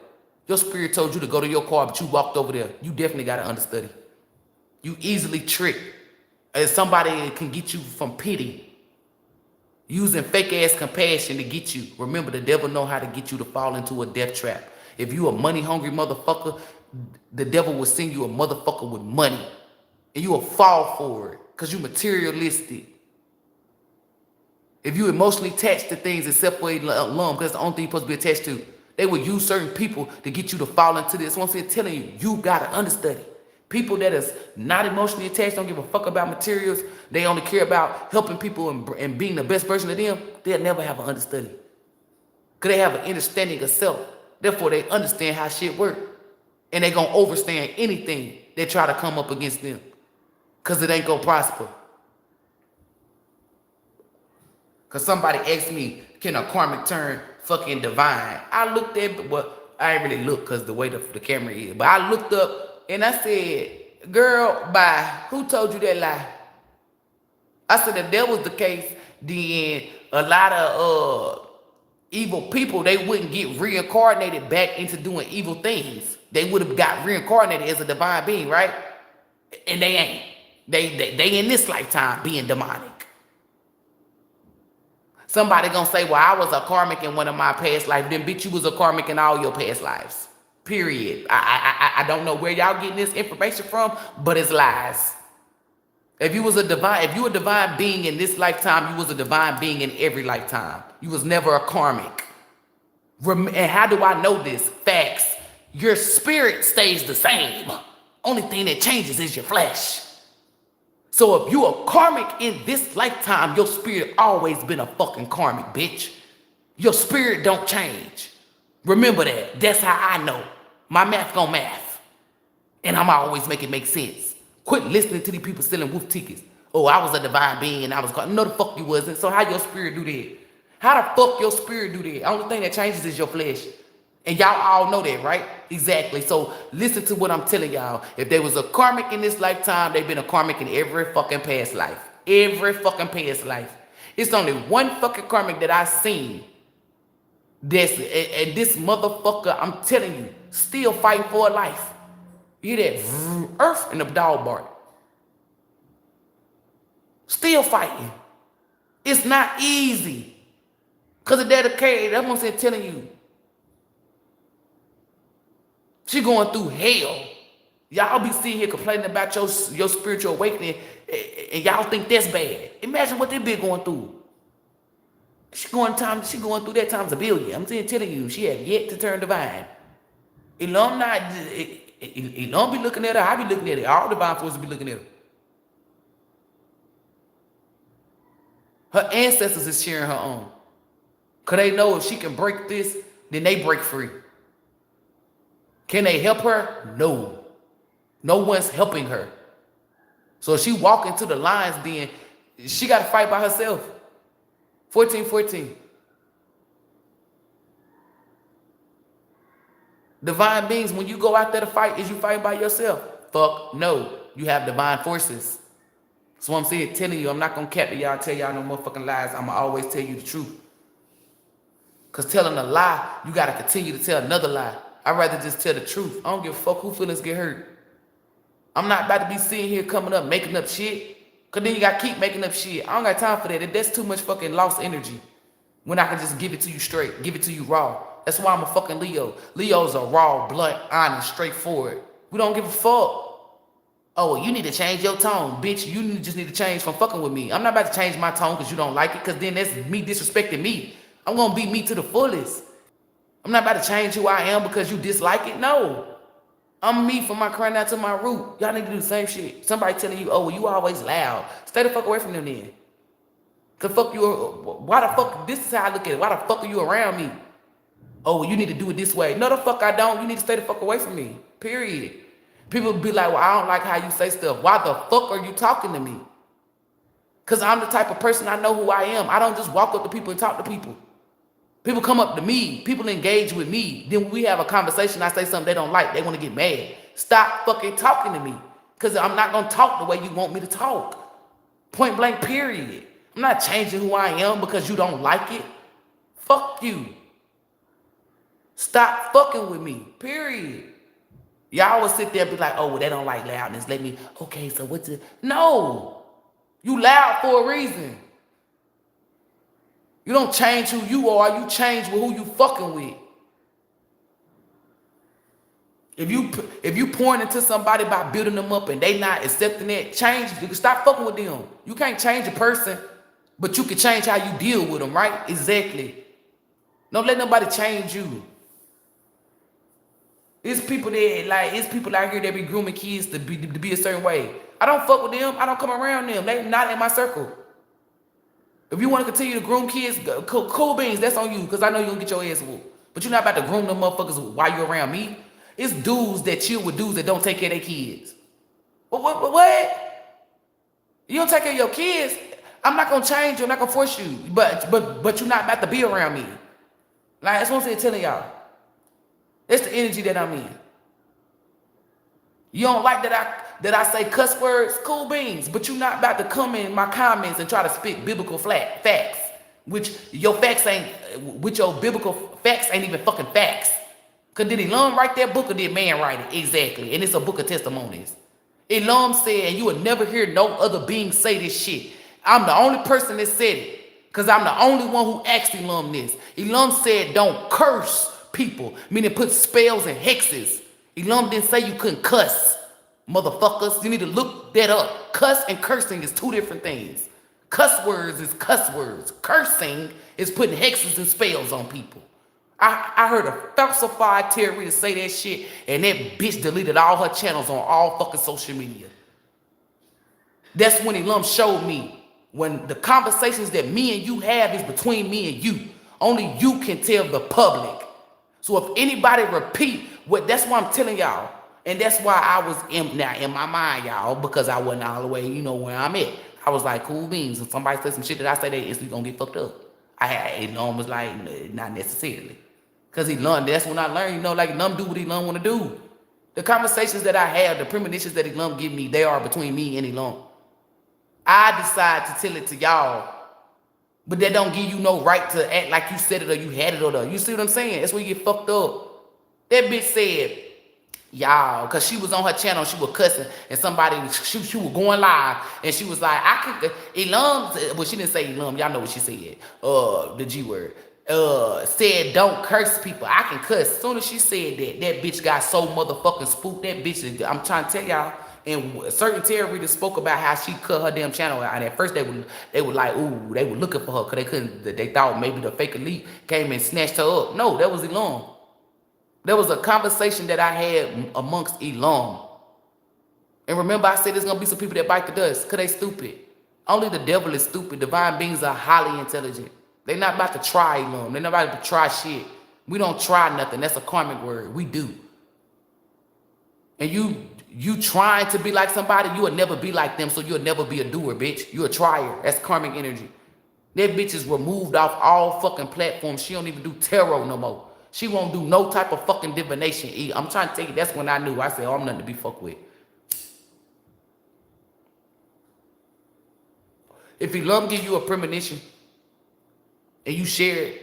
your spirit told you to go to your car, but you walked over there. You definitely got to understudy. You easily tricked. As somebody can get you from pity, using fake-ass compassion to get you. Remember, the devil know how to get you to fall into a death trap. If you a money-hungry motherfucker, the devil will send you a motherfucker with money. And you will fall for it because you materialistic. If you emotionally attached to things except for ELOHYM, because that's the only thing you're supposed to be attached to, they will use certain people to get you to fall into this. Once they're telling you, you got to understudy. People that is not emotionally attached, don't give a fuck about materials, they only care about helping people and being the best version of them, they'll never have an understudy. Because they have an understanding of self. Therefore, they understand how shit work. And they going to overstand anything that try to come up against them. Because it ain't going to prosper. Because somebody asked me, can a karmic turn fucking divine? I looked at, well, I ain't really look because the way the camera is. But I looked up and I said, girl, bye. Who told you that lie? I said, if that was the case, then a lot of evil people, they wouldn't get reincarnated back into doing evil things. They would have got reincarnated as a divine being, right? And they ain't. They in this lifetime being demonic. Somebody gonna say, well, I was a karmic in one of my past lives. Then bitch, you was a karmic in all your past lives. Period. I don't know where y'all getting this information from, but it's lies. If you a divine being in this lifetime, you was a divine being in every lifetime. You was never a karmic. And how do I know this? Facts. Your spirit stays the same. Only thing that changes is your flesh. So if you a karmic in this lifetime, your spirit always been a fucking karmic, bitch. Your spirit don't change. Remember that. That's how I know. My math gon' math. And I'm always make it make sense. Quit listening to these people selling wolf tickets. Oh, I was a divine being and I was karmic. No, the fuck you wasn't. So how your spirit do that? How the fuck your spirit do that? Only thing that changes is your flesh. And y'all all know that, right? Exactly. So listen to what I'm telling y'all. If there was a karmic in this lifetime, they've been a karmic in every fucking past life. Every fucking past life. It's only one fucking karmic that I've seen. And this motherfucker, I'm telling you, still fighting for a life. You hear that? Earth and the dog bark. Still fighting. It's not easy. Because of dedication, that's what I'm telling you. She going through hell. Y'all be sitting here complaining about your spiritual awakening and y'all think that's bad. Imagine what they be going through. She going through that times a billion. I'm telling you, she have yet to turn divine. ELOHYM be looking at her, I be looking at her. All divine forces be looking at her. Her ancestors is sharing her own. Because they know if she can break this, then they break free. Can they help her? No. No one's helping her. So if she walk into the lion's den, she got to fight by herself. 14. Divine beings, when you go out there to fight, is you fighting by yourself? Fuck no. You have divine forces. So I'm telling you, I'm not going to cap to y'all, tell y'all no motherfucking lies. I'm going to always tell you the truth. Because telling a lie, you got to continue to tell another lie. I'd rather just tell the truth. I don't give a fuck who feelings get hurt. I'm not about to be sitting here coming up, making up shit. Because then you got to keep making up shit. I don't got time for that. That's too much fucking lost energy. When I can just give it to you straight, give it to you raw. That's why I'm a fucking Leo. Leos are raw, blunt, honest, straightforward. We don't give a fuck. Oh, you need to change your tone. Bitch, you just need to change from fucking with me. I'm not about to change my tone because you don't like it, because then that's me disrespecting me. I'm going to be me to the fullest. I'm not about to change who I am because you dislike it. No. I'm me from my crown down to my root. Y'all need to do the same shit. Somebody telling you, oh, well, you always loud. Stay the fuck away from them then. Because fuck you, why the fuck, this is how I look at it. Why the fuck are you around me? Oh, well, you need to do it this way. No, the fuck I don't. You need to stay the fuck away from me. Period. People be like, well, I don't like how you say stuff. Why the fuck are you talking to me? Because I'm the type of person, I know who I am. I don't just walk up to people and talk to people. People come up to me. People engage with me. Then when we have a conversation, I say something they don't like. They want to get mad. Stop fucking talking to me. Because I'm not going to talk the way you want me to talk. Point blank, period. I'm not changing who I am because you don't like it. Fuck you. Stop fucking with me, period. Y'all always sit there and be like, oh, well, they don't like loudness. Let me, okay, so what's it? No. You loud for a reason. You don't change who you are. You change with who you fucking with. If you point into somebody by building them up and they not accepting that, change. You can stop fucking with them. You can't change a person, but you can change how you deal with them, right? Exactly. Don't let nobody change you. It's people that, like, it's people out here that be grooming kids to be a certain way. I don't fuck with them. I don't come around them. They not in my circle. If you want to continue to groom kids, cool beans, that's on you, because I know you're going to get your ass whooped. But you're not about to groom them motherfuckers while you're around me. It's dudes that chill with dudes that don't take care of their kids. What? You don't take care of your kids? I'm not going to change you. I'm not going to force you. But you're not about to be around me. Like, that's what I'm telling y'all. That's the energy that I'm in. You don't like that I say cuss words? Cool beans. But you're not about to come in my comments and try to spit biblical facts. Which your biblical facts ain't even fucking facts. Because did ELOHYM write that book or did man write it? Exactly. And it's a book of testimonies. ELOHYM said, and you would never hear no other being say this shit. I'm the only person that said it. Because I'm the only one who asked ELOHYM this. ELOHYM said, don't curse people, meaning put spells and hexes. ELOHYM didn't say you couldn't cuss, motherfuckers. You need to look that up. Cuss and cursing is two different things. Cuss words is cuss words. Cursing is putting hexes and spells on people. I heard a falsified terrorist say that shit, and that bitch deleted all her channels on all fucking social media. That's when ELOHYM showed me, when the conversations that me and you have is between me and you. Only you can tell the public. So if anybody repeat what, that's why I'm telling y'all. And that's why I was in my mind, y'all, because I wasn't all the way, you know, where I'm at. I was like, cool beans. If somebody says some shit that I say, they instantly gonna get fucked up. ELOHYM was like, not necessarily. Because ELOHYM, that's when I learned, you know, like, ELOHYM do what ELOHYM want to do. The conversations that I have, the premonitions that ELOHYM give me, they are between me and ELOHYM. I decide to tell it to y'all. But that don't give you no right to act like you said it or you had it or the. You see what I'm saying? That's where you get fucked up. That bitch said, y'all, because she was on her channel, she was cussing, and somebody, she was going live, and she was like, ELOHYM, well, she didn't say ELOHYM, y'all know what she said, the G word, said don't curse people. I can cuss. As soon as she said that, that bitch got so motherfucking spooked. That bitch, I'm trying to tell y'all, and certain terrorists spoke about how she cut her damn channel out. And at first they were like, ooh, they were looking for her because they thought maybe the fake elite came and snatched her up. No, that was ELOHYM. There was a conversation that I had amongst ELOHYM. And remember I said there's going to be some people that bite the dust because they stupid. Only the devil is stupid. Divine beings are highly intelligent. They're not about to try ELOHYM. They're not about to try shit. We don't try nothing. That's a karmic word. We do. And you trying to be like somebody, you will never be like them, so you'll never be a doer, bitch. You're a trier. That's karmic energy. That bitch is removed off all fucking platforms. She don't even do tarot no more. She won't do no type of fucking divination. I'm trying to tell you, that's when I knew. I said, oh, I'm nothing to be fucked with. If ELOHYM give you a premonition and you share it,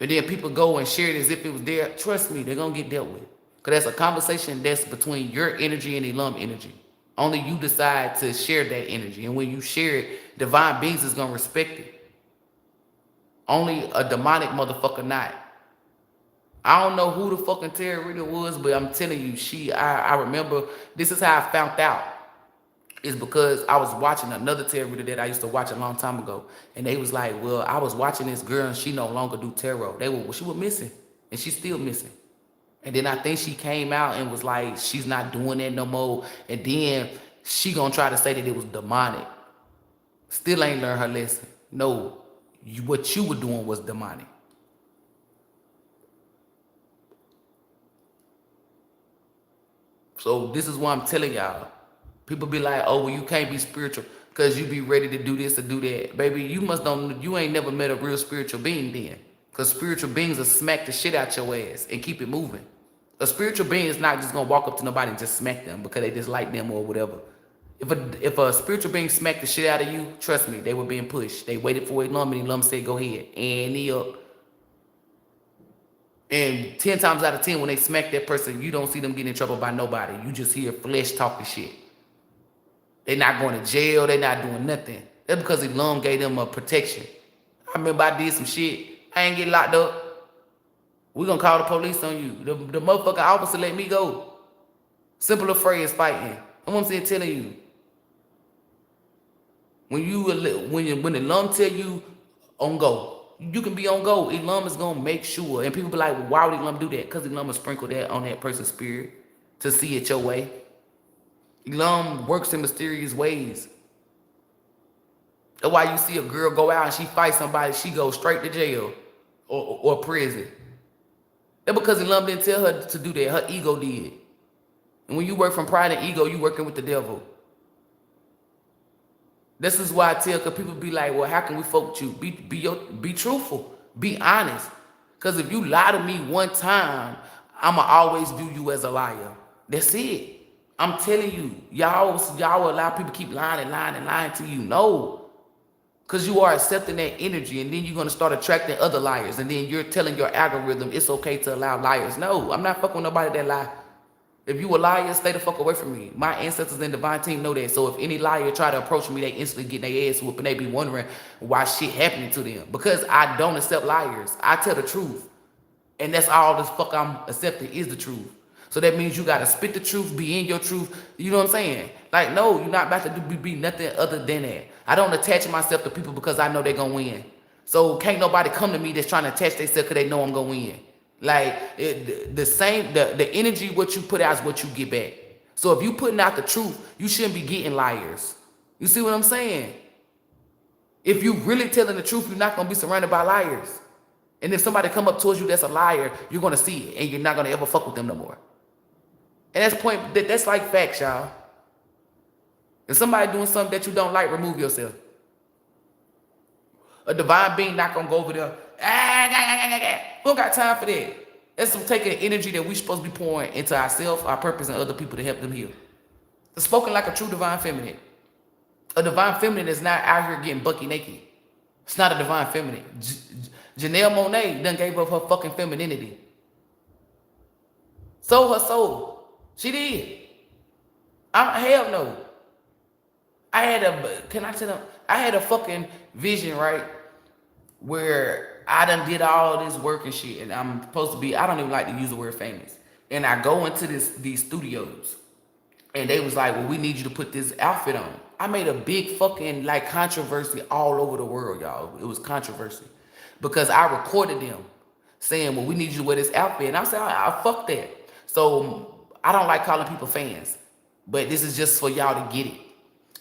and then people go and share it as if it was there, trust me, they're going to get dealt with. Because that's a conversation that's between your energy and ELOHYM energy. Only you decide to share that energy. And when you share it, divine beings is going to respect it. Only a demonic motherfucker not. I don't know who the fucking tarot reader was, but I'm telling you, I remember, this is how I found out. Is because I was watching another tarot reader that I used to watch a long time ago. And they was like, well, I was watching this girl and she no longer do tarot. She was missing. And she's still missing. And then I think she came out and was like, she's not doing that no more. And then she gonna try to say that it was demonic. Still ain't learned her lesson. No, what you were doing was demonic. So this is what I'm telling y'all. People be like, oh, well, you can't be spiritual because you be ready to do this or do that. Baby, you ain't never met a real spiritual being then. Because spiritual beings will smack the shit out your ass and keep it moving. A spiritual being is not just going to walk up to nobody and just smack them because they dislike them or whatever. If a spiritual being smacked the shit out of you, trust me, they were being pushed. They waited for ELOHYM and ELOHYM said, go ahead. And he up. And 10 times out of 10, when they smack that person, you don't see them getting in trouble by nobody. You just hear flesh talking shit. They're not going to jail. They're not doing nothing. That's because ELOHYM gave them a protection. I remember I did some shit. I ain't get locked up. We gonna call the police on you. The motherfucking officer let me go. Simple phrase fighting. I'm what I'm saying, telling you. When ELOHYM tell you on go, you can be on go. ELOHYM is gonna make sure. And people be like, well, why would ELOHYM do that? Because ELOHYM will sprinkle that on that person's spirit to see it your way. ELOHYM works in mysterious ways. That's why you see a girl go out and she fights somebody, she goes straight to jail or prison. That's because ELOHYM didn't tell her to do that. Her ego did. And when you work from pride and ego, you working with the devil. This is why I tell, because people be like, well, how can we fuck with you? Be truthful. Be honest. Because if you lie to me one time, I'ma always view you as a liar. That's it. I'm telling you, y'all allow people to keep lying and lying and lying to you. No. Because you are accepting that energy, and then you're going to start attracting other liars. And then you're telling your algorithm it's okay to allow liars. No, I'm not fucking with nobody that lie. If you a liar, stay the fuck away from me. My ancestors and divine team know that. So if any liar try to approach me, they instantly get their ass whooped, and they be wondering why shit happening to them. Because I don't accept liars. I tell the truth. And that's all this fuck I'm accepting is the truth. So that means you gotta spit the truth, be in your truth. You know what I'm saying? Like, no, you're not about to be nothing other than that. I don't attach myself to people because I know they're gonna win. So can't nobody come to me that's trying to attach themselves because they know I'm gonna win. Like, the energy, what you put out is what you get back. So if you putting out the truth, you shouldn't be getting liars. You see what I'm saying? If you really telling the truth, you're not gonna be surrounded by liars. And if somebody come up towards you that's a liar, you're gonna see it, and you're not gonna ever fuck with them no more. And that's like facts, y'all. If somebody doing something that you don't like, remove yourself. A divine being not gonna go over there. We don't got time for that. That's some taking energy that we supposed to be pouring into ourselves, our purpose, and other people to help them heal. It's spoken like a true divine feminine. A divine feminine is not out here getting bucky naked. It's not a divine feminine. Janelle Monáe done gave up her fucking femininity. Sold her soul. She did. Hell no. I had a fucking vision, right? Where I done did all this work and shit, and I'm supposed to be, I don't even like to use the word famous. And I go into these studios, and they was like, well, we need you to put this outfit on. I made a big fucking like controversy all over the world, y'all. It was controversy. Because I recorded them saying, well, we need you to wear this outfit. And I said, I fuck that. So I don't like calling people fans, but this is just for y'all to get it.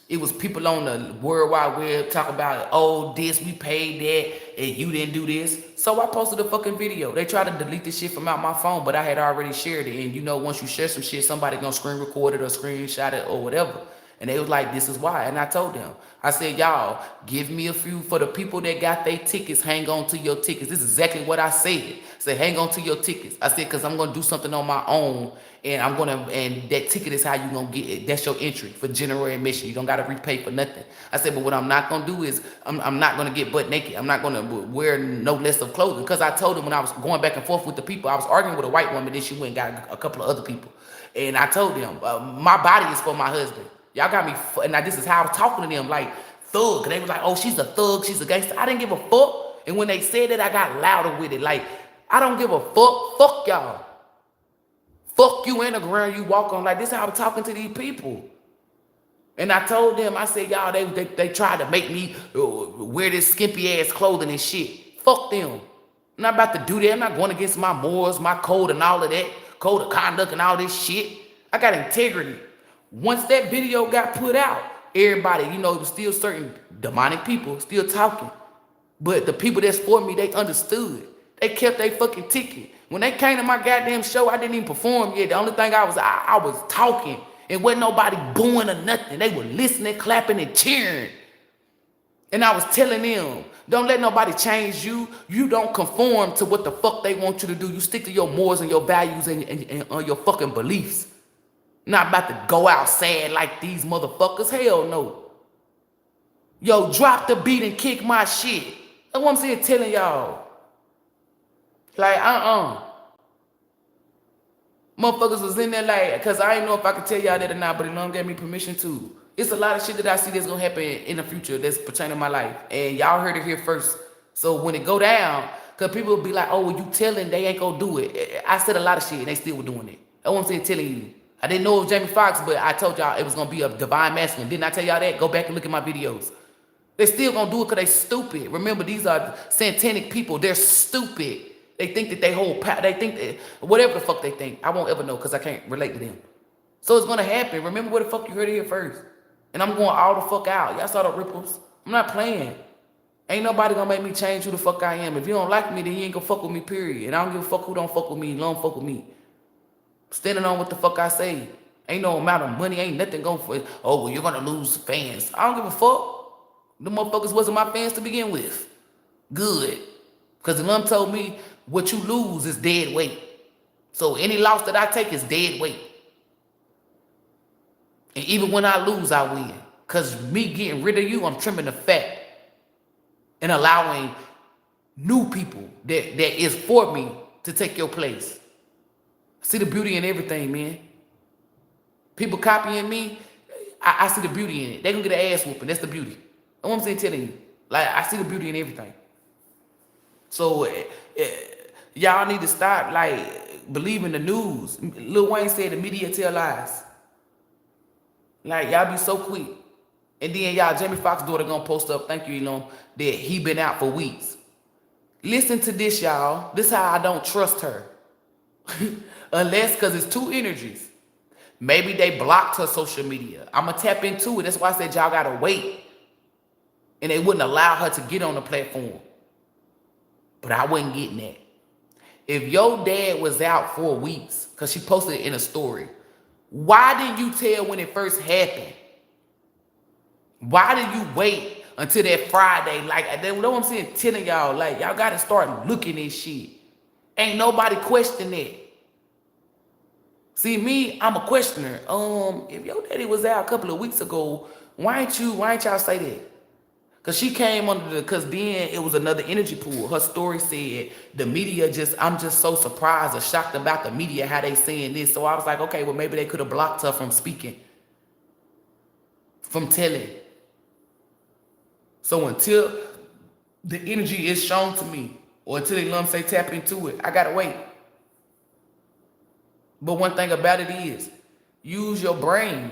It was people on the World Wide Web talking about, oh, this, we paid that, and you didn't do this. So I posted a fucking video. They tried to delete this shit from out my phone, but I had already shared it. And you know, once you share some shit, somebody gonna screen record it or screenshot it or whatever. And they was like, this is why. And I told them, I said, y'all, give me a few for the people that got their tickets, hang on to your tickets. This is exactly what I said. I said, hang on to your tickets. I said, because I'm going to do something on my own, and that ticket is how you going to get it. That's your entry for general admission. You don't got to repay for nothing. I said, but what I'm not going to do is, I'm not going to get butt naked. I'm not going to wear no less of clothing. Because I told them when I was going back and forth with the people, I was arguing with a white woman, then she went and got a couple of other people. And I told them, my body is for my husband. Y'all got me, and now this is how I was talking to them, like thug. And they was like, oh, she's a thug, she's a gangster. I didn't give a fuck. And when they said that, I got louder with it. Like, I don't give a fuck. Fuck y'all. Fuck you and the ground you walk on. Like, this is how I'm talking to these people. And I told them, I said, y'all, they tried to make me wear this skimpy ass clothing and shit. Fuck them. I'm not about to do that. I'm not going against my morals, my code and all of that. Code of conduct and all this shit. I got integrity. Once that video got put out, everybody, you know, it was still certain demonic people still talking. But the people that's for me, they understood. They kept their fucking ticket. When they came to my goddamn show, I didn't even perform yet. The only thing I was talking. And wasn't nobody booing or nothing. They were listening, clapping, and cheering. And I was telling them, don't let nobody change you. You don't conform to what the fuck they want you to do. You stick to your morals and your values and your fucking beliefs. Not about to go out sad like these motherfuckers. Hell no. Yo, drop the beat and kick my shit. That's what I'm saying, telling y'all. Like, motherfuckers was in there like, because I didn't know if I could tell y'all that or not, but ELOHYM gave me permission to. It's a lot of shit that I see that's going to happen in the future that's pertaining to my life. And y'all heard it here first. So when it go down, because people will be like, oh, well, you telling they ain't going to do it. I said a lot of shit and they still were doing it. That's what I'm saying, telling you. I didn't know it was Jamie Foxx, but I told y'all it was going to be a divine masculine. Didn't I tell y'all that? Go back and look at my videos. They still going to do it because they stupid. Remember, these are satanic people. They're stupid. They think that they hold power. They think that whatever the fuck they think. I won't ever know because I can't relate to them. So it's going to happen. Remember where the fuck you heard it here first. And I'm going all the fuck out. Y'all saw the ripples. I'm not playing. Ain't nobody going to make me change who the fuck I am. If you don't like me, then you ain't going to fuck with me, period. And I don't give a fuck who don't fuck with me. Don't fuck with me. Standing on what the fuck I say. Ain't no amount of money. Ain't nothing going for it. Oh, well, you're going to lose fans. I don't give a fuck. The motherfuckers wasn't my fans to begin with. Good. Because ELOHYM told me what you lose is dead weight. So any loss that I take is dead weight. And even when I lose, I win. Because me getting rid of you, I'm trimming the fat. And allowing new people that is for me to take your place. See the beauty in everything, man. People copying me, I see the beauty in it. They gonna get an ass whooping. That's the beauty. That's what I'm saying, telling you. Like, I see the beauty in everything. So, y'all need to stop, like, believing the news. Lil Wayne said the media tell lies. Like, y'all be so quick. And then y'all, Jamie Foxx's daughter gonna post up, thank you, ELOHYM, that he been out for weeks. Listen to this, y'all. This is how I don't trust her. Unless, because it's two energies. Maybe they blocked her social media. I'm going to tap into it. That's why I said y'all got to wait. And they wouldn't allow her to get on the platform. But I wasn't getting that. If your dad was out for weeks, because she posted it in a story, why didn't you tell when it first happened? Why did you wait until that Friday? Like, you know what I'm saying? Telling y'all, like, y'all got to start looking at shit. Ain't nobody question that. See, me, I'm a questioner. If your daddy was out a couple of weeks ago, why ain't y'all say that? Because she came under because then it was another energy pool. Her story said the media I'm just so surprised or shocked about the media, how they saying this. So I was like, okay, well, maybe they could have blocked her from speaking, from telling. So until the energy is shown to me, or until ELOHYM say tap into it, I gotta wait. But one thing about it is, use your brain.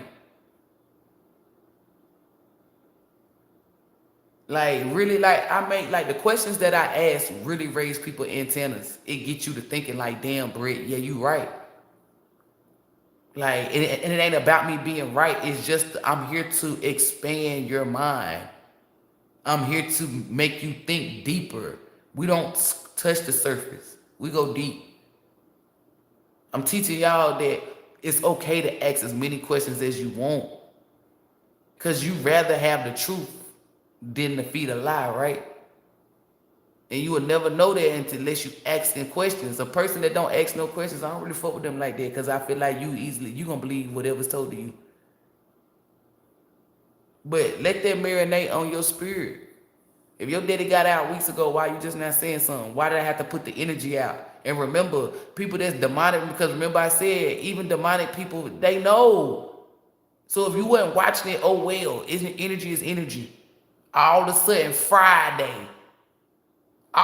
Like, really, like, I make, like, the questions that I ask really raise people's antennas. It gets you to thinking, like, damn, Britt, yeah, you right. Like, and it ain't about me being right. It's just, I'm here to expand your mind. I'm here to make you think deeper. We don't touch the surface. We go deep. I'm teaching y'all that it's okay to ask as many questions as you want. Because you rather have the truth than to feed a lie, right? And you will never know that unless you ask them questions. A person that don't ask no questions, I don't really fuck with them like that, because I feel like you gonna believe whatever's told to you. But let that marinate on your spirit. If your daddy got out weeks ago, why you just not saying something? Why did I have to put the energy out? And remember, people that's demonic, because remember I said, even demonic people, they know. So if you wasn't watching it, oh well, energy is energy. All of a sudden, Friday,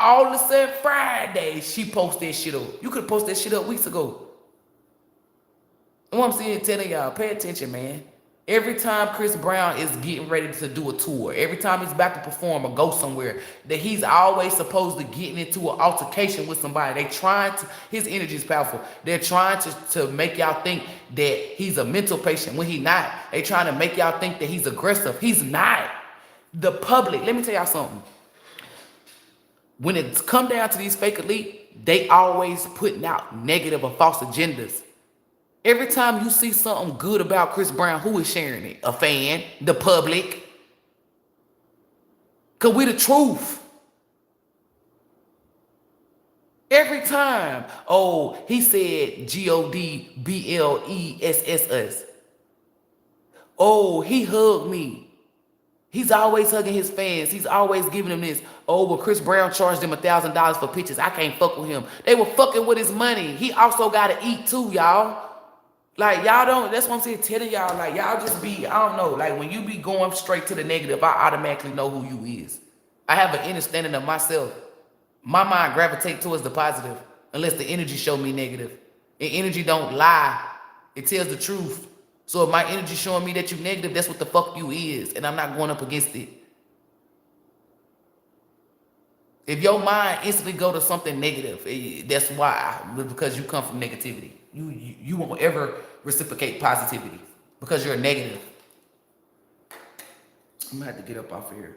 all of a sudden Friday, she posts that shit up. You could post that shit up weeks ago. And what I'm saying, telling y'all, pay attention, man. Every time Chris Brown is getting ready to do a tour, every time he's about to perform or go somewhere, that he's always supposed to get into an altercation with somebody. They trying to, his energy is powerful. They're trying to make y'all think that he's a mental patient when he's not. They trying to make y'all think that he's aggressive. He's not. The public, let me tell y'all something. When it's come down to these fake elite, they always putting out negative or false agendas. Every time you see something good about Chris Brown, who is sharing it? A fan, the public. Because we the truth. Every time, oh, he said GODBLESS. Oh, he hugged me. He's always hugging his fans. He's always giving them this. Oh, well, Chris Brown charged them $1,000 for pictures. I can't fuck with him. They were fucking with his money. He also got to eat too, y'all. Like, y'all don't, that's what I'm saying, telling y'all, like, y'all just be, I don't know, like, when you be going straight to the negative, I automatically know who you is. I have an understanding of myself. My mind gravitates towards the positive, unless the energy show me negative. And energy don't lie. It tells the truth. So if my energy showing me that you negative, that's what the fuck you is, and I'm not going up against it. If your mind instantly go to something negative, that's why, because you come from negativity. You won't ever reciprocate positivity because you're negative. I'm gonna have to get up off of here.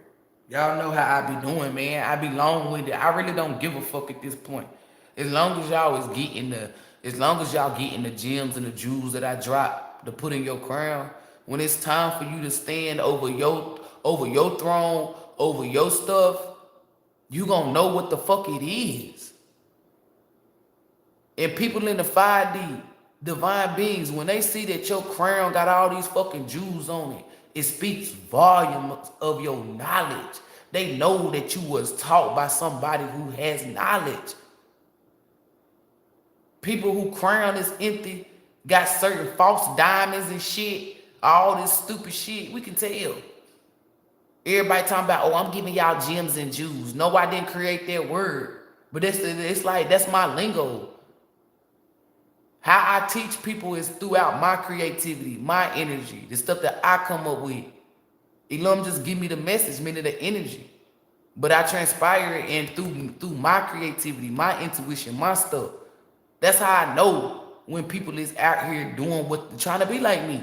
Y'all know how I be doing, man. I be long-winded. I really don't give a fuck at this point. As long as y'all is getting the gems and the jewels that I drop to put in your crown, when it's time for you to stand over your throne, over your stuff, you gonna know what the fuck it is. And people in the 5D, divine beings, when they see that your crown got all these fucking jewels on it, it speaks volumes of your knowledge. They know that you was taught by somebody who has knowledge. People who crown is empty, got certain false diamonds and shit, all this stupid shit, we can tell. Everybody talking about, oh, I'm giving y'all gems and jewels. No, I didn't create that word. But it's like, that's my lingo. How I teach people is throughout my creativity, my energy, the stuff that I come up with. ELOHYM just give me the message, meaning the energy. But I transpire it and through my creativity, my intuition, my stuff. That's how I know when people is out here doing what, trying to be like me.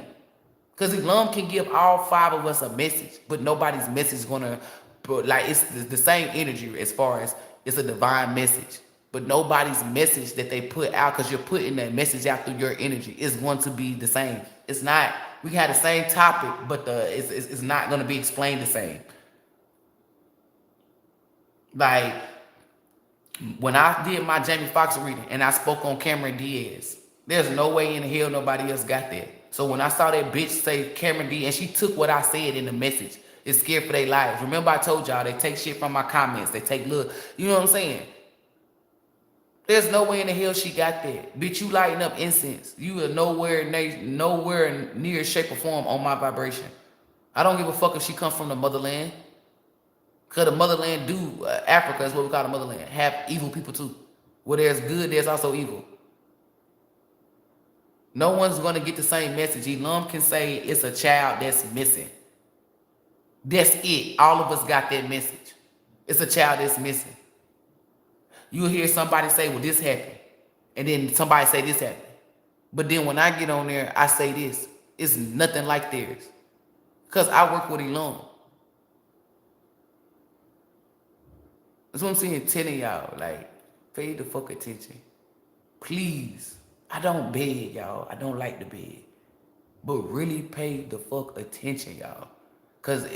Because ELOHYM can give all 5 of us a message, but nobody's message is gonna, like, it's the same energy as far as it's a divine message. But nobody's message that they put out, because you're putting that message out through your energy, is going to be the same. It's not, we can have the same topic, but it's not going to be explained the same. Like, when I did my Jamie Foxx reading and I spoke on Cameron Diaz, there's no way in hell nobody else got that. So when I saw that bitch say Cameron Diaz, and she took what I said in the message, it's scared for their lives. Remember I told y'all, they take shit from my comments. They take, look, you know what I'm saying? There's no way in the hell she got that. Bitch, you lighting up incense. You are nowhere near shape or form on my vibration. I don't give a fuck if she comes from the motherland. Because the motherland Africa is what we call the motherland, have evil people too. Where there's good, there's also evil. No one's going to get the same message. ELOHYM can say it's a child that's missing. That's it. All of us got that message. It's a child that's missing. You'll hear somebody say, well, this happened. And then somebody say this happened. But then when I get on there, I say this. It's nothing like theirs. Because I work with ELOHYM. That's what I'm saying, telling y'all. Like, pay the fuck attention. Please. I don't beg, y'all. I don't like to beg. But really pay the fuck attention, y'all. Because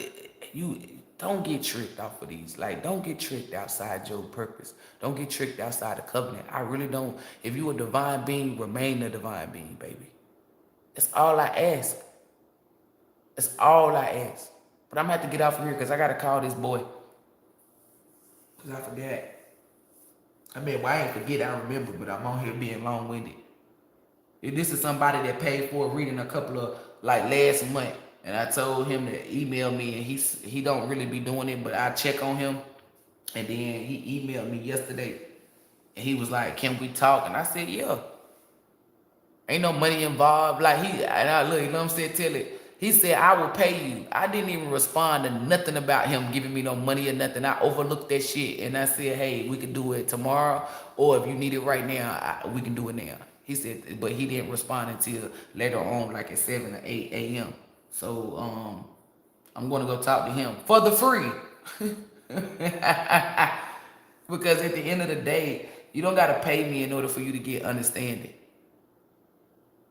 you don't get tricked off of these. Like, don't get tricked outside your purpose. Don't get tricked outside the covenant. I really don't. If you a divine being, remain a divine being, baby. That's all I ask. That's all I ask. But I'm going to have to get off of here because I got to call this boy. Because I forgot. I mean, well, I ain't forget. I don't remember. But I'm on here being long-winded. If this is somebody that paid for a reading a couple of, like, last month. And I told him to email me, and he don't really be doing it, but I check on him. And then he emailed me yesterday, and he was like, "Can we talk?" And I said, "Yeah." Ain't no money involved. Like and I look, you know what I'm saying? Tell it. He said, "I will pay you." I didn't even respond to nothing about him giving me no money or nothing. I overlooked that shit, and I said, "Hey, we can do it tomorrow, or if you need it right now, we can do it now." He said, but he didn't respond until later on, like at 7 or 8 a.m. So I'm gonna go talk to him for the free. Because at the end of the day, you don't gotta pay me in order for you to get understanding.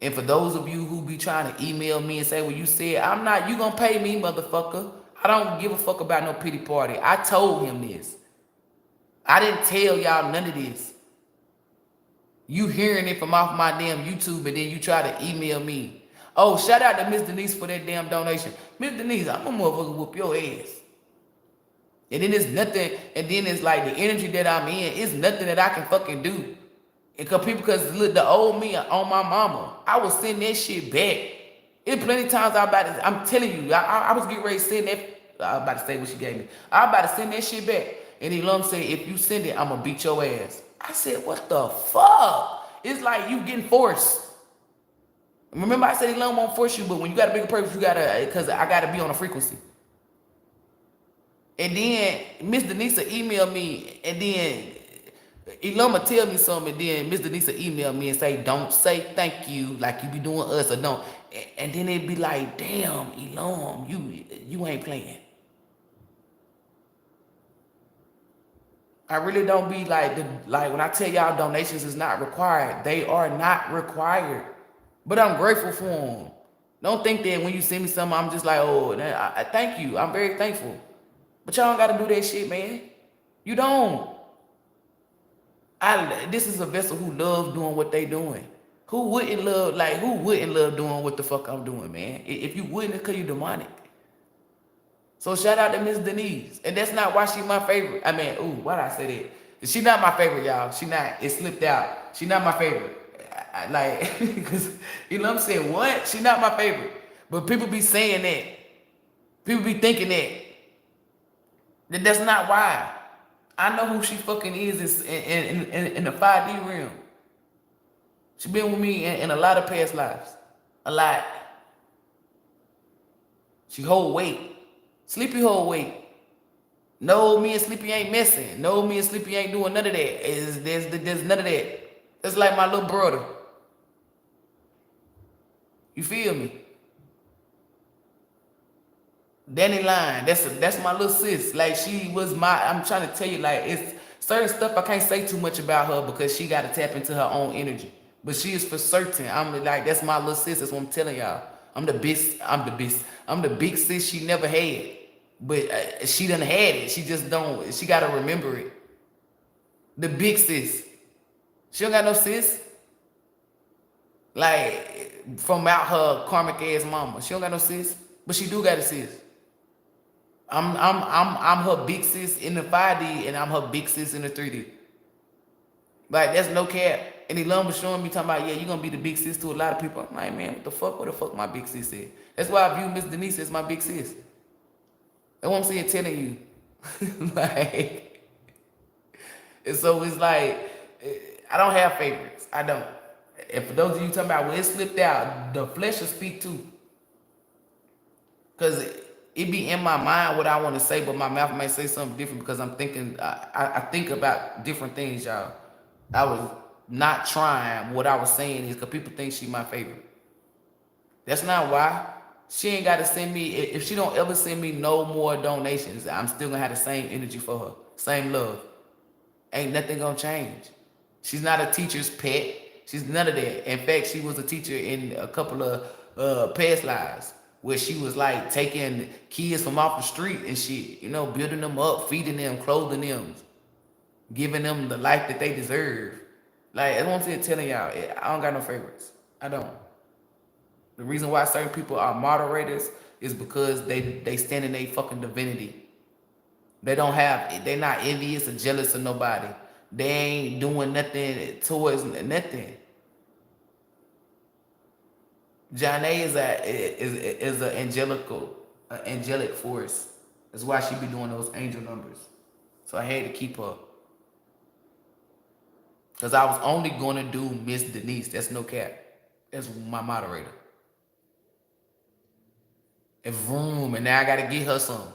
And for those of you who be trying to email me and say, "Well, you said I'm not, you gonna pay me, motherfucker." I don't give a fuck about no pity party. I told him this. I didn't tell y'all none of this. You hearing it from off my damn YouTube, and then you try to email me. Oh, shout out to Miss Denise for that damn donation. Miss Denise, I'm a motherfucker whoop your ass. And then it's nothing, and then it's like the energy that I'm in, it's nothing that I can fucking do. Because look, the old me on my mama, I was sending that shit back. It plenty of times I'm telling you, I was getting ready to send that. I was about to say what she gave me. I was about to send that shit back. And ELOHYM said, "If you send it, I'm gonna beat your ass." I said, "What the fuck?" It's like you getting forced. Remember I said ELOHYM won't force you, but when you got a bigger purpose, you gotta, because I gotta be on a frequency. And then Miss Denise emailed me, and then ELOHYM tell me something, and then Miss Denise email me and say, "Don't say thank you like you be doing us, or don't." And then it be like, "Damn, ELOHYM, you ain't playing." I really don't be like when I tell y'all donations is not required. They are not required, but I'm grateful for them. Don't think that when you send me something, I'm just like, "Oh, I thank you. I'm very thankful." But y'all don't gotta do that shit, man. You don't. This is a vessel who loves doing what they doing. Who wouldn't love doing what the fuck I'm doing, man? If you wouldn't, it's because you demonic. So shout out to Miss Denise. And that's not why she my favorite. I mean, ooh, why did I say that? She not my favorite, y'all. She not. It slipped out. She not my favorite. Like, because, you know what I'm saying? What? She not my favorite. But people be saying that. People be thinking that. That's not why. I know who she fucking is in the 5D realm. She been with me in a lot of past lives. A lot. She hold weight. Sleepy hold weight. No, me and Sleepy ain't messing. No, me and Sleepy ain't doing none of that. There's none of that. It's like my little brother. You feel me? Danny Line, that's my little sis. Like, she was I'm trying to tell you, like, it's certain stuff I can't say too much about her because she got to tap into her own energy. But she is for certain. I'm like, that's my little sis. That's what I'm telling y'all. I'm the big sis she never had. But she done had it. She just don't, she got to remember it. The big sis. She don't got no sis. Like, from out her karmic ass mama. She don't got no sis. But she do got a sis. I'm her big sis in the 5D, and I'm her big sis in the 3D. Like, that's no cap. And ELOHYM was showing me, talking about, "Yeah, you're gonna be the big sis to a lot of people." I'm like, man, what the fuck? What the fuck my big sis is? That's why I view Miss Denise as my big sis. That's what I'm saying, telling you. Like, and so it's like, I don't have favorites. I don't. And for those of you talking about, when it slipped out, the flesh will speak too. Because it be in my mind what I want to say, but my mouth may say something different because I'm thinking, I think about different things, y'all. I was not trying. What I was saying is because people think she my favorite. That's not why. She ain't got to send me, if she don't ever send me no more donations, I'm still going to have the same energy for her. Same love. Ain't nothing going to change. She's not a teacher's pet. She's none of that. In fact, she was a teacher in a couple of past lives, where she was like taking kids from off the street and shit, you know, building them up, feeding them, clothing them, giving them the life that they deserve. Like, that's what I'm saying, telling y'all, I don't got no favorites. I don't. The reason why certain people are moderators is because they stand in their fucking divinity. They're not envious or jealous of nobody. They ain't doing nothing towards nothing. Janae is an angelic force. That's why she be doing those angel numbers. So I had to keep her. Because I was only going to do Miss Denise. That's no cap. That's my moderator. And vroom, and now I got to get her some.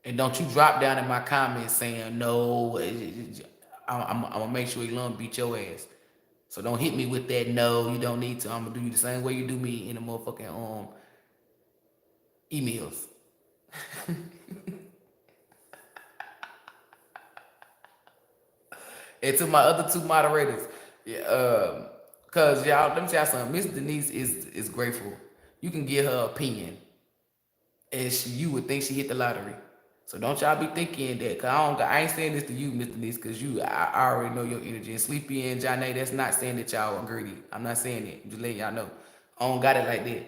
And don't you drop down in my comments saying, no, I'm going to make sure ELOHYM beat your ass. So don't hit me with that, no, you don't need to. I'm going to do you the same way you do me in the motherfucking emails. And to my other two moderators, yeah, cause y'all, let me tell y'all something. Miss Denise is grateful. You can get her opinion, and you would think she hit the lottery. So don't y'all be thinking that. Cause I ain't saying this to you, Miss Denise, cause I already know your energy. And Sleepy and Johnny, that's not saying that y'all are greedy. I'm not saying it. I'm just letting y'all know. I don't got it like that.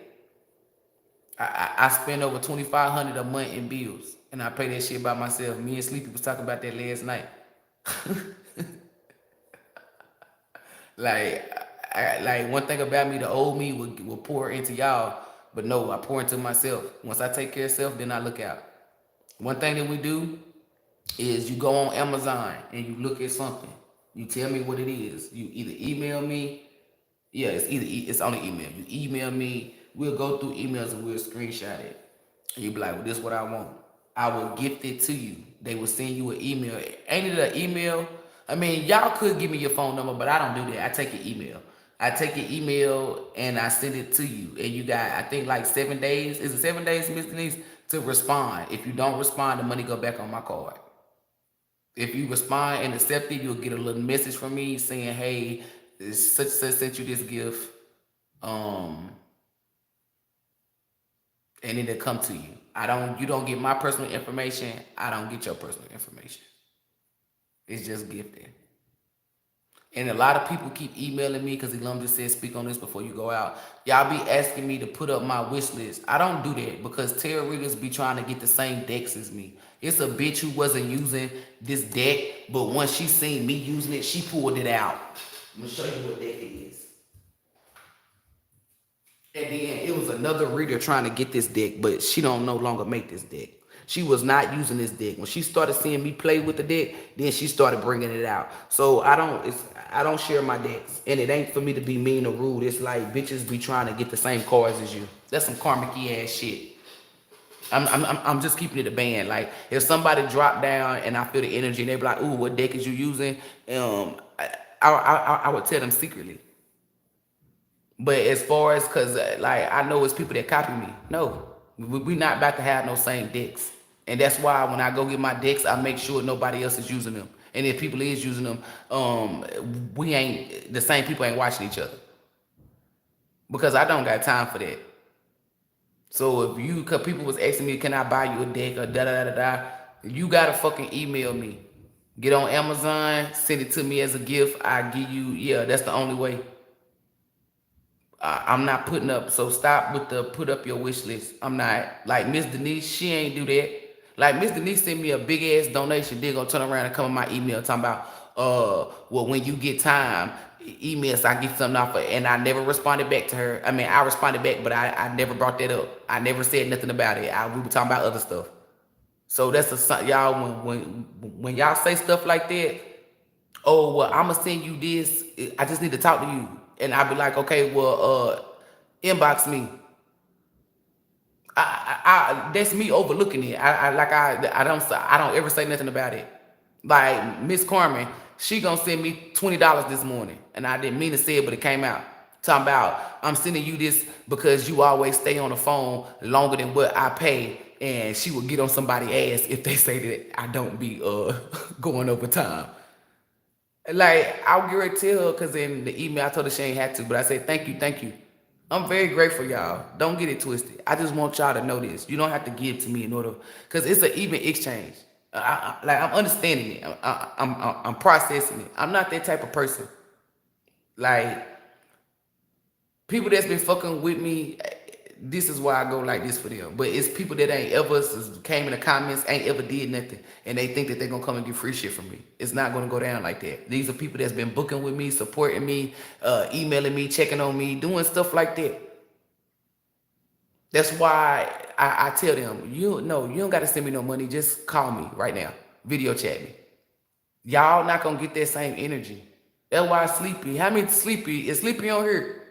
I spend over $2,500 a month in bills, and I pay that shit by myself. Me and Sleepy was talking about that last night. Like one thing about me, the old me will pour into y'all, but no, I pour into myself. Once I take care of self, then I look out. One thing that we do is you go on Amazon and you look at something. You tell me what it is. You either email me. Yeah, it's only email. You email me. We'll go through emails and we'll screenshot it. And you be like, well, this is what I want. I will gift it to you. They will send you an email. Ain't it an email? I mean, y'all could give me your phone number, but I don't do that. I take your email. I take your email and I send it to you. And you got, I think, like 7 days. Is it 7 days, Miss Denise, to respond? If you don't respond, the money go back on my card. If you respond and accept it, you'll get a little message from me saying, hey, such sent you this gift. And it'll come to you. You don't get my personal information. I don't get your personal information. It's just gifted. And a lot of people keep emailing me because ELOHYM just said speak on this before you go out. Y'all be asking me to put up my wish list. I don't do that because tarot readers be trying to get the same decks as me. It's a bitch who wasn't using this deck, but once she seen me using it, she pulled it out. I'm gonna show you what deck it is. And then it was another reader trying to get this deck, but she don't no longer make this deck. She was not using this deck. When she started seeing me play with the deck, then she started bringing it out. So I don't share my decks, and it ain't for me to be mean or rude. It's like bitches be trying to get the same cards as you. That's some karmic-y ass shit. I'm just keeping it a band. Like if somebody drop down and I feel the energy and they be like, "Ooh, what deck is you using?" I would tell them secretly. But as far as, cause like I know it's people that copy me. No, we not about to have no same decks, and that's why when I go get my decks, I make sure nobody else is using them. And if people is using them, the same people ain't watching each other, because I don't got time for that. So if cause people was asking me, can I buy you a deck or da da da da, you gotta fucking email me. Get on Amazon, send it to me as a gift. I give you, yeah, that's the only way. I'm not putting up, so stop with the put up your wish list. I'm not, like Miss Denise, she ain't do that. Like Miss Denise sent me a big ass donation, then gonna turn around and come in my email talking about, well, when you get time, email so I get something off of it. And I never responded back to her. I mean, I responded back, but I never brought that up. I never said nothing about it. We were talking about other stuff. So that's y'all, when y'all say stuff like that, oh, well, I'm gonna send you this. I just need to talk to you. And I'll be like, okay, well, inbox me. That's me overlooking it. I don't ever say nothing about it. Like Miss Carmen, she gonna send me $20 this morning, and I didn't mean to say it, but it came out. Talking about, I'm sending you this because you always stay on the phone longer than what I pay, and she will get on somebody's ass if they say that I don't be going over time. Like, I'll get ready to tell her, because in the email I told her she ain't had to, but I said, thank you, thank you. I'm very grateful, y'all. Don't get it twisted. I just want y'all to know this. You don't have to give to me in order, because it's an even exchange. I'm understanding it. I'm processing it. I'm not that type of person. Like, people that's been fucking with me, this is why I go like this for them. But it's people that ain't ever came in the comments, ain't ever did nothing, and they think that they're gonna come and get free shit from me. It's not gonna go down like that. These are people that's been booking with me, supporting me, emailing me, checking on me, doing stuff like that. That's why I tell them, you don't got to send me no money. Just call me right now. Video chat me. Y'all not going to get that same energy. That's why Sleepy. How many Sleepy? Is Sleepy on here?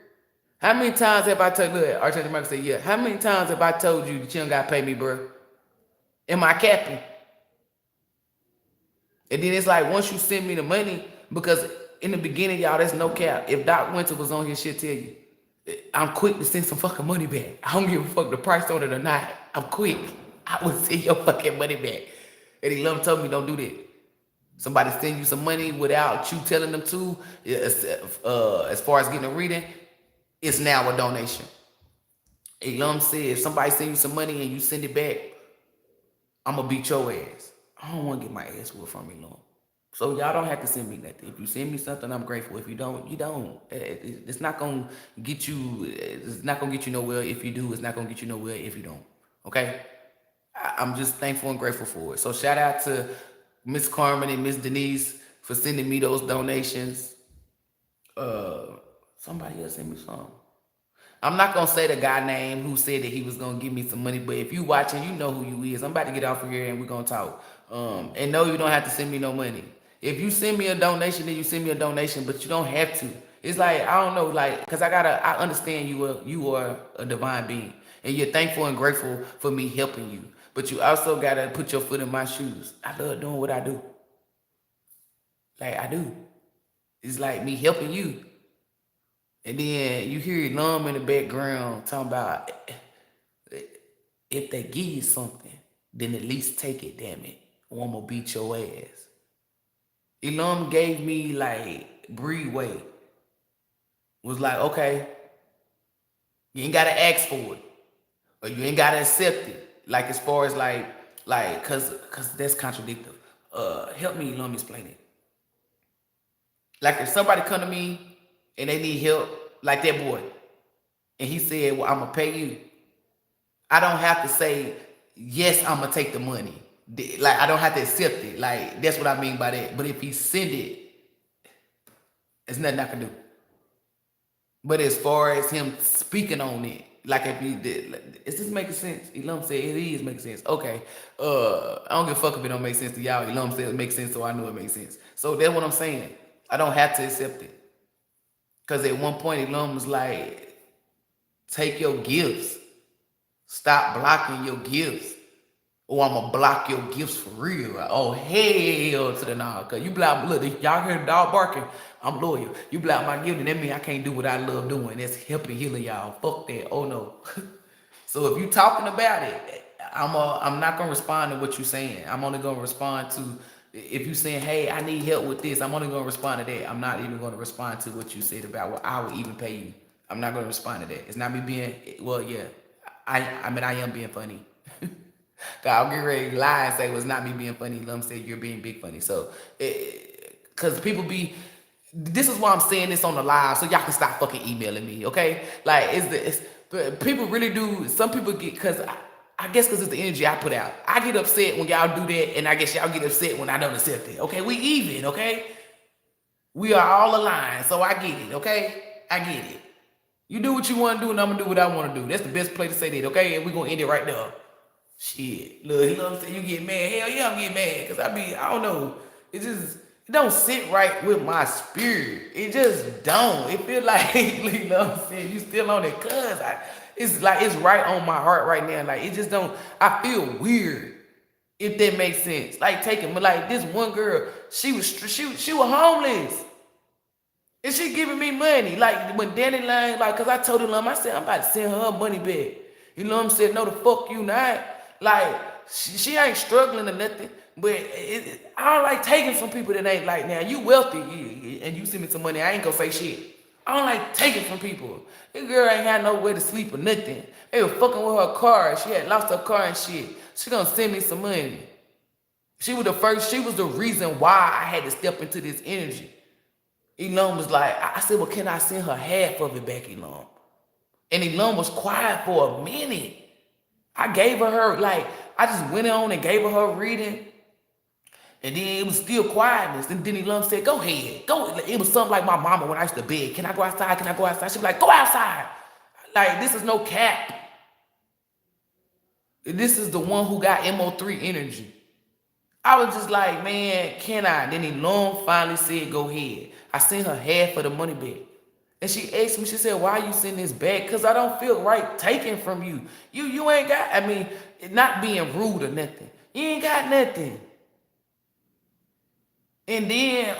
How many times have I told you? Look, Archangel Michael said, yeah. How many times have I told you that you don't got to pay me, bro? Am I capping? And then it's like, once you send me the money, because in the beginning, y'all, there's no cap. If Doc Winter was on here, she'll tell you, I'm quick to send some fucking money back. I don't give a fuck the price on it or not. I'm quick. I will send your fucking money back. And ELOHYM told me don't do that. Somebody send you some money without you telling them to, as far as getting a reading, it's now a donation. ELOHYM said, if somebody send you some money and you send it back, I'm going to beat your ass. I don't want to get my ass whooped from ELOHYM. So y'all don't have to send me nothing. If you send me something, I'm grateful. If you don't, you don't. It's not going to get you, it's not going to get you nowhere. If you do, it's not going to get you nowhere if you don't. Okay? I'm just thankful and grateful for it. So shout out to Miss Carmen and Miss Denise for sending me those donations. Somebody else sent me some. I'm not going to say the guy name who said that he was going to give me some money, but if you watching, you know who you is. I'm about to get off of here and we're going to talk. And no, you don't have to send me no money. If you send me a donation, then you send me a donation, but you don't have to. It's like, I don't know, like, because I understand you are a divine being, and you're thankful and grateful for me helping you. But you also got to put your foot in my shoes. I love doing what I do. Like, I do. It's like me helping you. And then you hear ELOHYM in the background talking about, if they give you something, then at least take it, damn it, or I'm going to beat your ass. ELOHYM gave me, like, breathway. Was like, okay, you ain't got to ask for it, or you ain't got to accept it. Like, as far as, like, cause that's contradictory. Help me, ELOHYM, explain it. Like, if somebody come to me and they need help, like that boy, and he said, well, I'm going to pay you, I don't have to say, yes, I'm going to take the money. Like, I don't have to accept it. Like, that's what I mean by that. But if he send it, there's nothing I can do. But as far as him speaking on it, like if he did, like, is this making sense? ELOHYM said it is making sense. Okay. I don't give a fuck if it don't make sense to y'all. ELOHYM said it makes sense, so I know it makes sense. So that's what I'm saying. I don't have to accept it. Because at one point, ELOHYM was like, take your gifts. Stop blocking your gifts. Or I'm going to block your gifts for real. Oh, hell to the nah. Because you block, look, y'all hear the dog barking? I'm loyal. You block my gift, and that means I can't do what I love doing. That's helping healing y'all. Fuck that. Oh, no. So if you talking about it, I'm not going to respond to what you're saying. I'm only going to respond to, if you saying, hey, I need help with this, I'm only going to respond to that. I'm not even going to respond to what you said about what I would even pay you. I'm not going to respond to that. It's not me being, well, yeah. I mean, I am being funny. I'll get ready to lie and say, well, it's not me being funny. ELOHYM said you're being big funny. So, because people be, this is why I'm saying this on the live, so y'all can stop fucking emailing me, okay? Like, people really do, some people get, because I guess because it's the energy I put out. I get upset when y'all do that, and I guess y'all get upset when I don't accept it, okay? We even, okay? We are all aligned, so I get it, okay? I get it. You do what you want to do, and I'm going to do what I want to do. That's the best place to say that, okay? And we're going to end it right there. Shit. Look, ELOHYM said you get mad. Hell yeah, I'm getting mad. Because I don't know. It don't sit right with my spirit. It just don't. It feel like, ELOHYM said, you still on it. Cuz it's like, it's right on my heart right now. Like, it just don't, I feel weird. If that makes sense. Like, taking, like, this one girl, she was homeless. And she giving me money. Like, when Danny Line, like, because I told ELOHYM, I said, I'm about to send her money back. ELOHYM said, no, the fuck you not. Like, she ain't struggling or nothing, but I don't like taking from people that ain't like, now, you wealthy, and you send me some money, I ain't gonna say shit. I don't like taking from people. This girl ain't had nowhere to sleep or nothing. They were fucking with her car. She had lost her car and shit. She gonna send me some money. She was the reason why I had to step into this energy. ELOHYM was like, I said, well, can I send her half of it back, ELOHYM? And ELOHYM was quiet for a minute. I gave her, like, I just went on and gave her reading. And then it was still quietness. And then ELOHYM said, go ahead. Go. It was something like my mama when I used to beg. Can I go outside? Can I go outside? She was like, go outside. Like, this is no cap. This is the one who got MO3 energy. I was just like, man, can I? Then ELOHYM finally said, go ahead. I sent her half of the money back. And she asked me, she said, why you sending this back? Because I don't feel right taking from you. You ain't got, I mean, not being rude or nothing. You ain't got nothing. And then,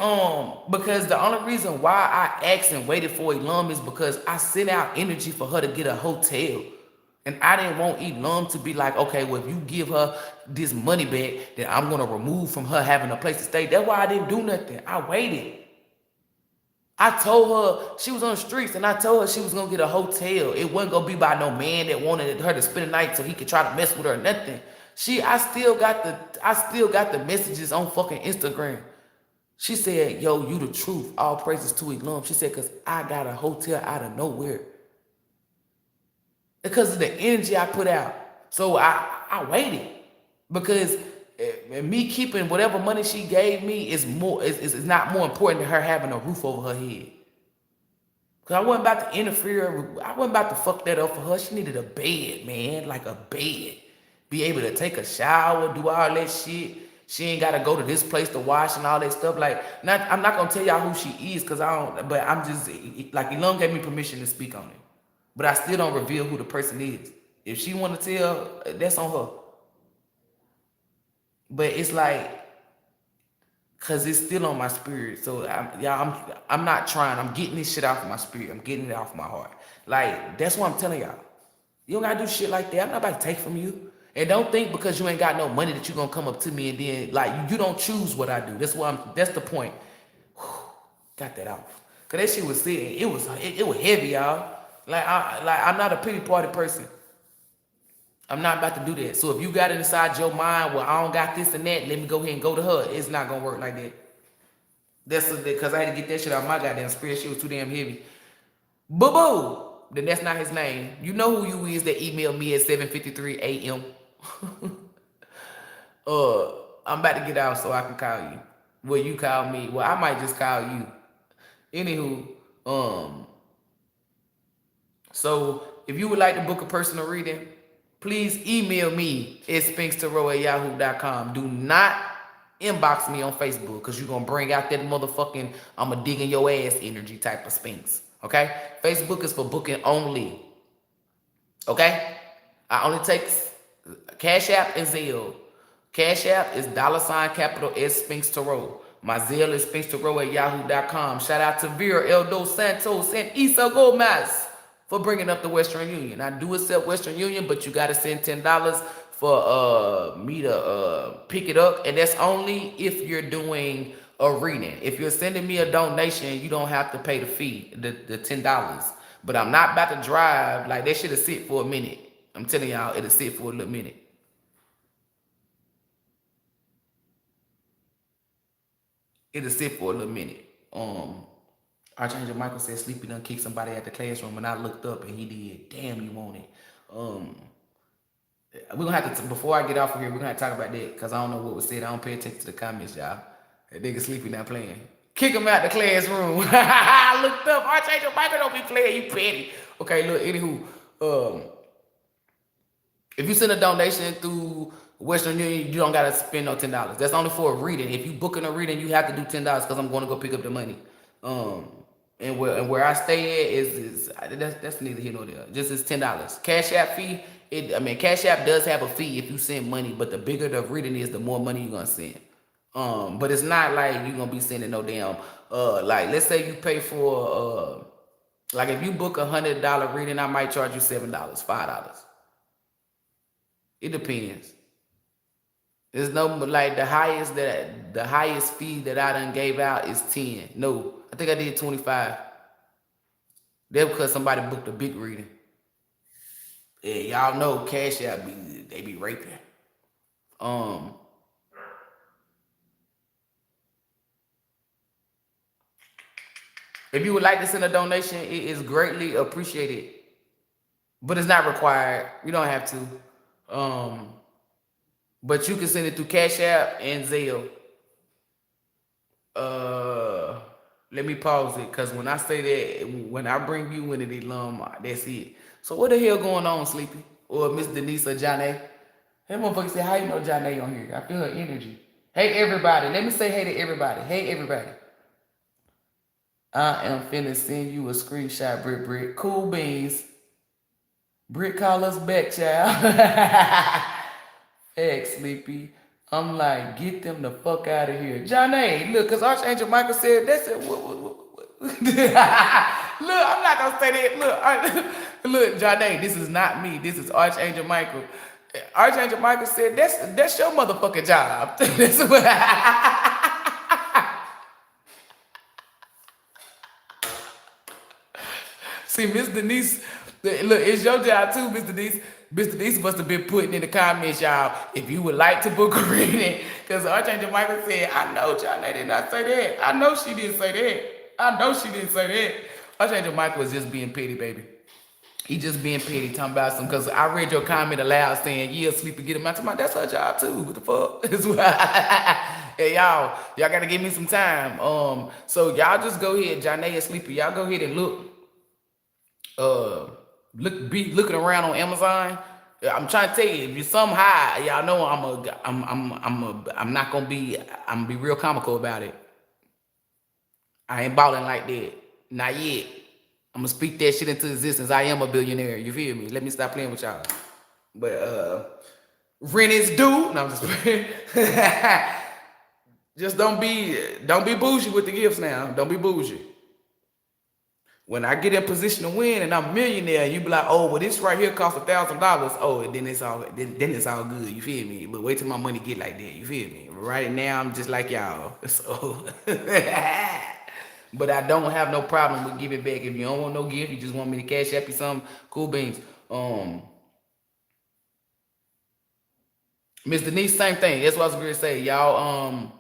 because the only reason why I asked and waited for ELOHYM is because I sent out energy for her to get a hotel. And I didn't want ELOHYM to be like, okay, well, if you give her this money back, then I'm going to remove from her having a place to stay. That's why I didn't do nothing. I waited. I told her she was on the streets, and I told her she was going to get a hotel. It wasn't going to be by no man that wanted her to spend the night so he could try to mess with her or nothing. I still got the messages on fucking Instagram. She said, yo, you the truth. All praises to ELOHYM. She said, because I got a hotel out of nowhere. Because of the energy I put out. So I waited. Because me keeping whatever money she gave me is not more important than her having a roof over her head. Because I wasn't about to interfere. I wasn't about to fuck that up for her. She needed a bed, man. Like a bed. Be able to take a shower, do all that shit. She ain't got to go to this place to wash and all that stuff. Like, I'm not going to tell y'all who she is because I don't, but I'm just, like, ELOHYM gave me permission to speak on it. But I still don't reveal who the person is. If she want to tell, that's on her. But it's like, because it's still on my spirit. So, I'm not trying. I'm getting this shit off of my spirit. I'm getting it off my heart. Like, that's what I'm telling y'all. You don't got to do shit like that. I'm not about to take from you. And don't think because you ain't got no money that you're going to come up to me and then, like, you don't choose what I do. That's the point. Got that off. Because that shit was sitting. It was heavy, y'all. Like, I'm not a pity party person. I'm not about to do that. So if you got it inside your mind, well, I don't got this and that, let me go ahead and go to her. It's not going to work like that. That's because I had to get that shit out of my goddamn spirit. Shit was too damn heavy. Boo-boo. Then that's not his name. You know who you is that emailed me at 7:53 a.m. I'm about to get out so I can call you. Well, you call me. Well, I might just call you. Anywho, so if you would like to book a personal reading, please email me at spinkstarot@yahoo.com. Do not inbox me on Facebook because you're going to bring out that motherfucking I'm a dig in your ass energy type of Spinks. Okay? Facebook is for booking only. Okay? I only take Cash App and Zelle. Cash App is $S Spinkstarot. My Zelle is spinkstarot@yahoo.com. Shout out to Vera, Eldo Santos, and Isa Gomez for bringing up the Western Union. I do accept Western Union, but you got to send $10 for me to pick it up. And that's only if you're doing a reading. If you're sending me a donation, you don't have to pay the fee, the $10. But I'm not about to drive. Like, that shit'll sit for a minute. I'm telling y'all, it'll sit for a little minute. It'll sit for a little minute. Archangel Michael said Sleepy done kicked somebody at the classroom, and I looked up and he did. Damn, you want it. We're gonna have to, before I get off of here, we're gonna have to talk about that because I don't know what was said. I don't pay attention to the comments, y'all. That nigga Sleepy not playing. Kick him out the classroom. I looked up. Archangel Michael don't be playing. You petty. Okay, look, anywho, if you send a donation through Western Union, you don't gotta spend no $10. That's only for a reading. If you booking a reading, you have to do $10 because I'm going to go pick up the money. And where I stay at is that's neither here nor there. Just it's $10. Cash App fee. Cash App does have a fee if you send money, but the bigger the reading is, the more money you're gonna send. But it's not like you're gonna be sending no damn. Like, let's say you pay for like if you book $100 reading, I might charge you $7, $5. It depends. There's no, like, the highest fee that I done gave out is 10. No, I think I did 25. That's because somebody booked a big reading. Yeah, y'all know Cash App they be raping. If you would like to send a donation, it is greatly appreciated. But it's not required. You don't have to. But you can send it through Cash App and Zelle. Let me pause it, because when I say that, when I bring you into the ELOHYM, that's it. So what the hell going on, Sleepy? Or Miss Denise or Johnny? That motherfucker said, how you know Janae on here? I feel her energy. Hey, everybody. Let me say hey to everybody. Hey, everybody. I am finna send you a screenshot, Brick. Cool beans. Brick, call us back, child. Hey, Sleepy. I'm like, get them the fuck out of here. Janae, look, because Archangel Michael said, that's it. Look, I'm not going to say that. Look, Janae, this is not me. This is Archangel Michael. Archangel Michael said, that's your motherfucking job. That's what See, Miss Denise, look, it's your job too, Miss Denise. Miss Denise must have been putting in the comments, y'all, if you would like to book a reading. Because Archangel Michael said, I know Janae did not say that. I know she didn't say that. I know she didn't say that. Archangel Michael was just being petty, baby. He just being petty, talking about some, because I read your comment aloud saying, yeah, Sleepy, get him out. That's her job too. What the fuck? Hey, y'all got to give me some time. So y'all just go ahead, Janae and Sleepy, y'all go ahead and be looking around on Amazon. I'm trying to tell you, if you're some high, y'all know I'm not gonna be. I'm gonna be real comical about it. I ain't balling like that, not yet. I'm gonna speak that shit into existence. I am a billionaire. You feel me? Let me stop playing with y'all. But rent is due. No, I'm just playing. Just don't be bougie with the gifts now. Don't be bougie. When I get in position to win and I'm a millionaire, you be like, oh, well, this right here costs $1,000. Oh, and then it's all good. You feel me? But wait till my money get like that. You feel me? Right now, I'm just like y'all. So, but I don't have no problem with giving back. If you don't want no gift, you just want me to cash app you some cool beans. Miss Denise, same thing. That's what I was gonna say. Y'all,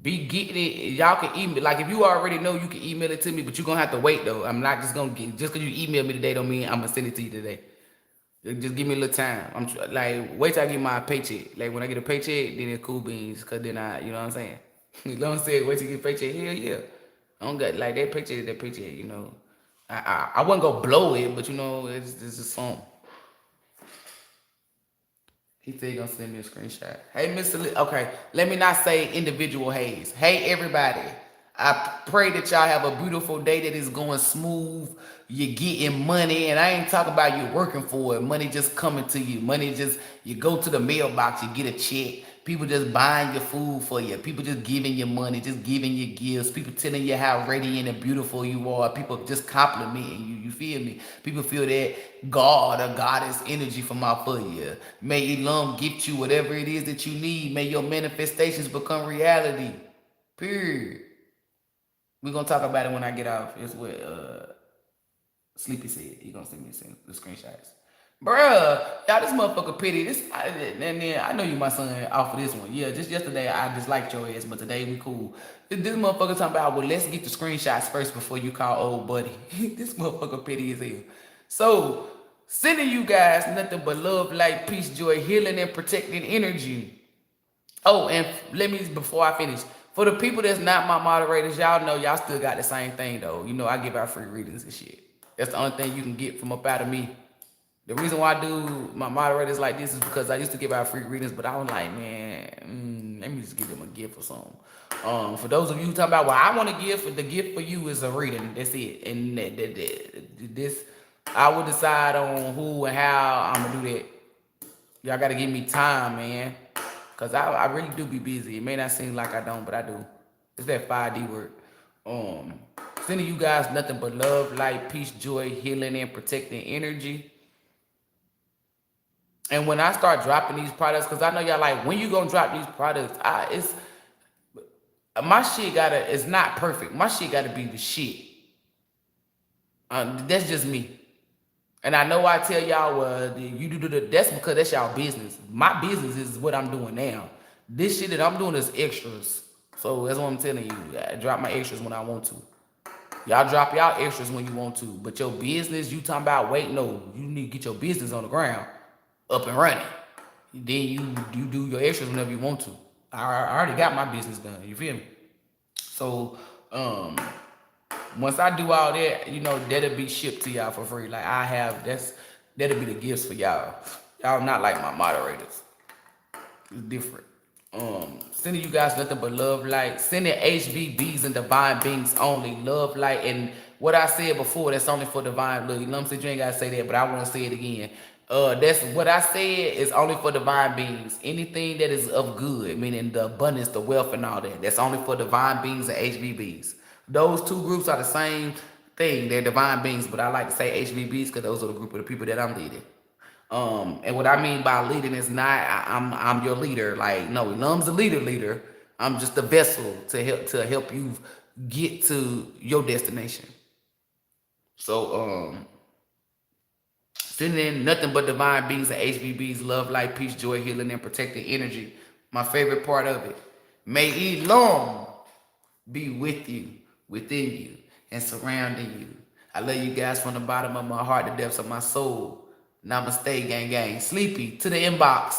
be getting it. Y'all can email, like if you already know, you can email it to me, but you're gonna have to wait though. I'm not just gonna get, just because you email me today don't mean I'm gonna send it to you today. Just give me a little time. I'm like, wait till I get my paycheck. Like when I get a paycheck, then it's cool beans, cause then you know what I'm saying? You know what I'm saying? Wait till you get a paycheck. Hell yeah. I don't got like that paycheck, you know. I wasn't gonna blow it, but you know, it's just something. He said he gonna send me a screenshot. Hey, Mr. Okay, let me not say individual haze. Hey, everybody. I pray that y'all have a beautiful day that is going smooth. You're getting money, and I ain't talking about you working for it. Money just coming to you. Money just, you go to the mailbox, you get a check. People just buying your food for you. People just giving you money, just giving you gifts. People telling you how radiant and beautiful you are. People just complimenting you. You feel me? People feel that God or goddess energy from out for you. May ELOHYM gift you whatever it is that you need. May your manifestations become reality. Period. We're going to talk about it when I get off. It's what Sleepy said. He going to send me the screenshots. Bruh, y'all, this motherfucker pity. And then I know you my son off of this one. Yeah, just yesterday I disliked your ass, but today we cool. This motherfucker talking about, well, let's get the screenshots first before you call old buddy. This motherfucker pity as hell. So, sending you guys nothing but love, light, peace, joy, healing, and protecting energy. Oh, and let me, before I finish, for the people that's not my moderators, y'all know y'all still got the same thing, though. You know, I give out free readings and shit. That's the only thing you can get from up out of me. The reason why I do my moderators like this is because I used to give out free readings, but I was like, man, let me just give them a gift or something. For those of you who talking about, well, I want a gift, the gift for you is a reading. That's it. And this, I will decide on who and how I'm going to do that. Y'all got to give me time, man. Because I really do be busy. It may not seem like I don't, but I do. It's that 5D word. Sending you guys nothing but love, light, peace, joy, healing, and protecting energy. And when I start dropping these products, because I know y'all like, when you gonna drop these products, my shit it's not perfect. My shit gotta be the shit. That's just me. And I know I tell y'all, well, you do that's because that's y'all business. My business is what I'm doing now. This shit that I'm doing is extras. So that's what I'm telling you. I drop my extras when I want to. Y'all drop y'all extras when you want to. But your business, you talking about, wait, no, you need to get your business on the ground, up and running. Then you do your extras whenever you want to. I already got my business done. You feel me? So, once I do all that, you know, that'll be shipped to y'all for free. Like that'll be the gifts for y'all. Y'all not like my moderators. It's different. Sending you guys nothing but love, light. Sending HBBs and divine beings only. Love, light, and what I said before, that's only for divine. Look, you know what I'm saying? You ain't gotta say that, but I want to say it again. That's what I said is only for divine beings. Anything that is of good, meaning the abundance, the wealth, and all that, that's only for divine beings and HBBs. Those two groups are the same thing. They're divine beings, but I like to say HBBs because those are the group of the people that I'm leading. And what I mean by leading is not I'm your leader. Like, no, Lum's the leader. I'm just the vessel to help you get to your destination. So sending in nothing but divine beings and HBBs, love, light, peace, joy, healing, and protected energy. My favorite part of it. May ELOHYM be with you, within you, and surrounding you. I love you guys from the bottom of my heart, the depths of my soul. Namaste, gang, gang. Sleepy, to the inbox.